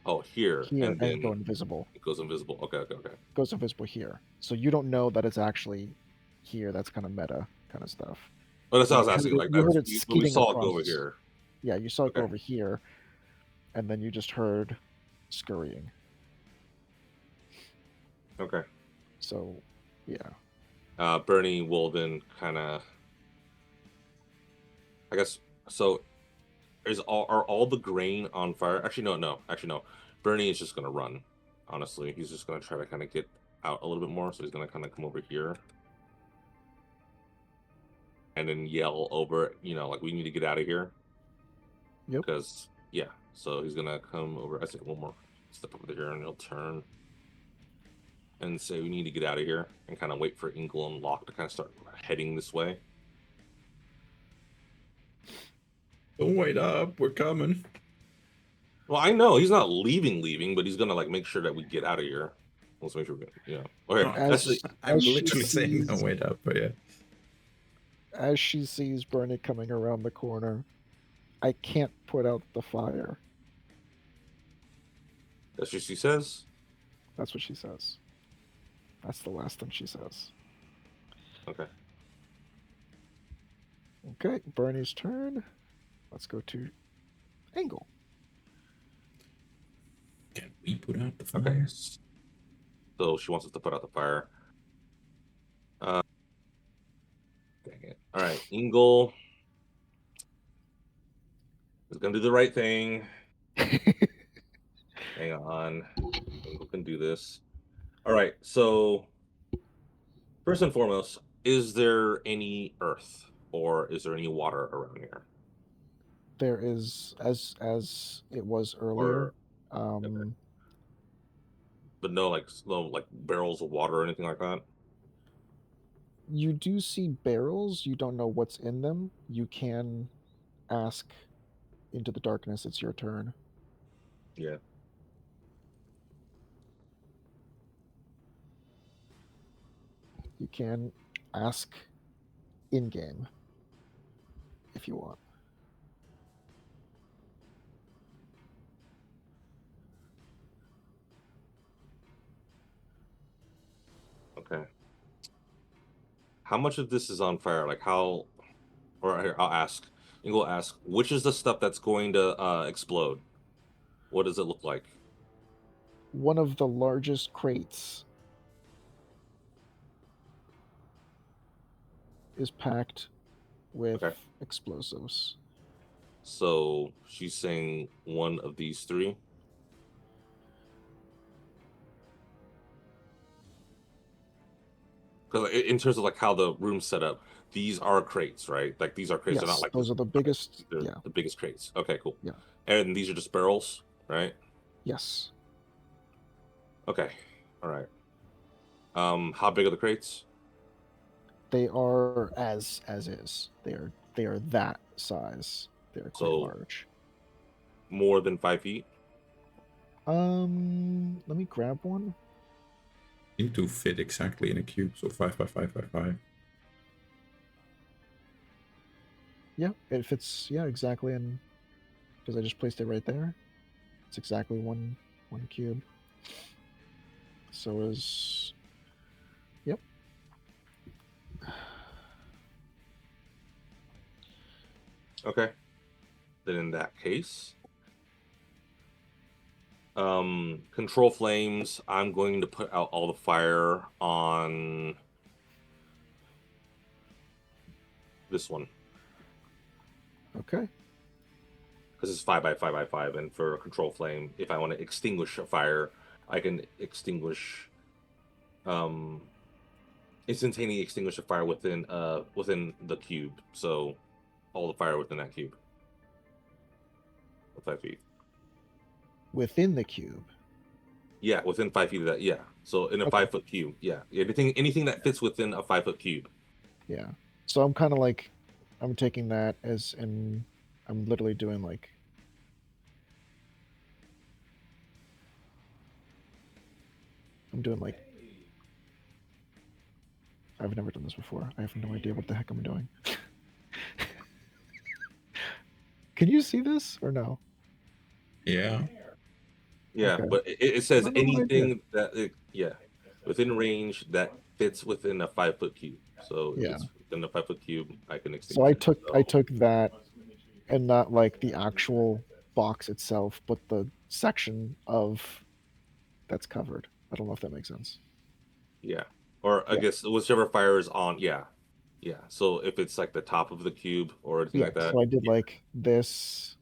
Oh, here, and then go invisible. it goes invisible. Okay. Goes invisible here. So you don't know that it's actually here. That's kind of meta kind of stuff. Oh, that's what I was You asking. heard Like, it- you heard it we skidding saw it go over across. here. Yeah, you saw it go Okay. over here, and then you just heard scurrying. Okay. So, yeah. Bernie will then kind of, I guess. So, are all the grain on fire? Actually, no. Bernie is just gonna run. Honestly, he's just gonna try to kind of get out a little bit more. So he's gonna kind of come over here, and then yell over. Like we need to get out of here. Yep. Because yeah, so he's gonna come over. I said one more step over here, and he'll turn and say we need to get out of here, and kind of wait for Ingle and Locke to kind of start heading this way. Don't wait up. We're coming. Well, I know he's not leaving, but he's gonna like make sure that we get out of here. Let's make sure we get, yeah. Okay, No, that's As I'm as she literally saying don't sees wait up, but yeah. as she sees Bernie coming around the corner, I can't put out the fire. that's what she says. That's what she says. That's the last thing she says. Okay. Okay, Bernie's turn. Let's go to Angle. Can we put out the Okay. fire? So she wants us to put out the fire. Dang it. All right, Ingle is gonna do the right thing. Hang on, Ingle can do this. All right. So first and foremost, is there any earth or is there any water around here? There is, as it was earlier, Okay. But no like barrels of water or anything like that. you do see barrels. You don't know what's in them. You can ask into the darkness. It's your turn. Yeah. You can ask in game if you want. Okay. How much of this is on fire? Like how? Or here, I'll ask. Ingle ask, which is the stuff that's going to explode? What does it look like? One of the largest crates is packed with Okay. explosives. So she's saying one of these three. Because in terms of like how the room's set up, these are crates, right? Like these are crates. They're not Yes, like those are the biggest. they're Yeah. the biggest crates. Okay, cool. Yeah. And these are just barrels, right? Yes. Okay. All right. How big are the crates? They are as is. They are that size. They're quite So large. more than 5 feet. Let me grab one. Need to fit exactly in a cube, so 5 by 5 by 5. Yeah, it fits. Yeah, exactly. And because I just placed it right there, it's exactly one cube. So is. Yep. Okay. Then in that case, control flames. I'm going to put out all the fire on this one Okay. because it's 5 by 5 by 5, and for a control flame, if I want to extinguish a fire, I can extinguish, instantaneously extinguish a fire within the cube. So all the fire within that cube, 5 feet. Within the cube. Yeah, within 5 feet of that. Yeah. So in a Okay. 5-foot cube. Yeah. Anything that fits within a 5-foot cube. Yeah. So I'm kind of like, I'm taking that as in, I'm literally doing like. I'm doing like. I've never done this before. I have no idea what the heck I'm doing. Can you see this or no? Yeah. Yeah, Okay. but it says I don't know what I did. anything that within range that fits within a 5-foot cube. So if Yeah. it's within a 5-foot cube, I can extinguish So I it. took that, and not like the actual box itself, but the section of that's covered. I don't know if that makes sense. Yeah. Or I Yeah. guess whichever fire is on. Yeah. Yeah. So if it's like the top of the cube or anything Yeah. like that. So I did like this,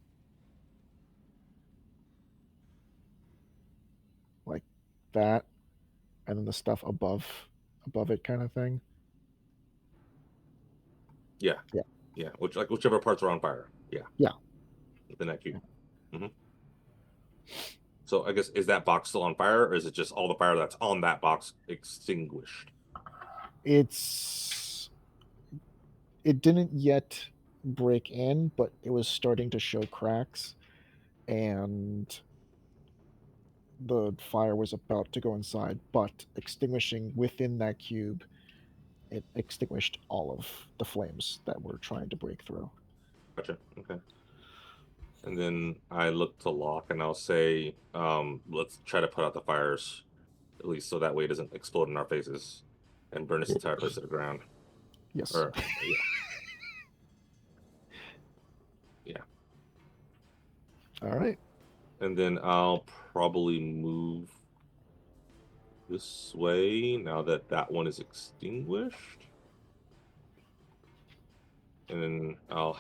like that, and then the stuff above it, kind of thing. Yeah. Yeah. Yeah. Whichever parts are on fire. Yeah. Yeah. Within that cube. Mm-hmm. So I guess, is that box still on fire, or is it just all the fire that's on that box extinguished? It didn't yet break in, but it was starting to show cracks, and the fire was about to go inside, but extinguishing within that cube, it extinguished all of the flames that were trying to break through. Gotcha. Okay. And then I look to Locke and I'll say, let's try to put out the fires, at least so that way it doesn't explode in our faces and burn this entire place to the ground. Yes. Or, yeah. Yeah. All right. And then I'll probably move this way now that that one is extinguished. And then I'll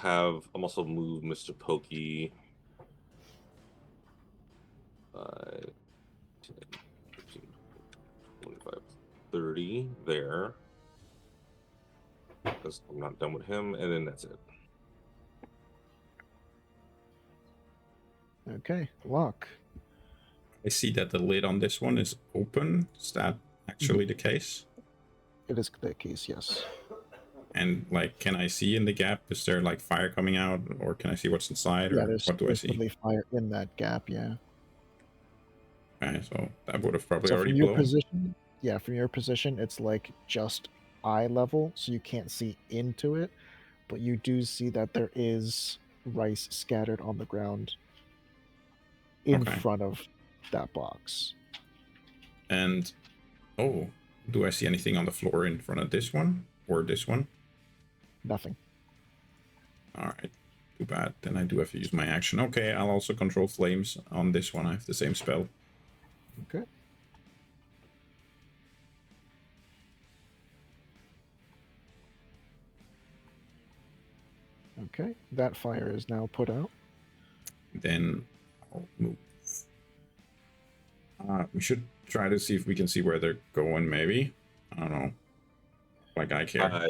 also move Mr. Pokey 5, 10, 15, 25, 30 there. Because I'm not done with him, and then that's it. Okay, Locke. I see that the lid on this one is open. Is that actually the case? It is the case, yes. And like, can I see in the gap? Is there like fire coming out, or can I see what's inside, Yeah, or there's what do I see? definitely fire in that gap, yeah. Okay, so that would have probably So already from your blown. position, it's like just eye level, so you can't see into it, but you do see that there is rice scattered on the ground in Okay. front of that box. And oh, do I see anything on the floor in front of this one or this one? Nothing. All right, too bad. Then I do have to use my action. Okay, I'll also control flames on this one. I have the same spell. Okay. Okay, that fire is now put out. Then I'll move. We should try to see if we can see where they're going, maybe. I don't know. Like I care.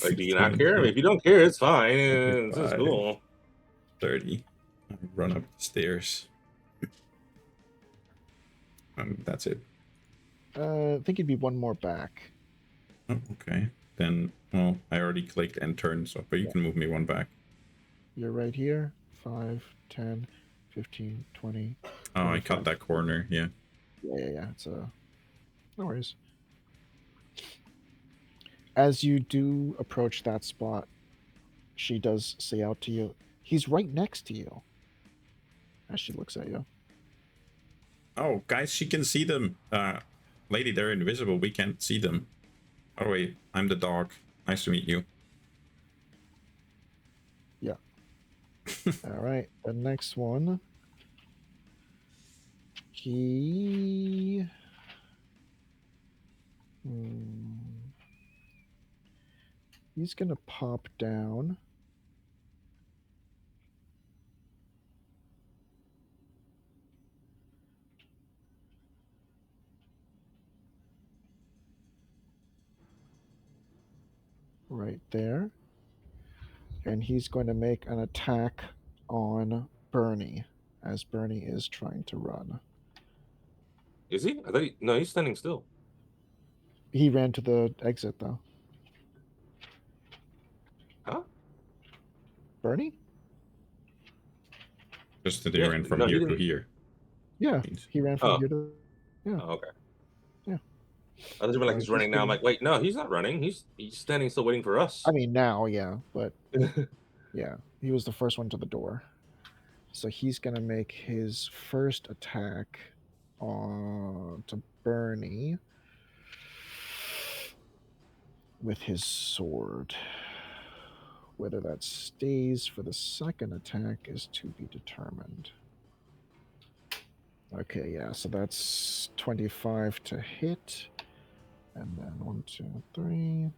Like, do you not care? I mean, if you don't care, it's fine. This is 25, cool. 30. I run up the stairs. And that's it. I think it'd be one more back. Oh, okay. Then, well, I already clicked and turned, so, but you can move me one back. You're right here. 5, 10, 15, 20. Oh, I 25. cut that corner, yeah. Yeah. It's no worries. As you do approach that spot, she does say out to you, "He's right next to you." As she looks at you. Oh, guys, she can see them. Lady, they're invisible. We can't see them. Oh, wait, I'm the dog. Nice to meet you. Yeah. All right. The next one. He's gonna pop down. Right there. And he's going to make an attack on Bernie as Bernie is trying to run. Is he? I thought no, he's standing still. He ran to the exit though. Huh? Bernie? Just that they Yeah, ran from no, here to here. Yeah, he ran from here to. Yeah. Oh, okay. Yeah. I thought you were like he's running now. I'm like, wait, no, he's not running. He's standing still waiting for us. I mean, now, yeah, but yeah, he was the first one to the door. So he's gonna make his first attack on to Bernie with his sword. Whether that stays for the second attack is to be determined. Okay, yeah, so that's 25 to hit. And then 1, 2, 3.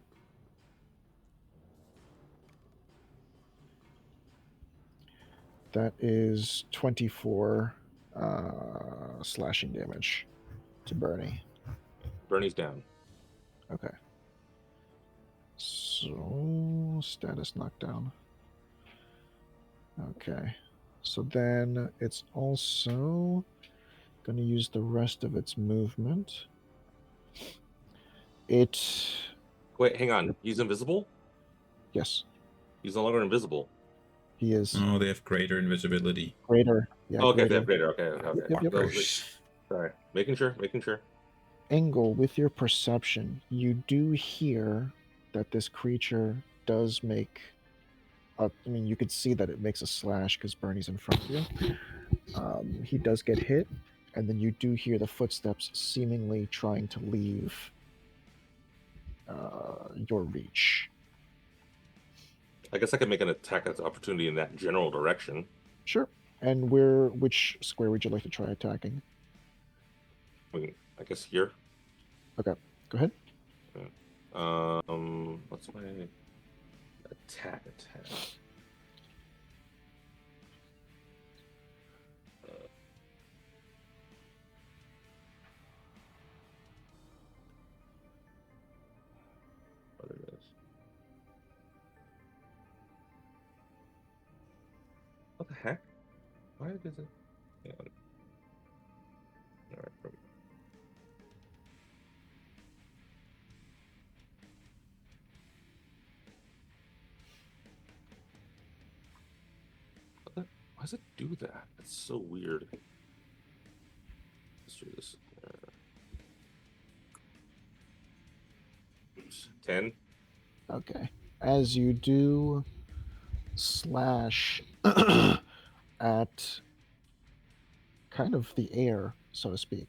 That is 24 slashing damage to Bernie. Bernie's down. Okay. So, status knockdown. Okay. So then it's also going to use the rest of its movement. It. Wait, hang on. He's invisible? Yes, He's no longer invisible. he is Oh, they have greater invisibility. greater. Yeah, Oh, okay, they greater. have greater. Okay. Yep. Fuckers. Sorry. Making sure. Engel, with your perception, you do hear that this creature does make. I mean, you could see that it makes a slash because Bernie's in front of you. He does get hit, and then you do hear the footsteps seemingly trying to leave your reach. I guess I could make an attack as opportunity in that general direction. Sure. And which square would you like to try attacking? I guess here. Okay, go ahead. What's my attack? What it is? What the heck? Why is it? Yeah. All right. Why does it do that? It's so weird. Let's do this. 10. Okay. As you do slash at kind of the air, so to speak,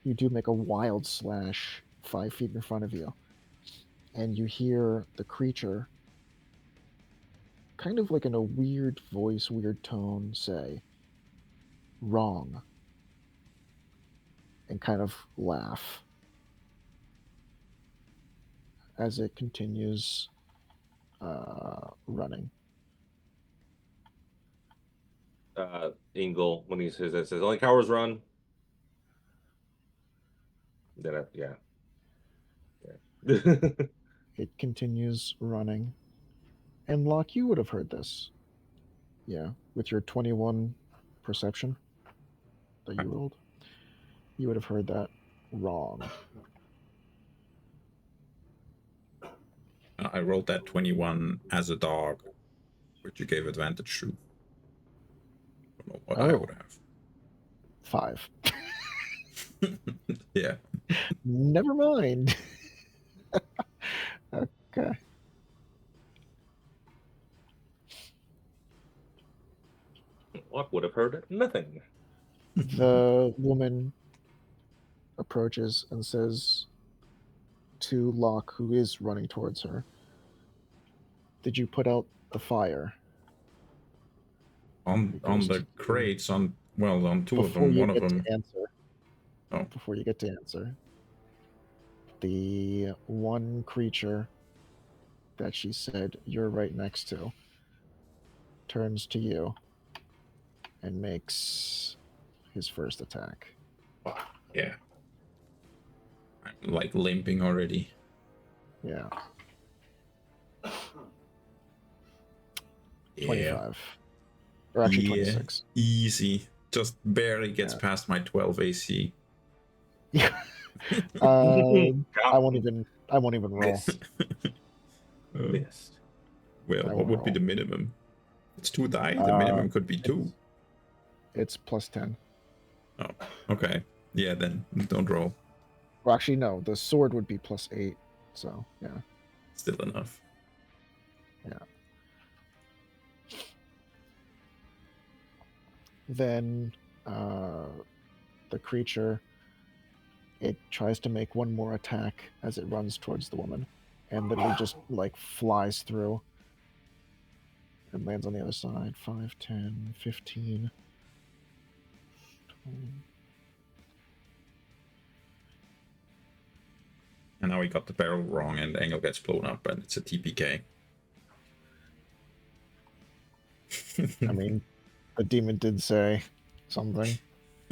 you do make a wild slash 5 feet in front of you. And you hear the creature, kind of like in a weird voice, weird tone, say, "Wrong," and kind of laugh as it continues running. Engel, when he says that, says only cowards run. Then yeah. It continues running. And Locke, you would have heard this. Yeah, with your 21 perception that you rolled. You would have heard that wrong. I rolled that 21 as a dog, which you gave advantage to. I don't know what I would have. 5. Yeah. Never mind. Okay. What would have heard nothing. The woman approaches and says to Locke, who is running towards her, "Did you put out the fire?" on the crates, on two of them, one of them. Before you get to answer, the one creature that she said you're right next to turns to you and makes his first attack. Yeah. I'm like limping already. Yeah. Yeah. 25. Or actually 26. Easy. Just barely gets past my 12 AC. I won't even roll. Missed. Well, what would be the minimum? It's 2 die. The minimum could be 2. It's plus 10. Oh, okay. Yeah, then don't roll. Well, actually, no. The sword would be plus 8. So, yeah. Still enough. Yeah. Then the creature, it tries to make one more attack as it runs towards the woman, and literally just like flies through and lands on the other side. 5, 10, 15, 20. And now we got the barrel wrong, and Engel gets blown up, and it's a TPK. I mean, the demon did say something.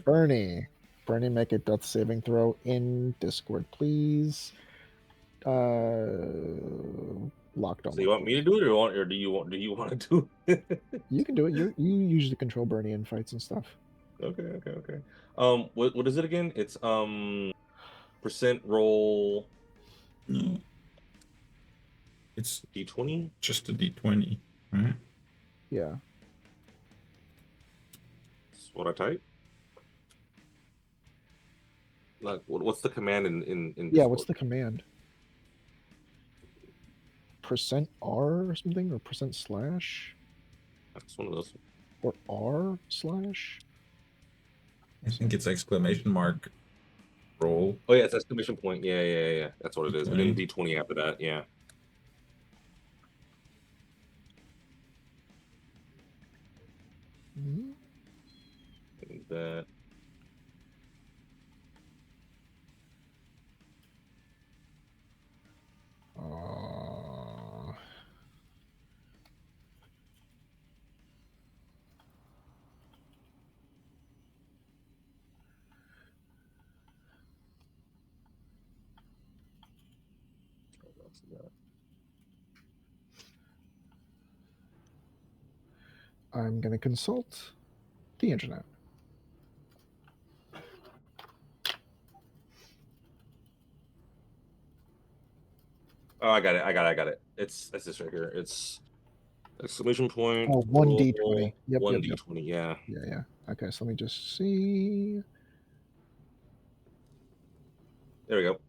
Bernie, make a death saving throw in Discord, please. Locked on. So you want me to do it, or do you want to do it? You can do it. You usually control Bernie in fights and stuff. Okay. What is it again? It's percent roll. It's D20. just a D20, right? Yeah. That's what I type. Like, what's the command in Yeah, what's Discord? the command? Percent %R or something? Or percent slash? That's one of those. Or R slash? I think it's exclamation mark roll. Oh yeah, it's exclamation point. Yeah. That's what it is. And then D20. D20 after that. Yeah. Mhm. And that. Uh, I'm going to consult the internet. Oh, I got it. It's this right here. It's exclamation point Oh, roll 1d20. Yep. 1d20. Yeah. Yeah. Okay, so let me just see. There we go.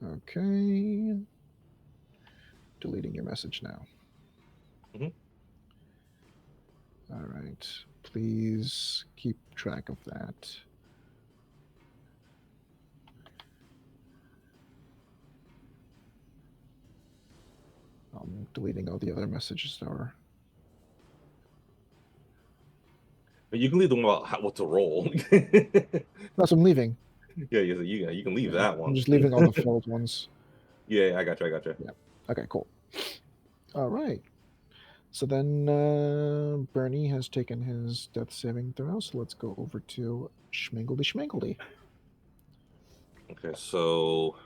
Okay. Deleting your message now. Mhm. All right. Please keep track of that. I'm deleting all the other messages that were. But you can leave them about what to roll. That's I'm leaving. Yeah, you can leave Yeah, that I'm one. just leaving all the filled ones. Yeah, I got you. Yeah. Okay, cool. All right. So then Bernie has taken his death saving throw. So let's go over to Schmingledy Schmingledy. Okay, so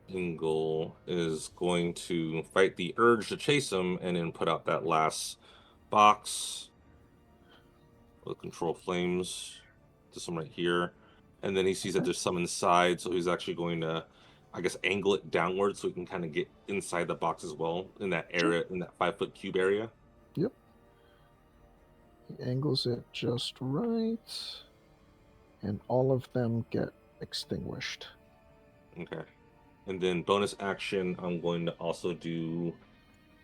Ingle is going to fight the urge to chase him and then put out that last box with control flames. This one right here. And then he sees that there's some inside, so he's actually going to, I guess, angle it downward so he can kind of get inside the box as well in that area, in that 5-foot cube area. Yep. He angles it just right. And all of them get extinguished. Okay. And then bonus action, I'm going to also do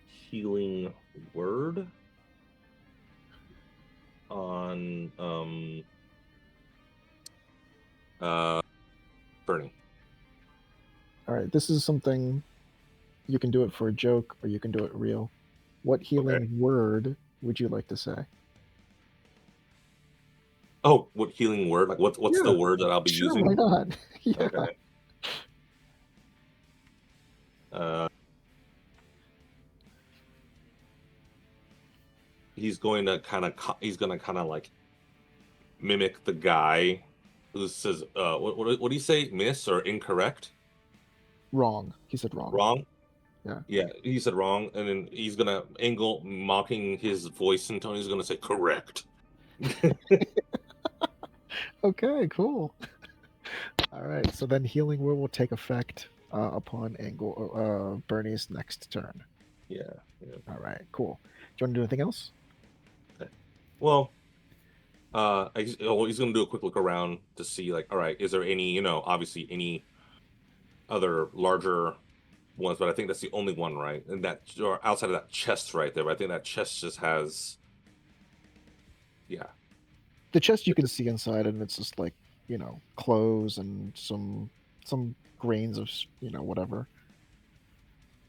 healing word on Bernie. All right, this is something you can do it for a joke or you can do it real. What healing word would you like to say? Oh, what healing word? Like what's the Yeah, word that I'll be sure, using? why not? Yeah. Okay. He's going to kind of like mimic the guy who says what do you say, miss or incorrect? Wrong. He said wrong. Wrong? Yeah. Yeah, he said wrong, and then he's gonna angle mocking his voice and Tony's gonna say correct. Okay, cool. All right, so then healing word will take effect upon Bernie's next turn. Yeah. All right, cool. Do you want to do anything else? Well, he's gonna do a quick look around to see, like, all right, is there any, obviously any other larger ones, but I think that's the only one, right? And that, or outside of that chest right there, but I think that chest just has, yeah. The chest you can see inside, and it's just like clothes and some grains of whatever.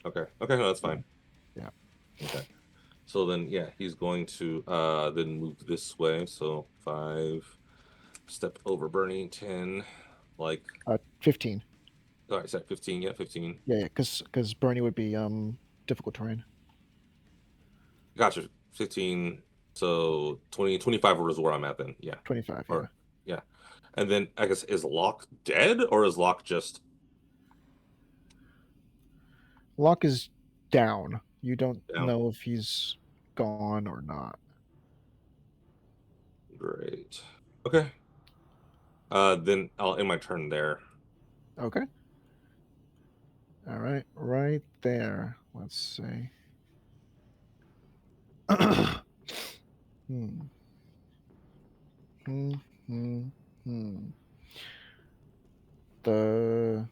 Okay, no, that's fine. Yeah. Okay. So then, yeah, he's going to then move this way. So 5, step over Bernie, 10, like 15. all right, set 15, yeah, 15. Yeah, because Bernie would be difficult terrain. Gotcha. 15. So 20, 25 is where I'm at then. Yeah. 25. Yeah. Or yeah. And then I guess, is Locke dead or is Locke just Locke is down. You don't down? know if he's gone or not. Great. Okay. Then I'll end my turn there. Okay. All right, right there. Let's see. hmm. Hmm. Hmm. Hmm. The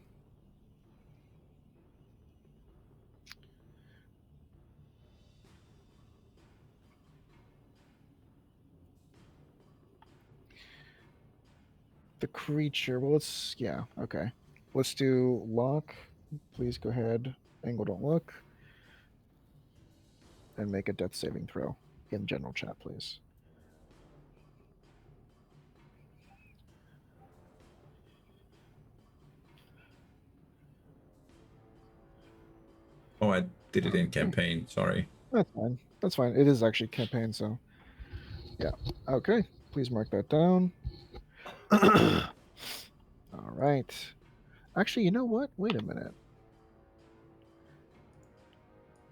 the creature. Well, let's yeah. Okay. Let's do lock. Please go ahead. Angle, don't look, and make a death saving throw in general chat, please. Oh, I did it in campaign. Sorry. That's fine. That's fine. It is actually campaign, so yeah. Okay. Please mark that down. All right. Actually, you know what? Wait a minute.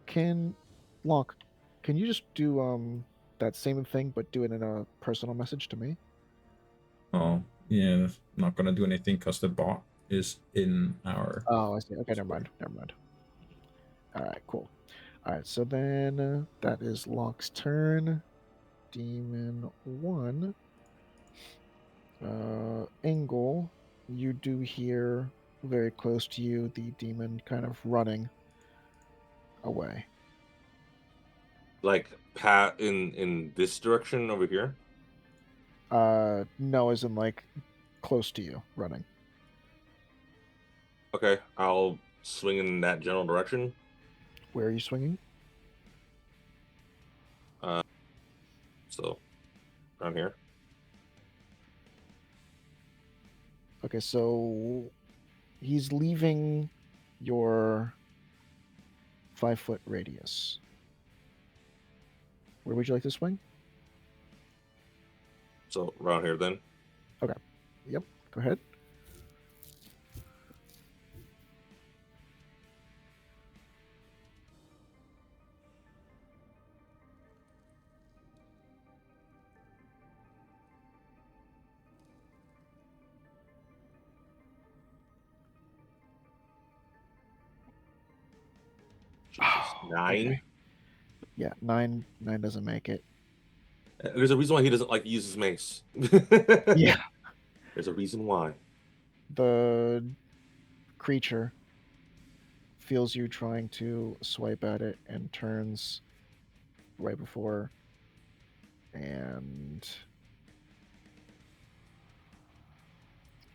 Can Lock, can you just do that same thing but do it in a personal message to me? Oh, yeah. Not gonna do anything because the bot is in our Oh, I see. Okay, never Discord. mind. Never mind. All right, cool. All right, so then that is Lock's turn. Demon 1. Engel, you do hear very close to you the demon kind of running away. Like pat in this direction over here. No, as in like close to you running. Okay, I'll swing in that general direction. Where are you swinging? Uh, so around here. Okay, so he's leaving your 5-foot radius. Where would you like to swing? So around here then. Okay. Yep. Go ahead. Jesus, Okay. 9. Yeah, nine doesn't make it. There's a reason why he doesn't like to use his mace. Yeah. There's a reason why. The creature feels you trying to swipe at it and turns right before, and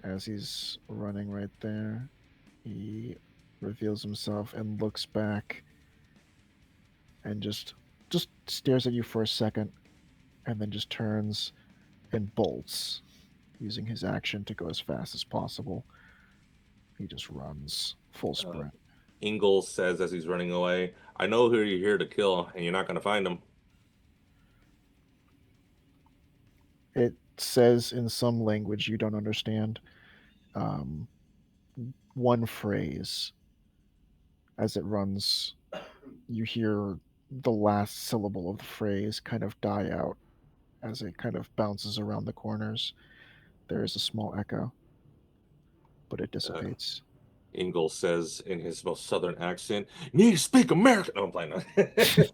as he's running right there, he reveals himself and looks back and just stares at you for a second and then just turns and bolts, using his action to go as fast as possible. He just runs full Uh, sprint. Ingalls says as he's running away, "I know who you're here to kill, and you're not going to find him." It says in some language you don't understand, um, one phrase as it runs. You hear the last syllable of the phrase kind of die out as it kind of bounces around the corners. There is a small echo, but it Uh, dissipates. Ingalls says in his most southern accent, "You need to speak American." No, I'm playing. Let's I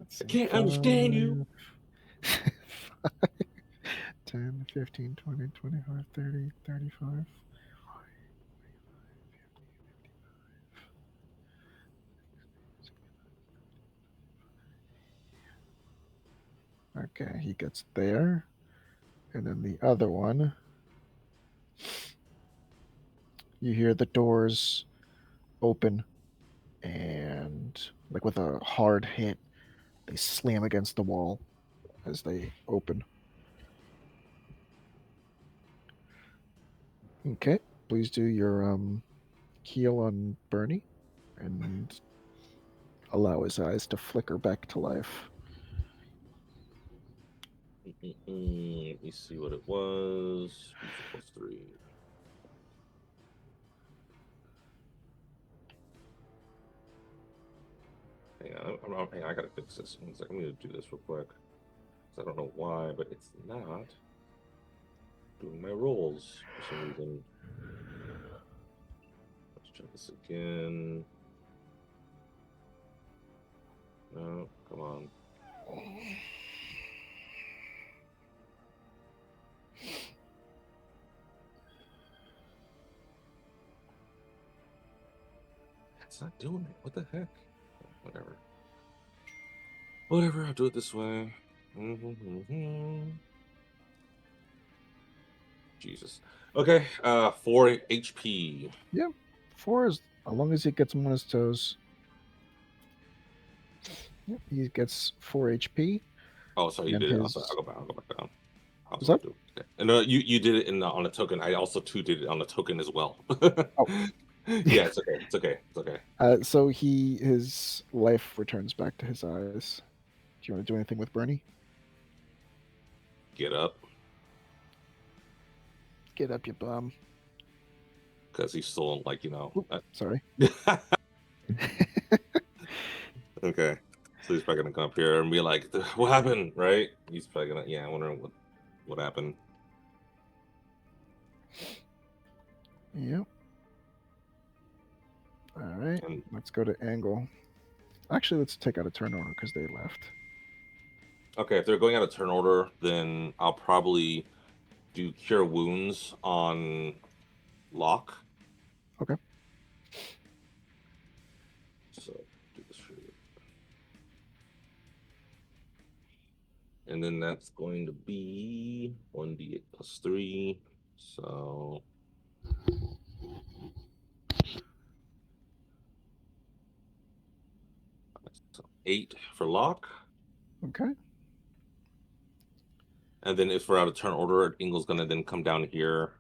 see. can't understand you. 5, 10, 15, 20, 25, 30, 35. Okay, he gets there. And then the other one, you hear the doors open and, like with a hard hit, they slam against the wall as they open. Okay, please do your heal on Bernie and allow his eyes to flicker back to life. Let me see what it was. Use a +3. Hang on, I gotta fix this. One second, I'm gonna do this real quick. 'Cause I don't know why, but it's not doing my rolls for some reason. Try this again. No, come on. It's not doing it. What the heck? Whatever. Whatever, I'll do it this way. Jesus. Okay, 4 HP. Yeah, 4 is as long as he gets him on his toes. Yep, he gets 4 HP. Oh, sorry, you And did it. his- I'll go back down. I'll What's go up? do it. Okay. And you did it on a token. I also too did it on a token as well. Oh. Yeah, it's okay. It's okay. It's okay. So his life returns back to his eyes. Do you want to do anything with Bernie? Get up, Get up, you bum. because he's still like Oop, sorry. Okay, so he's probably gonna come up here and be like, "What happened?" Right? He's probably gonna, yeah, wondering what happened. Yep. All right. And Let's go to Angle. Actually, let's take out a turn order because they left. okay, if they're going out of turn order, then I'll probably do Cure Wounds on Locke. Okay. So do this for you. And then that's going to be 1d8 plus 3. So so 8 for Locke. Okay. And then if we're out of turn order, Ingle's gonna then come down here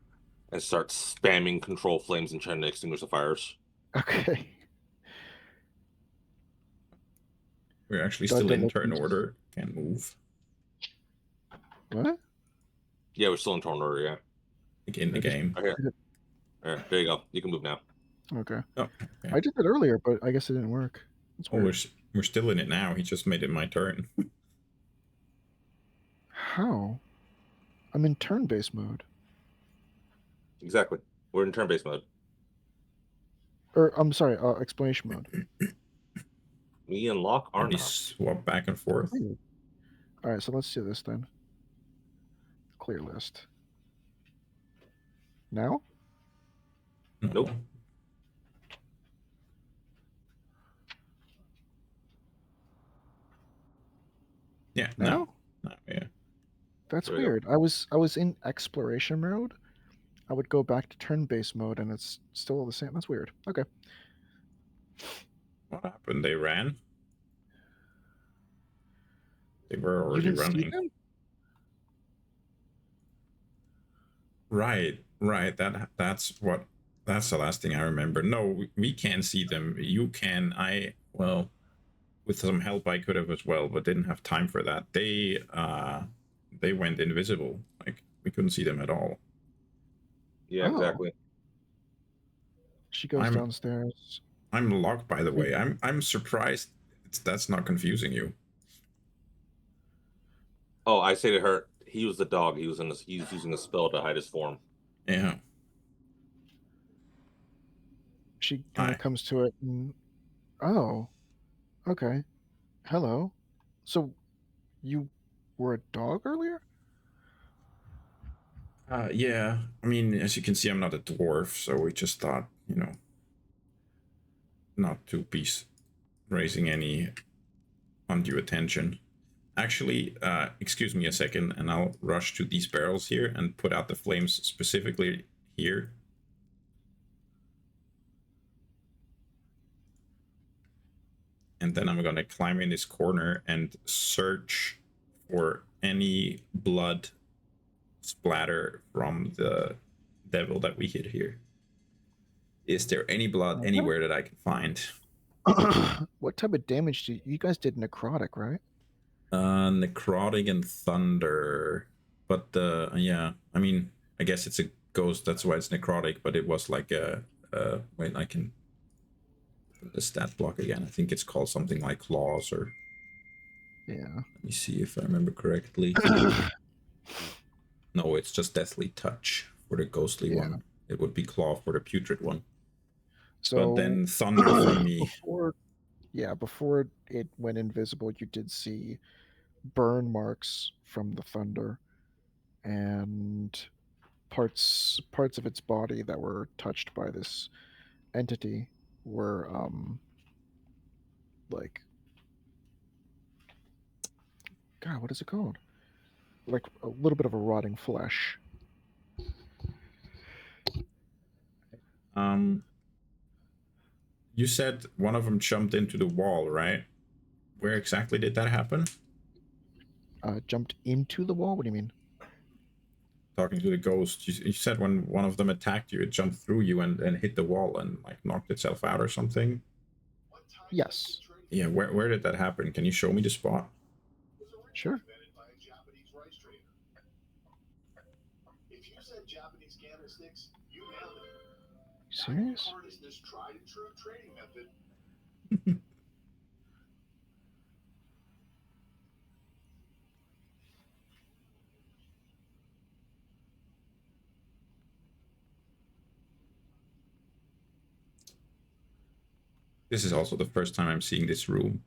and start spamming control flames and trying to extinguish the fires. Okay. We're actually So I still don't in know turn if- order. Can't move. What? Yeah, we're still in turn order, yeah. Like in the game. Right here. All right, there you go. You can move now. Okay. Oh, okay. I did that earlier, but I guess it didn't work. That's Oh, weird. we're still in it now. He just made it my turn. How? I'm in turn-based mode. Exactly. We're in turn-based mode. Or I'm sorry, explanation mode. Me and Locke are Maybe not. swap back and forth. All right, so let's do this then. Clear list. Now? Nope. Yeah, Now? no, yeah. That's There we go. weird. I was in exploration mode. I would go back to turn-based mode, and it's still the same. That's weird. Okay. What happened? They ran. They were You already didn't see running. them? Right. That's the last thing I remember. No, we can't see them. You can. Well, with some help I could have as well, but didn't have time for that. They went invisible. Like we couldn't see them at all. Yeah, Oh. exactly. She goes downstairs. I'm locked, by the way. I'm surprised that's not confusing you. Oh, I say to her, he was the dog. He's using a spell to hide his form. Yeah. She kind Hi. of comes to it and, oh, okay. Hello. So, you were a dog earlier? Yeah. I mean, as you can see, I'm not a dwarf, so we just thought, not to be raising any undue attention. Actually, excuse me a second, and I'll rush to these barrels here and put out the flames specifically here. And then I'm gonna climb in this corner and search for any blood splatter from the devil that we hit here. Is there any blood anywhere that I can find? What type of damage did you guys did? Necrotic, right? Necrotic and thunder, but yeah, I mean, I guess it's a ghost, that's why it's necrotic, but it was like wait, I can put the stat block again. I think it's called something like claws, or Yeah. let me see if I remember correctly. No, it's just deathly touch for the ghostly one. It would be claw for the putrid one. So but then thunder from me. before it went invisible, you did see burn marks from the thunder and parts of its body that were touched by this entity were like, God, what is it called? Like a little bit of a rotting flesh. You said one of them jumped into the wall, right? Where exactly did that happen? Jumped into the wall? What do you mean? Talking to the ghost, you said when one of them attacked you, it jumped through you and hit the wall and like knocked itself out or something. Yes. Yeah, where did that happen? Can you show me the spot? Sure. Serious? This is also the first time I'm seeing this room.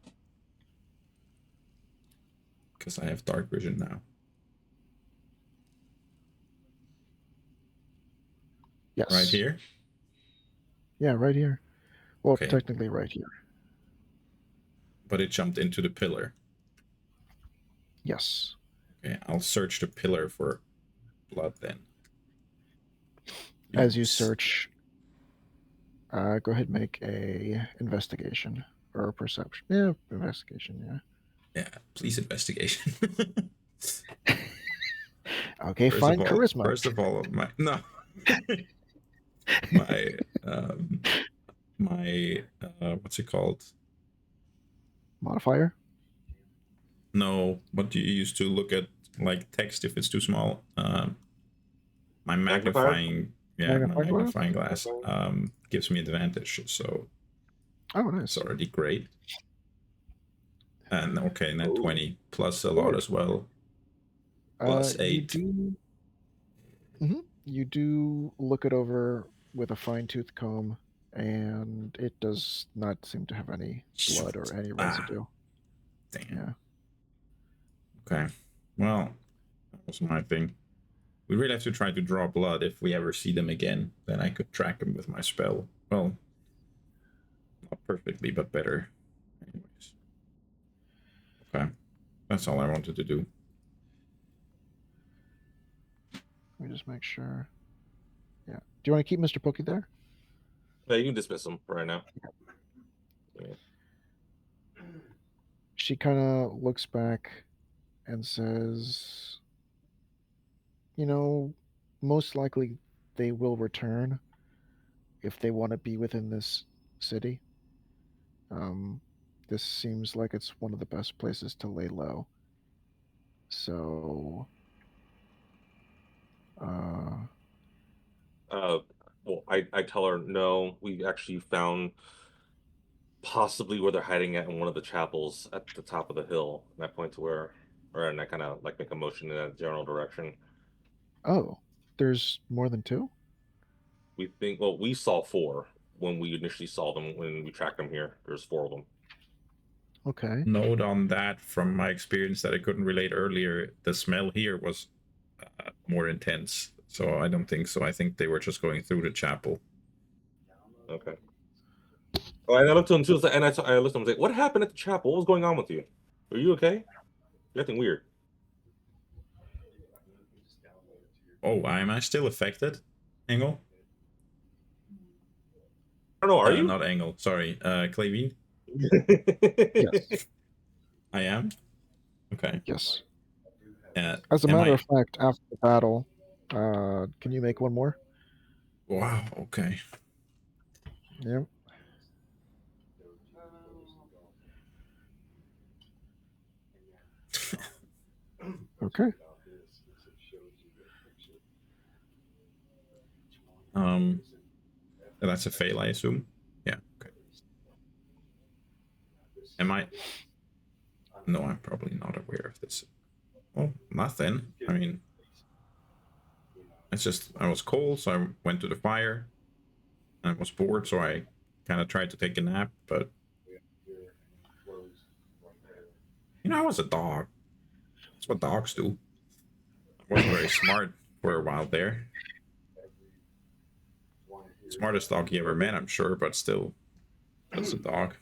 Because I have dark vision now. Yes. Right here? Yeah, right here. Well, Okay. technically right here. But it jumped into the pillar. Yes. Okay, I'll search the pillar for blood then. As you search, go ahead and make a investigation or a perception. Yeah, investigation, yeah. Yeah, please investigation. Okay, fine, charisma. First of all, my what's it called? Modifier? No, what do you use to look at like text if it's too small? My magnifying Magnifying glass gives me advantage, so Oh, nice. it's already great. And okay, and then 20 plus a Ooh. lot as well. Plus 8. You do look it over with a fine-tooth comb, and it does not seem to have any blood or any residue. Damn. Yeah. Okay. Well, that was my thing. We really have to try to draw blood if we ever see them again. Then I could track them with my spell. Well, not perfectly, but better. Anyways. Okay. That's all I wanted to do. Let me just make sure. Yeah. Do you want to keep Mr. Pokey there? Yeah, you can dismiss him right now. Yeah. She kind of looks back and says, most likely they will return if they want to be within this city. This seems like it's one of the best places to lay low. So, well, I tell her no. We actually found possibly where they're hiding at in one of the chapels at the top of the hill. And I point to and I kind of like make a motion in that general direction. Oh, there's more than 2? We saw 4 when we initially saw them, when we tracked them here. There's 4 of them. Okay. Note on that from my experience that I couldn't relate earlier, the smell here was more intense. So I don't think so. I think they were just going through the chapel. Okay. Oh, and I looked to him too, and I looked at him and was like, "What happened at the chapel? What was going on with you? Are you okay? You're acting weird." Oh, am I still affected, Engel? I don't know. Are you? Not Engel. Sorry, Clavine. Yes. I am. Okay. Yes. As a matter of fact, after the battle, can you make one more? Wow. Okay. Yeah. Okay. That's a fail, I assume. Yeah. Okay. Am I? No, I'm probably not aware of this. Well, nothing. I mean, it's just I was cold, so I went to the fire. I was bored, so I kind of tried to take a nap, but I was a dog. That's what dogs do. I wasn't very smart for a while there. Smartest dog you ever met, I'm sure, but still, that's a dog.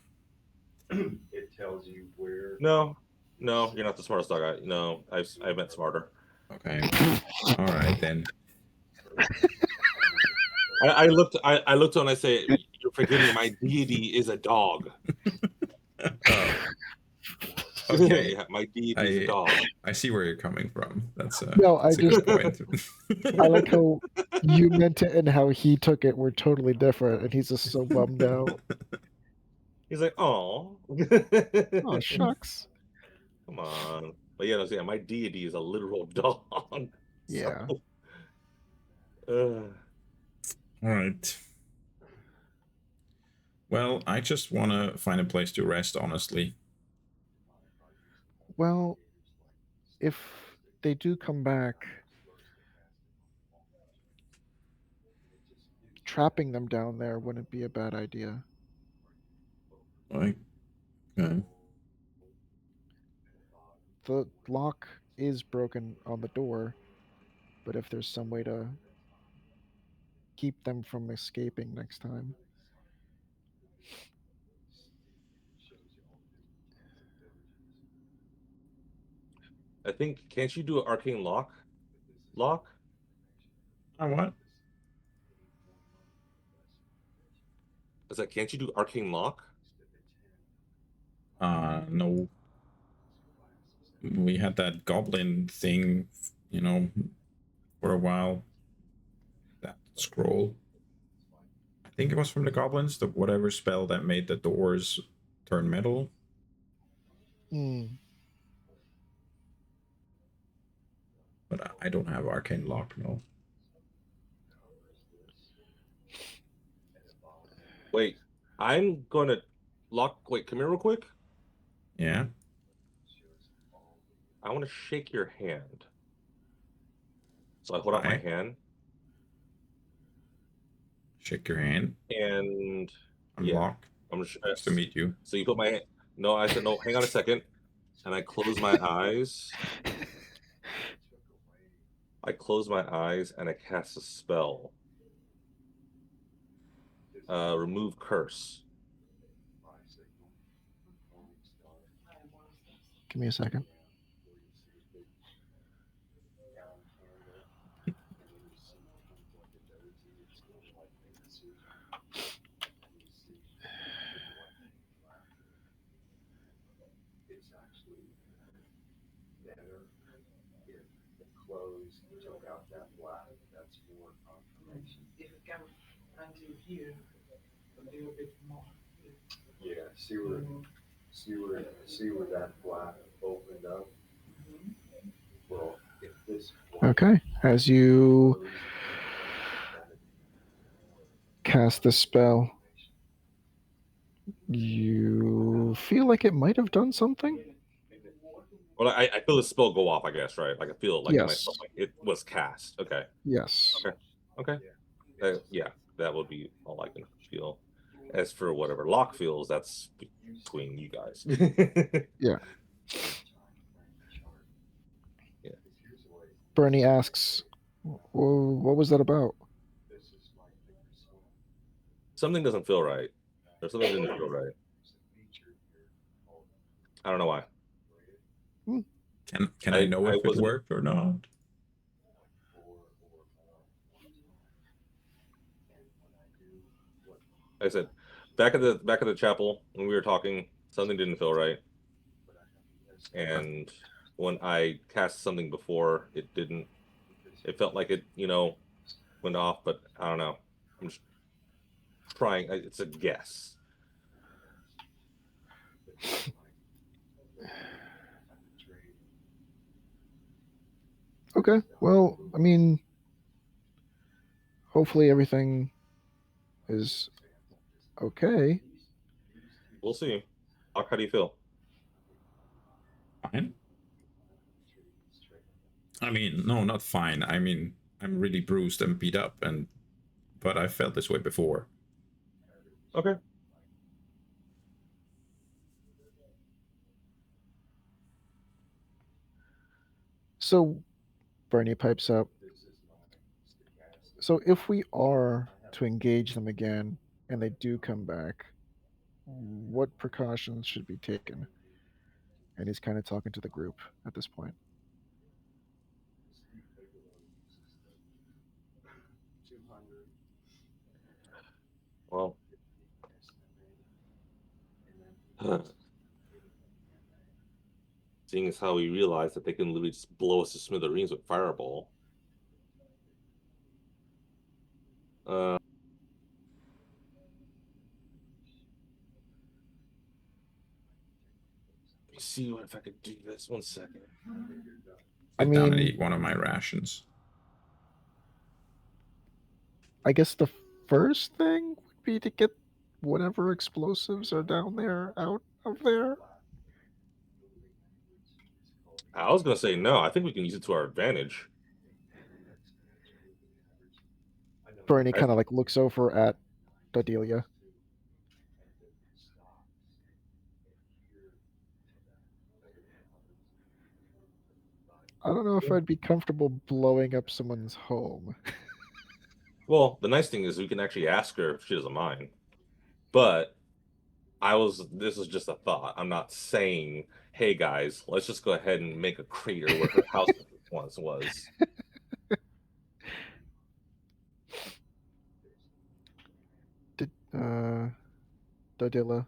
It tells you where. No, you're not the smartest dog. No, I've met smarter. Okay. All right then. I looked and I say, you're forgetting my deity is a dog. Okay. Yeah, my deity is a dog. I see where you're coming from. That's a, No, that's a good point. I like how you meant it and how he took it were totally different, and he's just so bummed out. He's like, oh. Oh, shucks. Come on. But yeah, no, yeah, my deity is a literal dog. Yeah. So, All right. Well, I just want to find a place to rest, honestly. Well, if they do come back, trapping them down there wouldn't be a bad idea. Like, okay. The lock is broken on the door, but if there's some way to keep them from escaping next time. I think, can't you do an arcane lock? What? I was like, can't you do arcane lock? No. We had that goblin thing, for a while. That scroll. I think it was from the goblins, the whatever spell that made the doors turn metal. But I don't have arcane lock, no. Wait, I'm gonna wait, come here real quick. Yeah. I want to shake your hand. So I hold out my hand. Shake your hand. And unlock. I'm just Nice to meet you. So you put my hand. No, I said no. Hang on a second. And I close my eyes. I close my eyes and I cast a spell. Remove curse. Give me a second. Took out that black. That's more confirmation. If it comes until here, a little bit more. Yeah, see where that black opened up. Well, if this. Okay, as you cast the spell, you feel like it might have done something? Well, I feel the spell go off, I guess, right? Like I feel like Yes. it was cast. Okay. Yes. Okay. Yeah, that would be all I can feel. As for whatever Locke feels, that's between you guys. Yeah. Bernie asks, what was that about? Something doesn't feel right. Or something didn't feel right. I don't know why. Can I know if it worked or not? Like I said, back at the chapel when we were talking, something didn't feel right. And when I cast something before, it didn't. It felt like it, went off, but I don't know. I'm just trying. It's a guess. Okay, well, I mean, hopefully everything is okay. We'll see. Locke, how do you feel? Fine. I mean, no, not fine. I mean, I'm really bruised and beat up, but I felt this way before. Okay. So Bernie pipes up. So if we are to engage them again and they do come back, what precautions should be taken? And he's kind of talking to the group at this point. Well, seeing as how we realize that they can literally just blow us to smithereens with fireball. Let me see if I could do this. 1 second. I Sit down and mean, eat one of my rations. I guess the first thing would be to get whatever explosives are down there out of there. I was gonna say no. I think we can use it to our advantage. Bernie I, kind of like looks over at Dodelia. I don't know if I'd be comfortable blowing up someone's home. well, the nice thing is we can actually ask her if she doesn't mind. But this is just a thought. I'm not saying, hey guys, let's just go ahead and make a crater where her house once was. Did Dodelia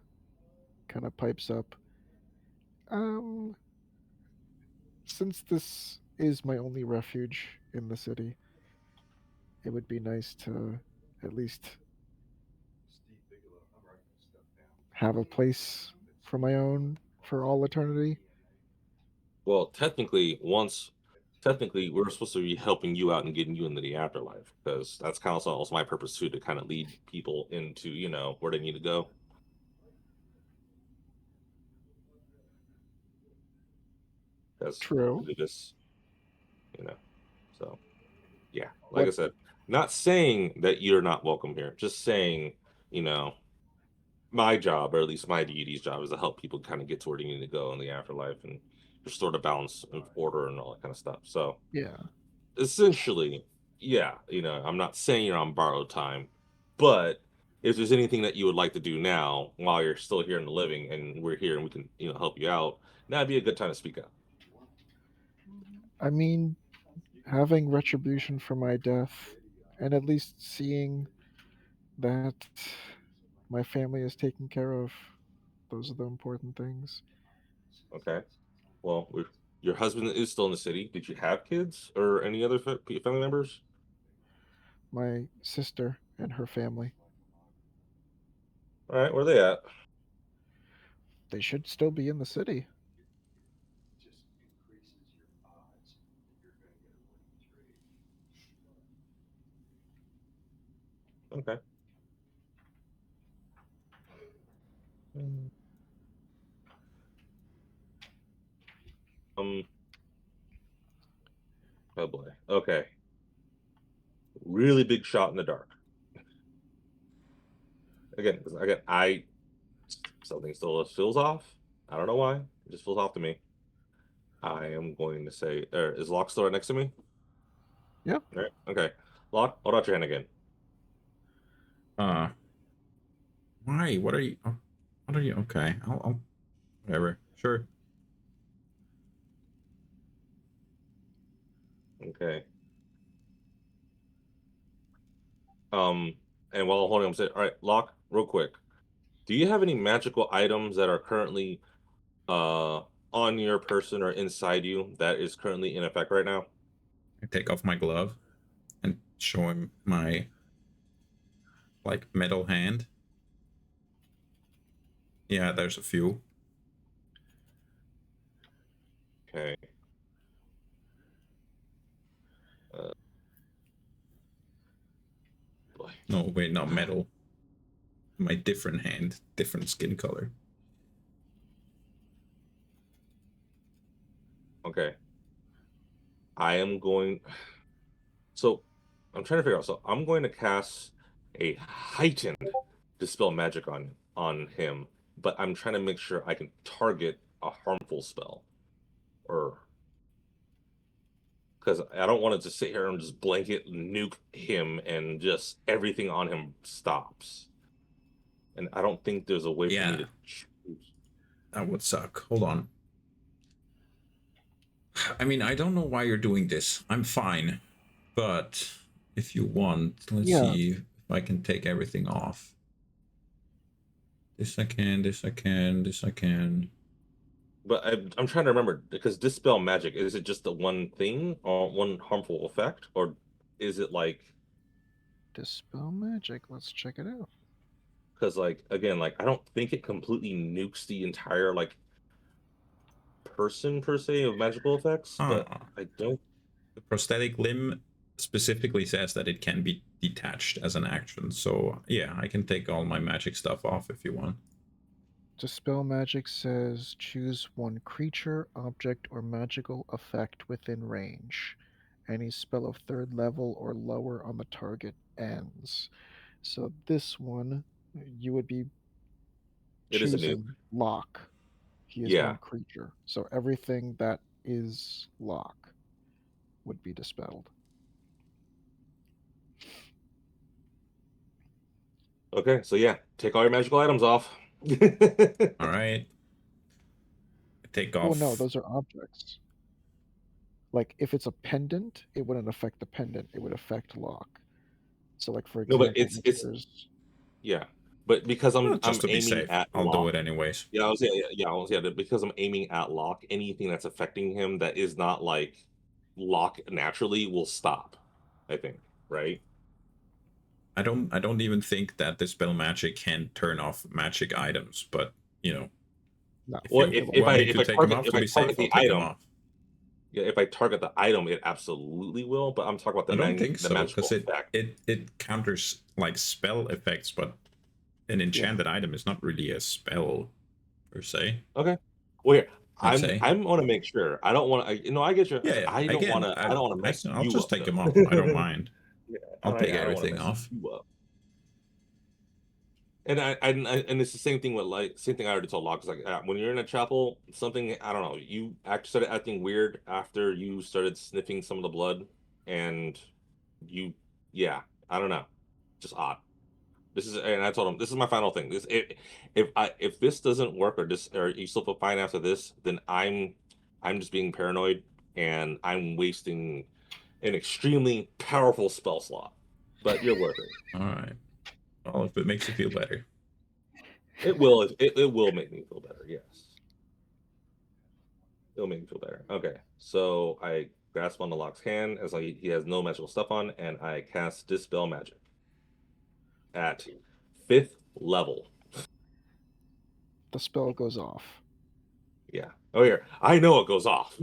kind of pipes up. Um, since this is my only refuge in the city, it would be nice to at least have a place for my own for all eternity. Well, technically, we're supposed to be helping you out and getting you into the afterlife because that's kind of also my purpose too, to kind of lead people into, where they need to go. Because True. do this, you know. So, yeah, like I What said, not saying that you're not welcome here, just saying, you know, my job, or at least my deity's job, is to help people kind of get to where they need to go in the afterlife and restore the balance of order and all that kind of stuff. So, Yeah. essentially, yeah, I'm not saying you're on borrowed time, but if there's anything that you would like to do now while you're still here in the living and we're here and we can, help you out, that'd be a good time to speak up. I mean, having retribution for my death and at least seeing that my family is taken care of, those are the important things. Okay. Well, your husband is still in the city. Did you have kids or any other family members? My sister and her family, All right, where are they at? they should still be in the city. Okay. Mm. Um. Oh boy. Okay. Really big shot in the dark. Again, 'cause again, something still feels off. I don't know why. It just feels off to me. I am going to say, is Locke still right next to me? Yep. All right. Okay. Locke, hold out your hand again. Uh, why? What are you? Oh, what are you? Okay, I'll whatever. Sure. Okay. Um, and while I'm holding him, say, all right, Locke, real quick. Do you have any magical items that are currently uh on your person or inside you that is currently in effect right now? I take off my glove and show him my like metal hand. Yeah, there's a few. Okay. Uh, boy. No, wait, not metal. My different hand, different skin color. Okay. I am going. So I'm trying to figure out. So I'm going to cast a heightened dispel magic on him, but I'm trying to make sure I can target a harmful spell. Or because I don't want to just sit here and just blanket nuke him and just everything on him stops. And I don't think there's a way for me Yeah. to choose. That would suck. Hold on. I mean, I don't know why you're doing this. I'm fine. But if you want, let's Yeah. see if I can take everything off. This I can, this I can, this I can. But I'm trying to remember, because Dispel Magic, is it just the one thing or one harmful effect? Or is it like, Dispel magic. Let's check it out. because like, again, like I don't think it completely nukes the entire like person per se of magical effects, but I don't. The prosthetic limb specifically says that it can be detached as an action. So yeah, I can take all my magic stuff off if you want. Dispel magic says choose one creature, object, or magical effect within range. Any spell of third level or lower on the target ends. So this one, you would be It is a nuke. choosing lock. He is Yeah. one creature. So everything that is lock would be dispelled. Okay, so yeah, take all your magical items off. All right. Take off. Oh no, those are objects. Like if it's a pendant, it wouldn't affect the pendant. It would affect lock. So like for No, example, but it's there's yeah, but because Well, I'm just to be aiming safe, at I'll do lock. it anyways. Yeah, because I'm aiming at lock, anything that's affecting him that is not like lock naturally will stop, I think, right? I don't even think that Dispel Magic can turn off magic items, but you know, no. if Well, you if want I me if to I take them target off if to I be target safe, I'll the take them item, off. yeah, if I target the item, it absolutely will. But I'm talking about I don't think the so, magical because effect. it counters like spell effects, but an enchanted item is not really a spell per se. Okay. Well, here, I'd say. I'm want to make sure. I don't want to. You know, I get you. Yeah, yeah. I don't want Again, to. I don't want to mess I'll you just up take them though. off. I don't mind. Yeah, I'll take I don't want to everything mess off. you up. And it's the same thing with like same thing I already told Locke. Like when you're in a chapel, something I don't know. You started acting weird after you started sniffing some of the blood, and you, yeah, I don't know, just odd. This is, and I told him this is my final thing. This if this doesn't work or you still feel fine after this, then I'm just being paranoid and I'm wasting an extremely powerful spell slot. But you're worth it. All right. Well, if it makes you feel better. It will. It will make me feel better. Yes, it'll make me feel better. Okay, so I grasp on the Lock's hand as like he has no magical stuff on, and I cast Dispel Magic at 5th level. The spell goes off. Yeah. Oh, here. I know it goes off.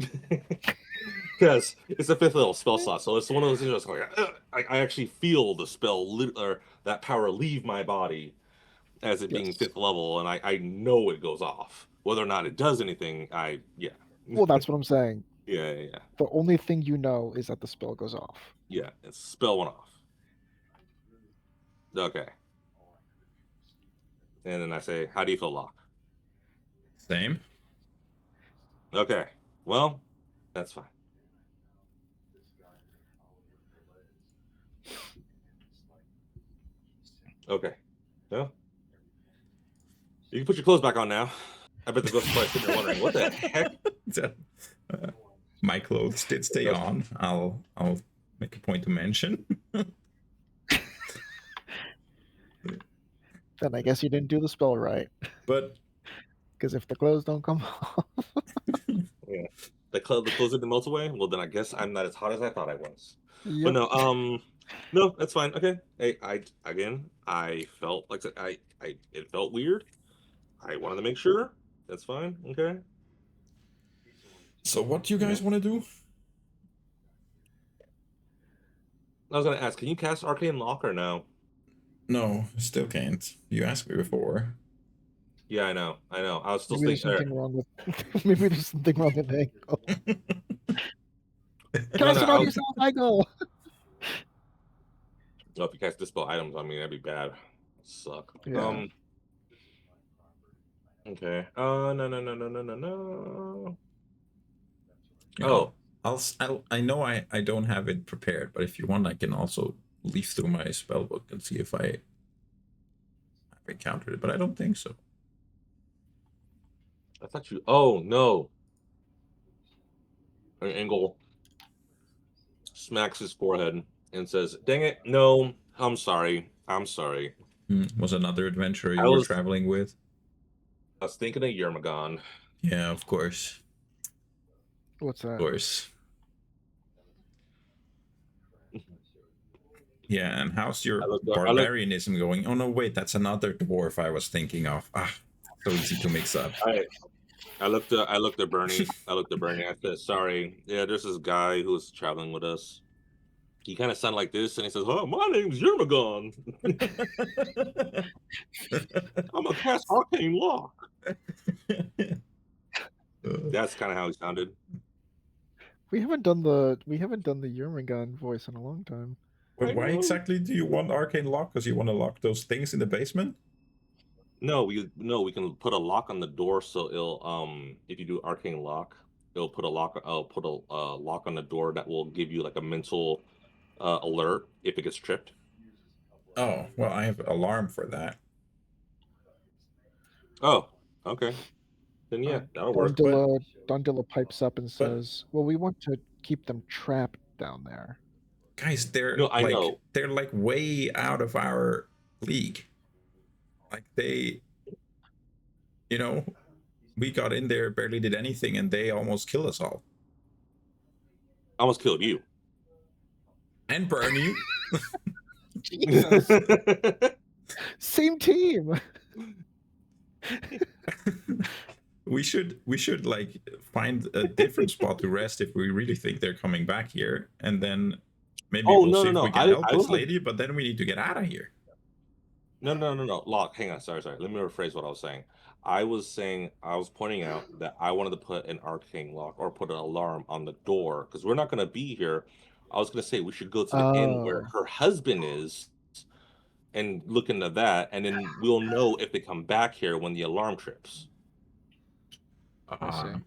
Because it's a 5th level spell slot. So it's one of those things that's like, I actually feel the spell or that power leave my body as it being Yes. 5th level. And I know it goes off. Whether or not it does anything, yeah. Well, that's what I'm saying. Yeah. The only thing you know is that the spell goes off. Yeah. It's spell went off. Okay. And then I say, how do you feel, Locke? Same. Okay. Well, that's fine. Okay. Well, you can put your clothes back on now. I bet the ghost is probably sitting there wondering, what the heck? My clothes did stay on. I'll make a point to mention. Then I guess you didn't do the spell right. But because if the clothes don't come off, yeah, the clothes didn't melt away. Well, then I guess I'm not as hot as I thought I was. yep. But no, that's fine. Okay. Hey, I felt like it felt weird. I wanted to make sure. That's fine. Okay. So what do you guys want to do? I was gonna ask, can you cast Arcane Lock or no? No, still can't. You asked me before. Yeah, I know. I was still maybe there's thinking. something wrong with. Maybe there's something wrong with Angle. No, Cast it on yourself, Angle. Well, if you cast Dispel items, I mean that'd be bad. Suck. Yeah. Okay. No. Yeah. Oh, I know I don't have it prepared, but if you want, I can also leaf through my spell book and see if I have encountered it. But I don't think so. I thought you. Oh no! An Angle smacks his forehead and says, "Dang it! No, I'm sorry. I'm sorry. Was another adventurer I you were was traveling with? I was thinking of Yermagon. Yeah, of course, What's of that? course. Yeah, and how's your I looked. barbarianism going? Oh no, wait, that's another dwarf I was thinking of. So easy to mix up. I looked. I looked at Bernie. I looked at Bernie. I said, "Sorry. Yeah, there's this guy who was traveling with us. He kind of sounded like this, and he says, "Oh, my name's Yermagon. I'm a cast arcane lock." That's kind of how he sounded. We haven't done the Yermagon voice in a long time. But I why know. exactly do you want arcane lock? Because you want to lock those things in the basement? No, we can put a lock on the door, so it'll if you do arcane lock, it'll put a lock. I'll put a lock on the door that will give you like a mental alert if it gets tripped. Oh, well, I have alarm for that. Oh, okay. Then yeah, that'll work. Dondilla pipes up and But says, "Well, we want to keep them trapped down there." guys, No, I know. they're like way out of our league. Like they, you know, we got in there, barely did anything, and they almost kill us all I almost killed you. and burn you. Jesus, same team. we should like find a different spot to rest if we really think they're coming back here, and then maybe Oh we'll no see no if no! we can help I this wasn't. lady. But then we need to get out of here. No. Lock. Hang on. Sorry. Let me rephrase what I was saying. I was pointing out that I wanted to put an arcane lock or put an alarm on the door because we're not going to be here. I was going to say we should go to the inn where Oh, her husband is and look into that, and then we'll know if they come back here when the alarm trips. I see.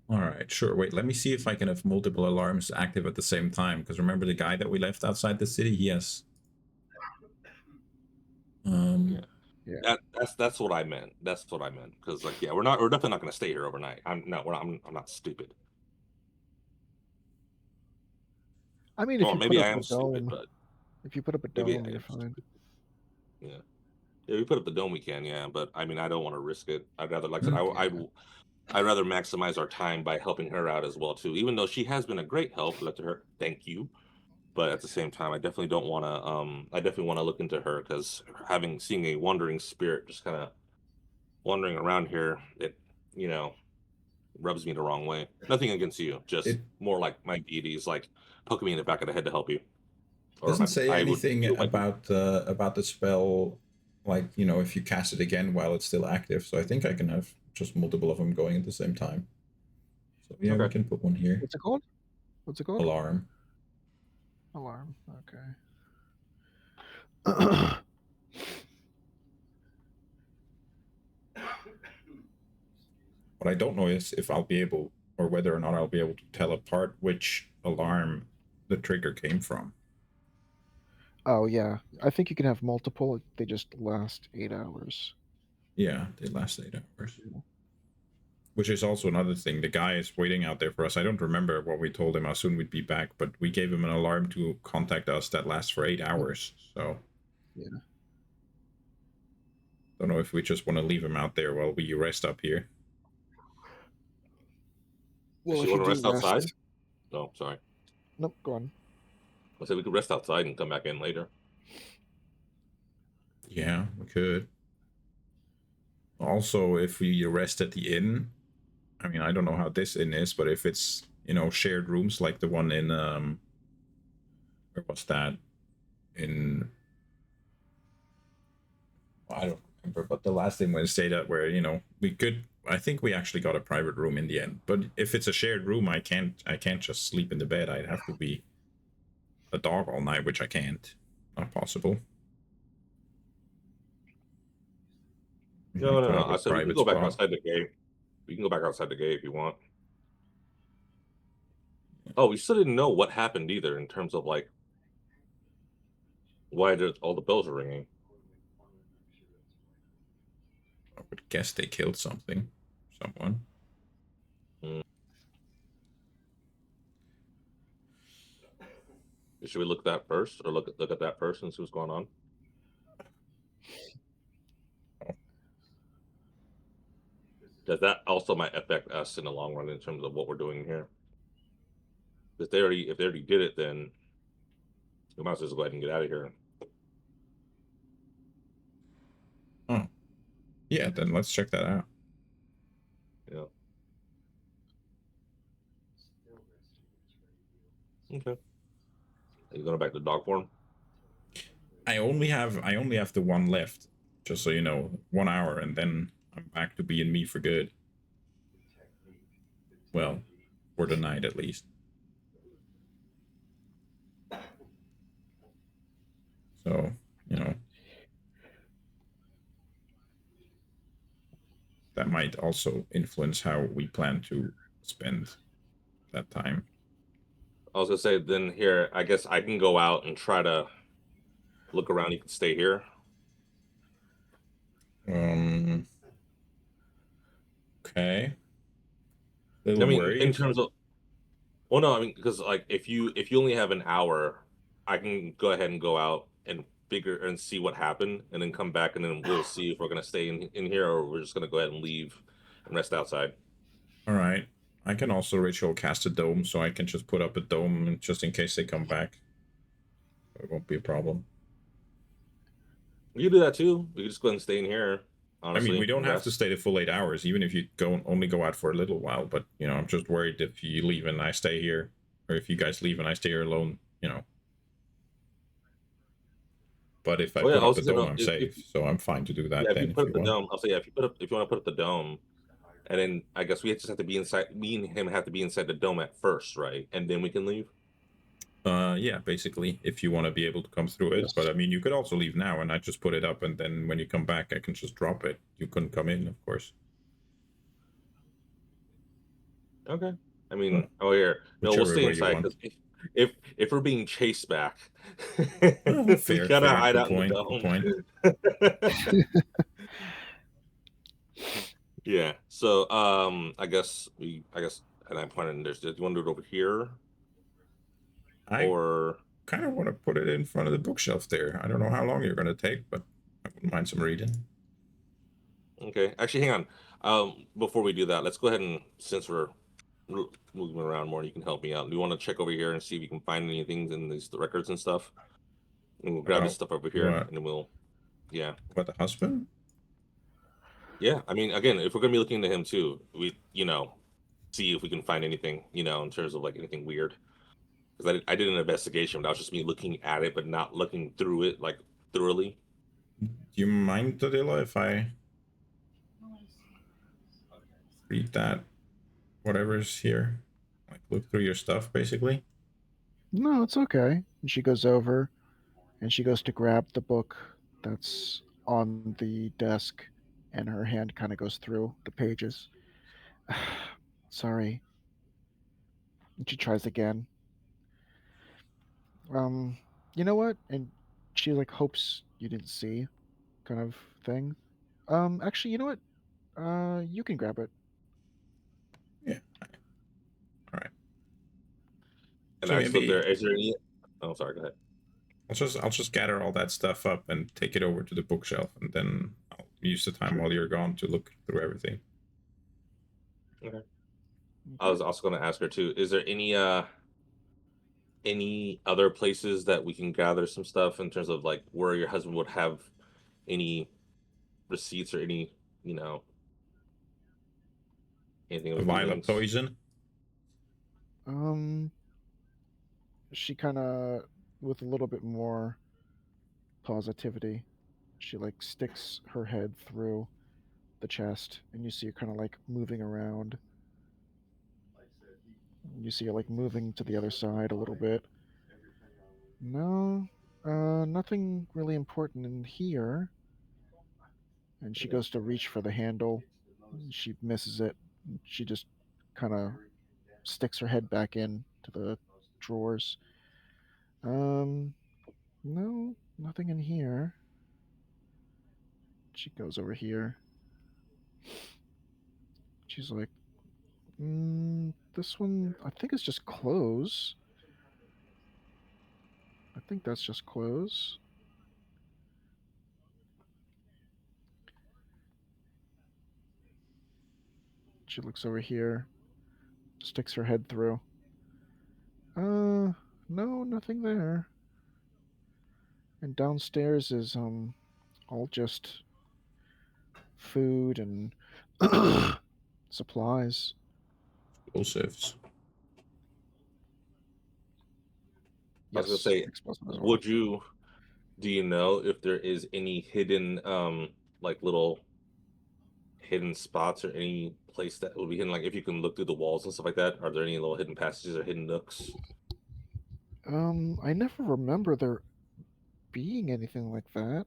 All right, sure. Wait, let me see if I can have multiple alarms active at the same time. Because remember the guy that we left outside the city? He has. Yeah. That's what I meant. That's what I meant. Because like, yeah, we're definitely not going to stay here overnight. I'm not stupid. I mean, if Well, you put maybe up I a am stupid, dome, but if you put up a maybe dome, I you're am fine. stupid. Yeah. Yeah, we put up the dome we can, yeah, but I mean, I don't want to risk it. I'd rather, like I said, I'd rather maximize our time by helping her out as well too. Even though she has been a great help, let her thank you. But at the same time, I definitely don't want to. I definitely want to look into her because seeing a wandering spirit just kind of wandering around here, it you know rubs me the wrong way. Nothing against you, just It more like my deities like poking me in the back of the head to help you, or doesn't say I would anything feel like about the spell, like if you cast it again while it's still active. So I think I can have just multiple of them going at the same time. So yeah, we okay. can put one here. What's it called? What's it called? Alarm. Alarm. Okay. What I don't know is if I'll be able, or whether or not I'll be able to tell apart which alarm the trigger came from. Oh yeah, I think you can have multiple. They just last 8 hours. Yeah, they last 8 hours. Which is also another thing. The guy is waiting out there for us. I don't remember what we told him how soon we'd be back, but we gave him an alarm to contact us that lasts for 8 hours. So Yeah. don't know if we just want to leave him out there while we rest up here. Well, Does she if you want to do rest outside? rest, No, sorry. nope, go on. I said we could rest outside and come back in later. Yeah, we could. Also, if we rest at the inn, I mean, I don't know how this inn is, but if it's, shared rooms like the one in, where was that? In, I don't remember, but the last thing we stayed at where, we could, I think we actually got a private room in the end. But if it's a shared room, I can't just sleep in the bed. I'd have to be a dog all night, which I can't. Not possible. No. I A said we can private go back spot. outside the gate. We can go back outside the gate if you want. Oh, we still didn't know what happened either in terms of like why all the bells are ringing. I would guess they killed someone. Mm. Should we look at that first, or look at that first and see what's going on? Because that also might affect us in the long run in terms of what we're doing here. If they already did it, then we might as well just go ahead and get out of here. Oh, yeah. Then let's check that out. Yeah. Okay. Are you going back to dog form? I only have the one left, just so you know, 1 hour, and then I'm back to being me for good. Well, for the night at least. So, you know, that might also influence how we plan to spend that time. I was gonna say then here, I guess I can go out and try to look around. You can stay here. Okay. A I little mean, in worried. terms of, well, no, I mean, because like if you only have an hour, I can go ahead and go out and figure and see what happened, and then come back, and then we'll see if we're gonna stay in here or we're just gonna go ahead and leave and rest outside. All right. I can also ritual cast a dome, so I can just put up a dome just in case they come back. It won't be a problem. You can do that too. We can just go ahead and stay in here, I mean, we honestly, don't and have to rest. stay the full 8 hours, even if you only go out for a little while. But you know, I'm just worried if you leave and I stay here, or if you guys leave and I stay here alone. You know. But if I Oh yeah, put I up was the gonna say dome, no. I'm If safe. So I'm fine to do yeah, that if you then if put you up the want. dome, I'll say yeah. If you want to put up the dome, and then I guess we just have to be inside. Me and him have to be inside the dome at first, right? And then we can leave. Yeah, basically, if you want to be able to come through it. But Yes. I mean, you could also leave now, and I just put it up, and then when you come back, I can just drop it. You couldn't come in, of course. Okay. I But mean, oh here, no, we'll whichever stay way you inside want. because if we're being chased back, we Fair, gotta fair. hide Good out in the point. Good dome. point. Yeah. So I guess and I'm pointing this. Do you want to do it over here I or kind of want to put it in front of the bookshelf there. I don't know how long you're going to take, but I wouldn't mind some reading. okay? Actually, hang on. Before we do that, let's go ahead and since we're moving around more, and you can help me out. Do you want to check over here and see if you can find anything in these the records and stuff? And we'll grab this About stuff over here, what? and then we'll yeah. About the husband? Yeah, I mean, again, if we're gonna be looking into him too, we, see if we can find anything, in terms of like anything weird. Because I did an investigation, but that was just me looking at it, but not looking through it like thoroughly. Do you mind, Tadilla, if I read that? Whatever's here? Like, look through your stuff, basically? No, it's okay. And she goes over and she goes to grab the book that's on the desk, and her hand kind of goes through the pages. Sorry. And she tries again. Um, you know what? And she like hopes you didn't see, kind of thing. Actually, you know what? You can grab it. Yeah. All right. And So I stood there. maybe Is there any? Oh, sorry. Go ahead. I'll just gather all that stuff up and take it over to the bookshelf, and then I'll use the time Sure. while you're gone to look through everything. Okay. I Okay. was also going to ask her too. Is there any other places that we can gather some stuff in terms of like where your husband would have any receipts or any, you know, anything of A his vial of dealings? poison. Um, she kind of, with a little bit more positivity, she like sticks her head through the chest, and you see her kind of like moving around. You see her like moving to the other side a little bit. No, nothing really important in here. And she goes to reach for the handle. She misses it. She just kind of sticks her head back in to the drawers. No, nothing in here. She goes over here. She's like, this one, I think it's just clothes. I think that's just clothes. She looks over here, sticks her head through. No, nothing there. And downstairs is all just food and supplies. Explosives. I was gonna Yes, say, explosive as well. do you know if there is any hidden like little hidden spots or any place that will be hidden, like if you can look through the walls and stuff like that? Are there any little hidden passages or hidden nooks? I never remember there being anything like that,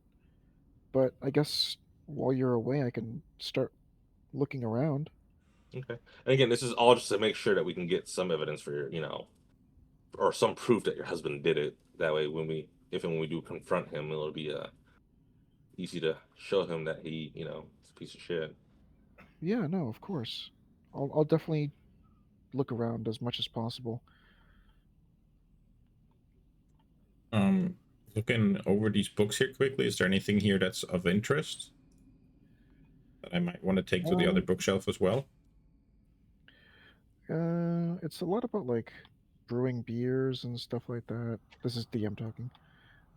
but I guess while you're away, I can start looking around. Okay. And again, this is all just to make sure that we can get some evidence for your, or some proof that your husband did it. That way, if and when we do confront him, it'll be easy to show him that he, is a piece of shit. Yeah, no, of course. I'll definitely look around as much as possible. Looking over these books here quickly, is there anything here that's of interest that I might want to take to the other Um, bookshelf as well? it's a lot about like brewing beers and stuff like that. This is DM talking.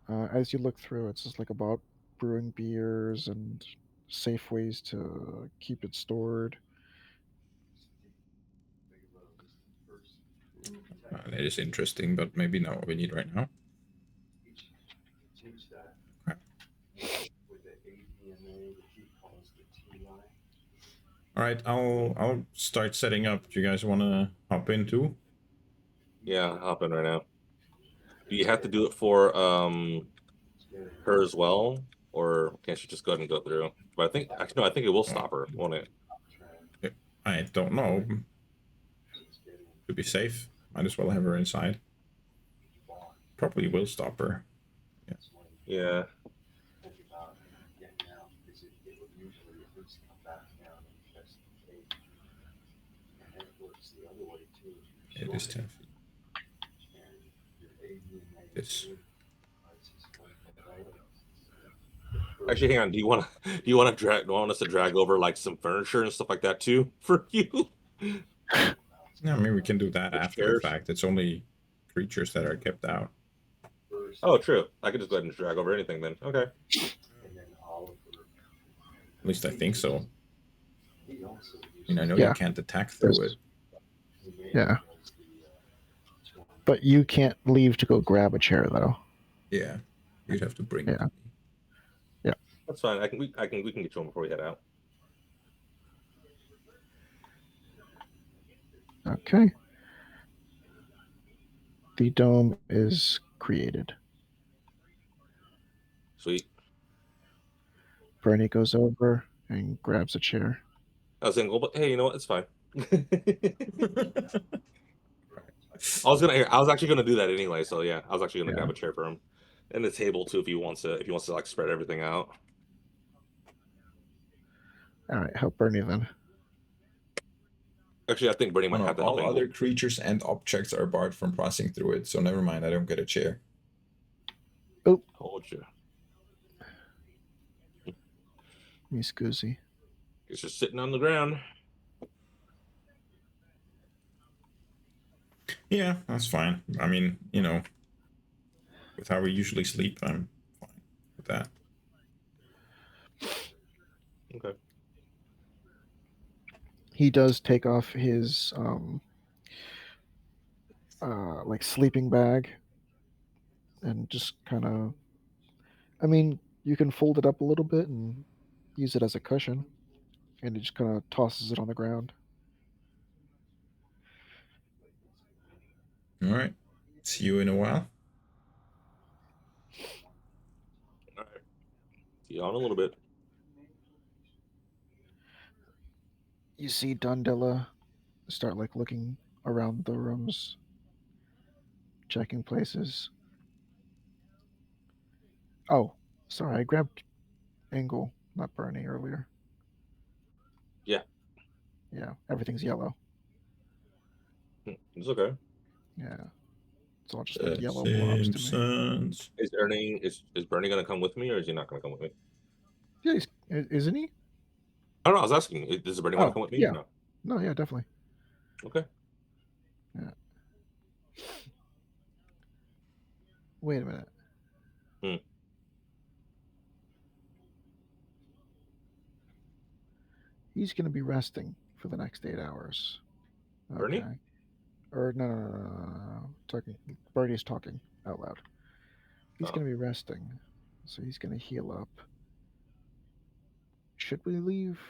As you look through, it's just like about brewing beers and safe ways to keep it stored. It is interesting, but maybe not what we need right now. Change that Okay. with the ADMA, the T calls the T line. All right, I'll start setting up. Do you guys want to hop in too? Yeah, hop in right now. Do you have to do it for her as well, or can't she just go ahead and go through? But I think actually no, I think it will stop her, won't it? I don't know. To be safe, might as well have her inside. Probably will stop her. Yeah. Think about getting out because it would usually at least come back down and test the cake. And then it works the other way too. It is 10 feet. And your ADMA This. Actually, hang on. Do you want us to drag over like some furniture and stuff like that too for you? Yeah, I mean we can do that Or after the chairs? fact. It's only creatures that are kept out. Oh, true. I could just go ahead and drag over anything then. Okay. And then Oliver. At least I think so. He also I mean, I know Yeah. you can't attack through it. Yeah. But you can't leave to go grab a chair though. Yeah, you'd have to bring it Yeah. to me. That's fine. We can get you one before we head out. Okay. The dome is created. Sweet. Bernie goes over and grabs a chair. I was saying, well, but hey, you know what? It's fine. I was actually gonna do that anyway. So yeah, I was actually gonna Yeah. grab a chair for him, and the table too if he wants to like spread everything out. All right, help Bernie then. Actually, I think Bernie might have to help all Angle. other creatures and objects are barred from passing through it, so never mind. I don't get a chair. Hold you. Me scoozy. It's just sitting on the ground. Yeah, that's fine. I mean, with how we usually sleep, I'm fine with that. Okay. He does take off his like sleeping bag and just kind of, I mean, you can fold it up a little bit and use it as a cushion, and he just kind of tosses it on the ground. All right. See you in a while. All right. See you on a little bit. You see Dundella start like looking around the rooms. Checking places. Oh, sorry, I grabbed Angle, not Bernie, earlier. Yeah. Yeah, everything's yellow. It's okay. Yeah, it's all just like The yellow blobs to me. Simpsons. Is Bernie gonna come with me, or is he not gonna come with me? Yeah, isn't he? I don't know. I was asking. Does Bernie want to Oh, come with me? yeah. Or no. No, yeah, definitely. Okay. Yeah. Wait a minute. Hmm. He's going to be resting for the next 8 hours. Bernie? Okay. Or no. Talking. Bernie's talking out loud. He's Oh. going to be resting, so he's going to heal up. Should we leave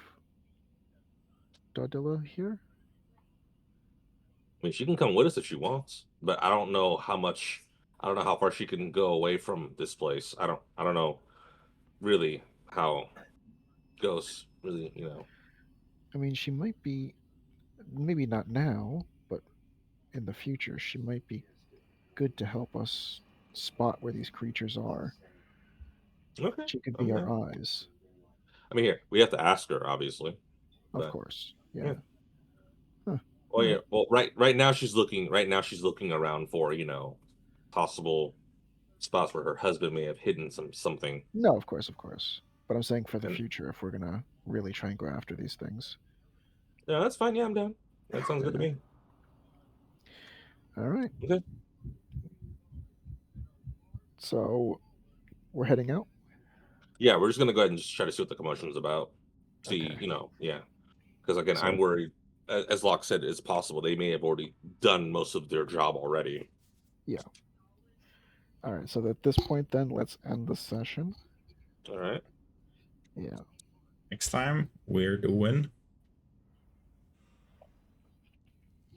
Dodilla here? I mean, she can come with us if she wants, but I don't know how much. I don't know how far she can go away from this place. I don't know really how ghosts really. I mean, she might be, maybe not now, but in the future, she might be good to help us spot where these creatures are. Okay. She could be I'm our down. eyes, I mean, here we have to ask her, obviously. of But course. Yeah. yeah. Huh. Oh All yeah. right. Well, right now she's looking. Right now she's looking around for possible spots where her husband may have hidden something. No, of course. But I'm saying for the And future, if we're gonna really try and go after these things. yeah, that's fine. Yeah, I'm down. That sounds good to Yeah. me. All right. Okay. So we're heading out. Yeah, we're just gonna go ahead and just try to see what the commotion's about. See, Okay. yeah. Because again, I'm So worried. As Locke said, it's possible they may have already done most of their job already. yeah. All right. So at this point, then let's end the session. All right. Yeah. Next time we're doing.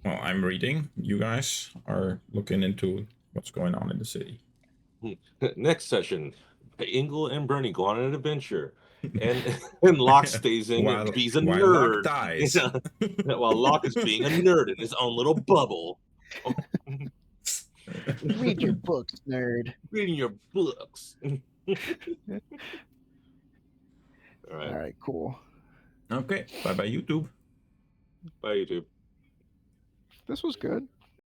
Well, I'm reading. You guys are looking into what's going on in the city. Next session, Ingle and Bernie go on an adventure, and and Locke stays in while and he's a while Locke nerd. dies. While Locke is being a nerd in his own little bubble. Read your books, nerd. Reading your books. All All right. right. Cool. Okay. Bye bye YouTube. Bye, YouTube. This was good.